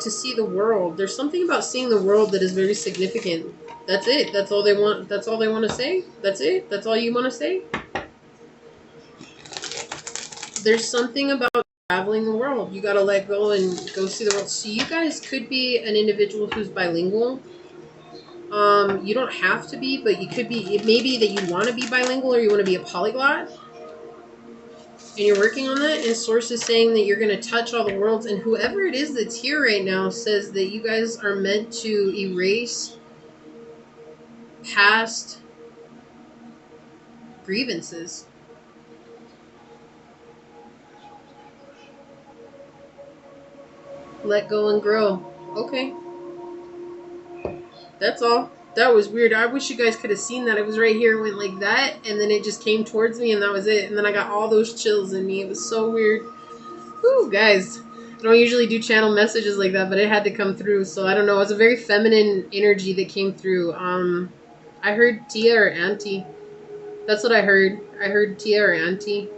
To see the world. There's something about seeing the world that is very significant. That's it. That's all they want. That's all they want to say. That's it. That's all you want to say. There's something about traveling the world. You got to let go and go see the world. So you guys could be an individual who's bilingual. You don't have to be, but you could be. It may be that you want to be bilingual or you want to be a polyglot. And you're working on that, and Source is saying that you're going to touch all the worlds, and whoever it is that's here right now says that you guys are meant to erase past grievances. Let go and grow. Okay. That's all. That was weird. I wish you guys could have seen that. It was right here. It went like that, and then it just came towards me, and that was it. And then I got all those chills in me. It was so weird. Whew, guys. I don't usually do channel messages like that, but it had to come through. So I don't know. It was a very feminine energy that came through. I heard Tia or Auntie. That's what I heard. I heard Tia or Auntie.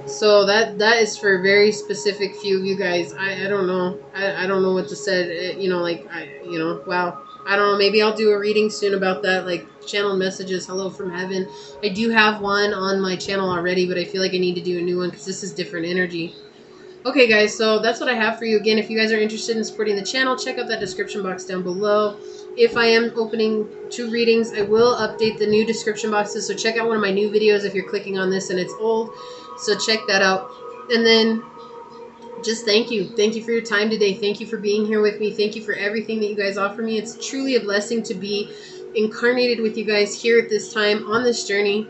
So that is for a very specific few of you guys. I don't know. I don't know what to say. Wow. I don't know. Maybe I'll do a reading soon about that, like channel messages, hello from heaven. I do have one on my channel already, but I feel like I need to do a new one because this is different energy. Okay, guys, so that's what I have for you. Again, if you guys are interested in supporting the channel, check out that description box down below. If I am opening 2 readings, I will update the new description boxes, so check out one of my new videos if you're clicking on this and it's old. So check that out. And then just thank you. Thank you for your time today. Thank you for being here with me. Thank you for everything that you guys offer me. It's truly a blessing to be incarnated with you guys here at this time on this journey.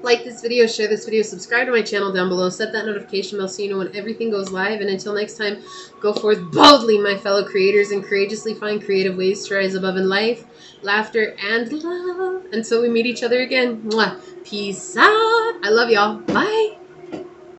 Like this video, share this video, subscribe to my channel down below, set that notification bell so you know when everything goes live. And until next time, go forth boldly, my fellow creators, and courageously find creative ways to rise above in life, laughter, and love. Until we meet each other again. Mwah. Peace out. I love y'all. Bye.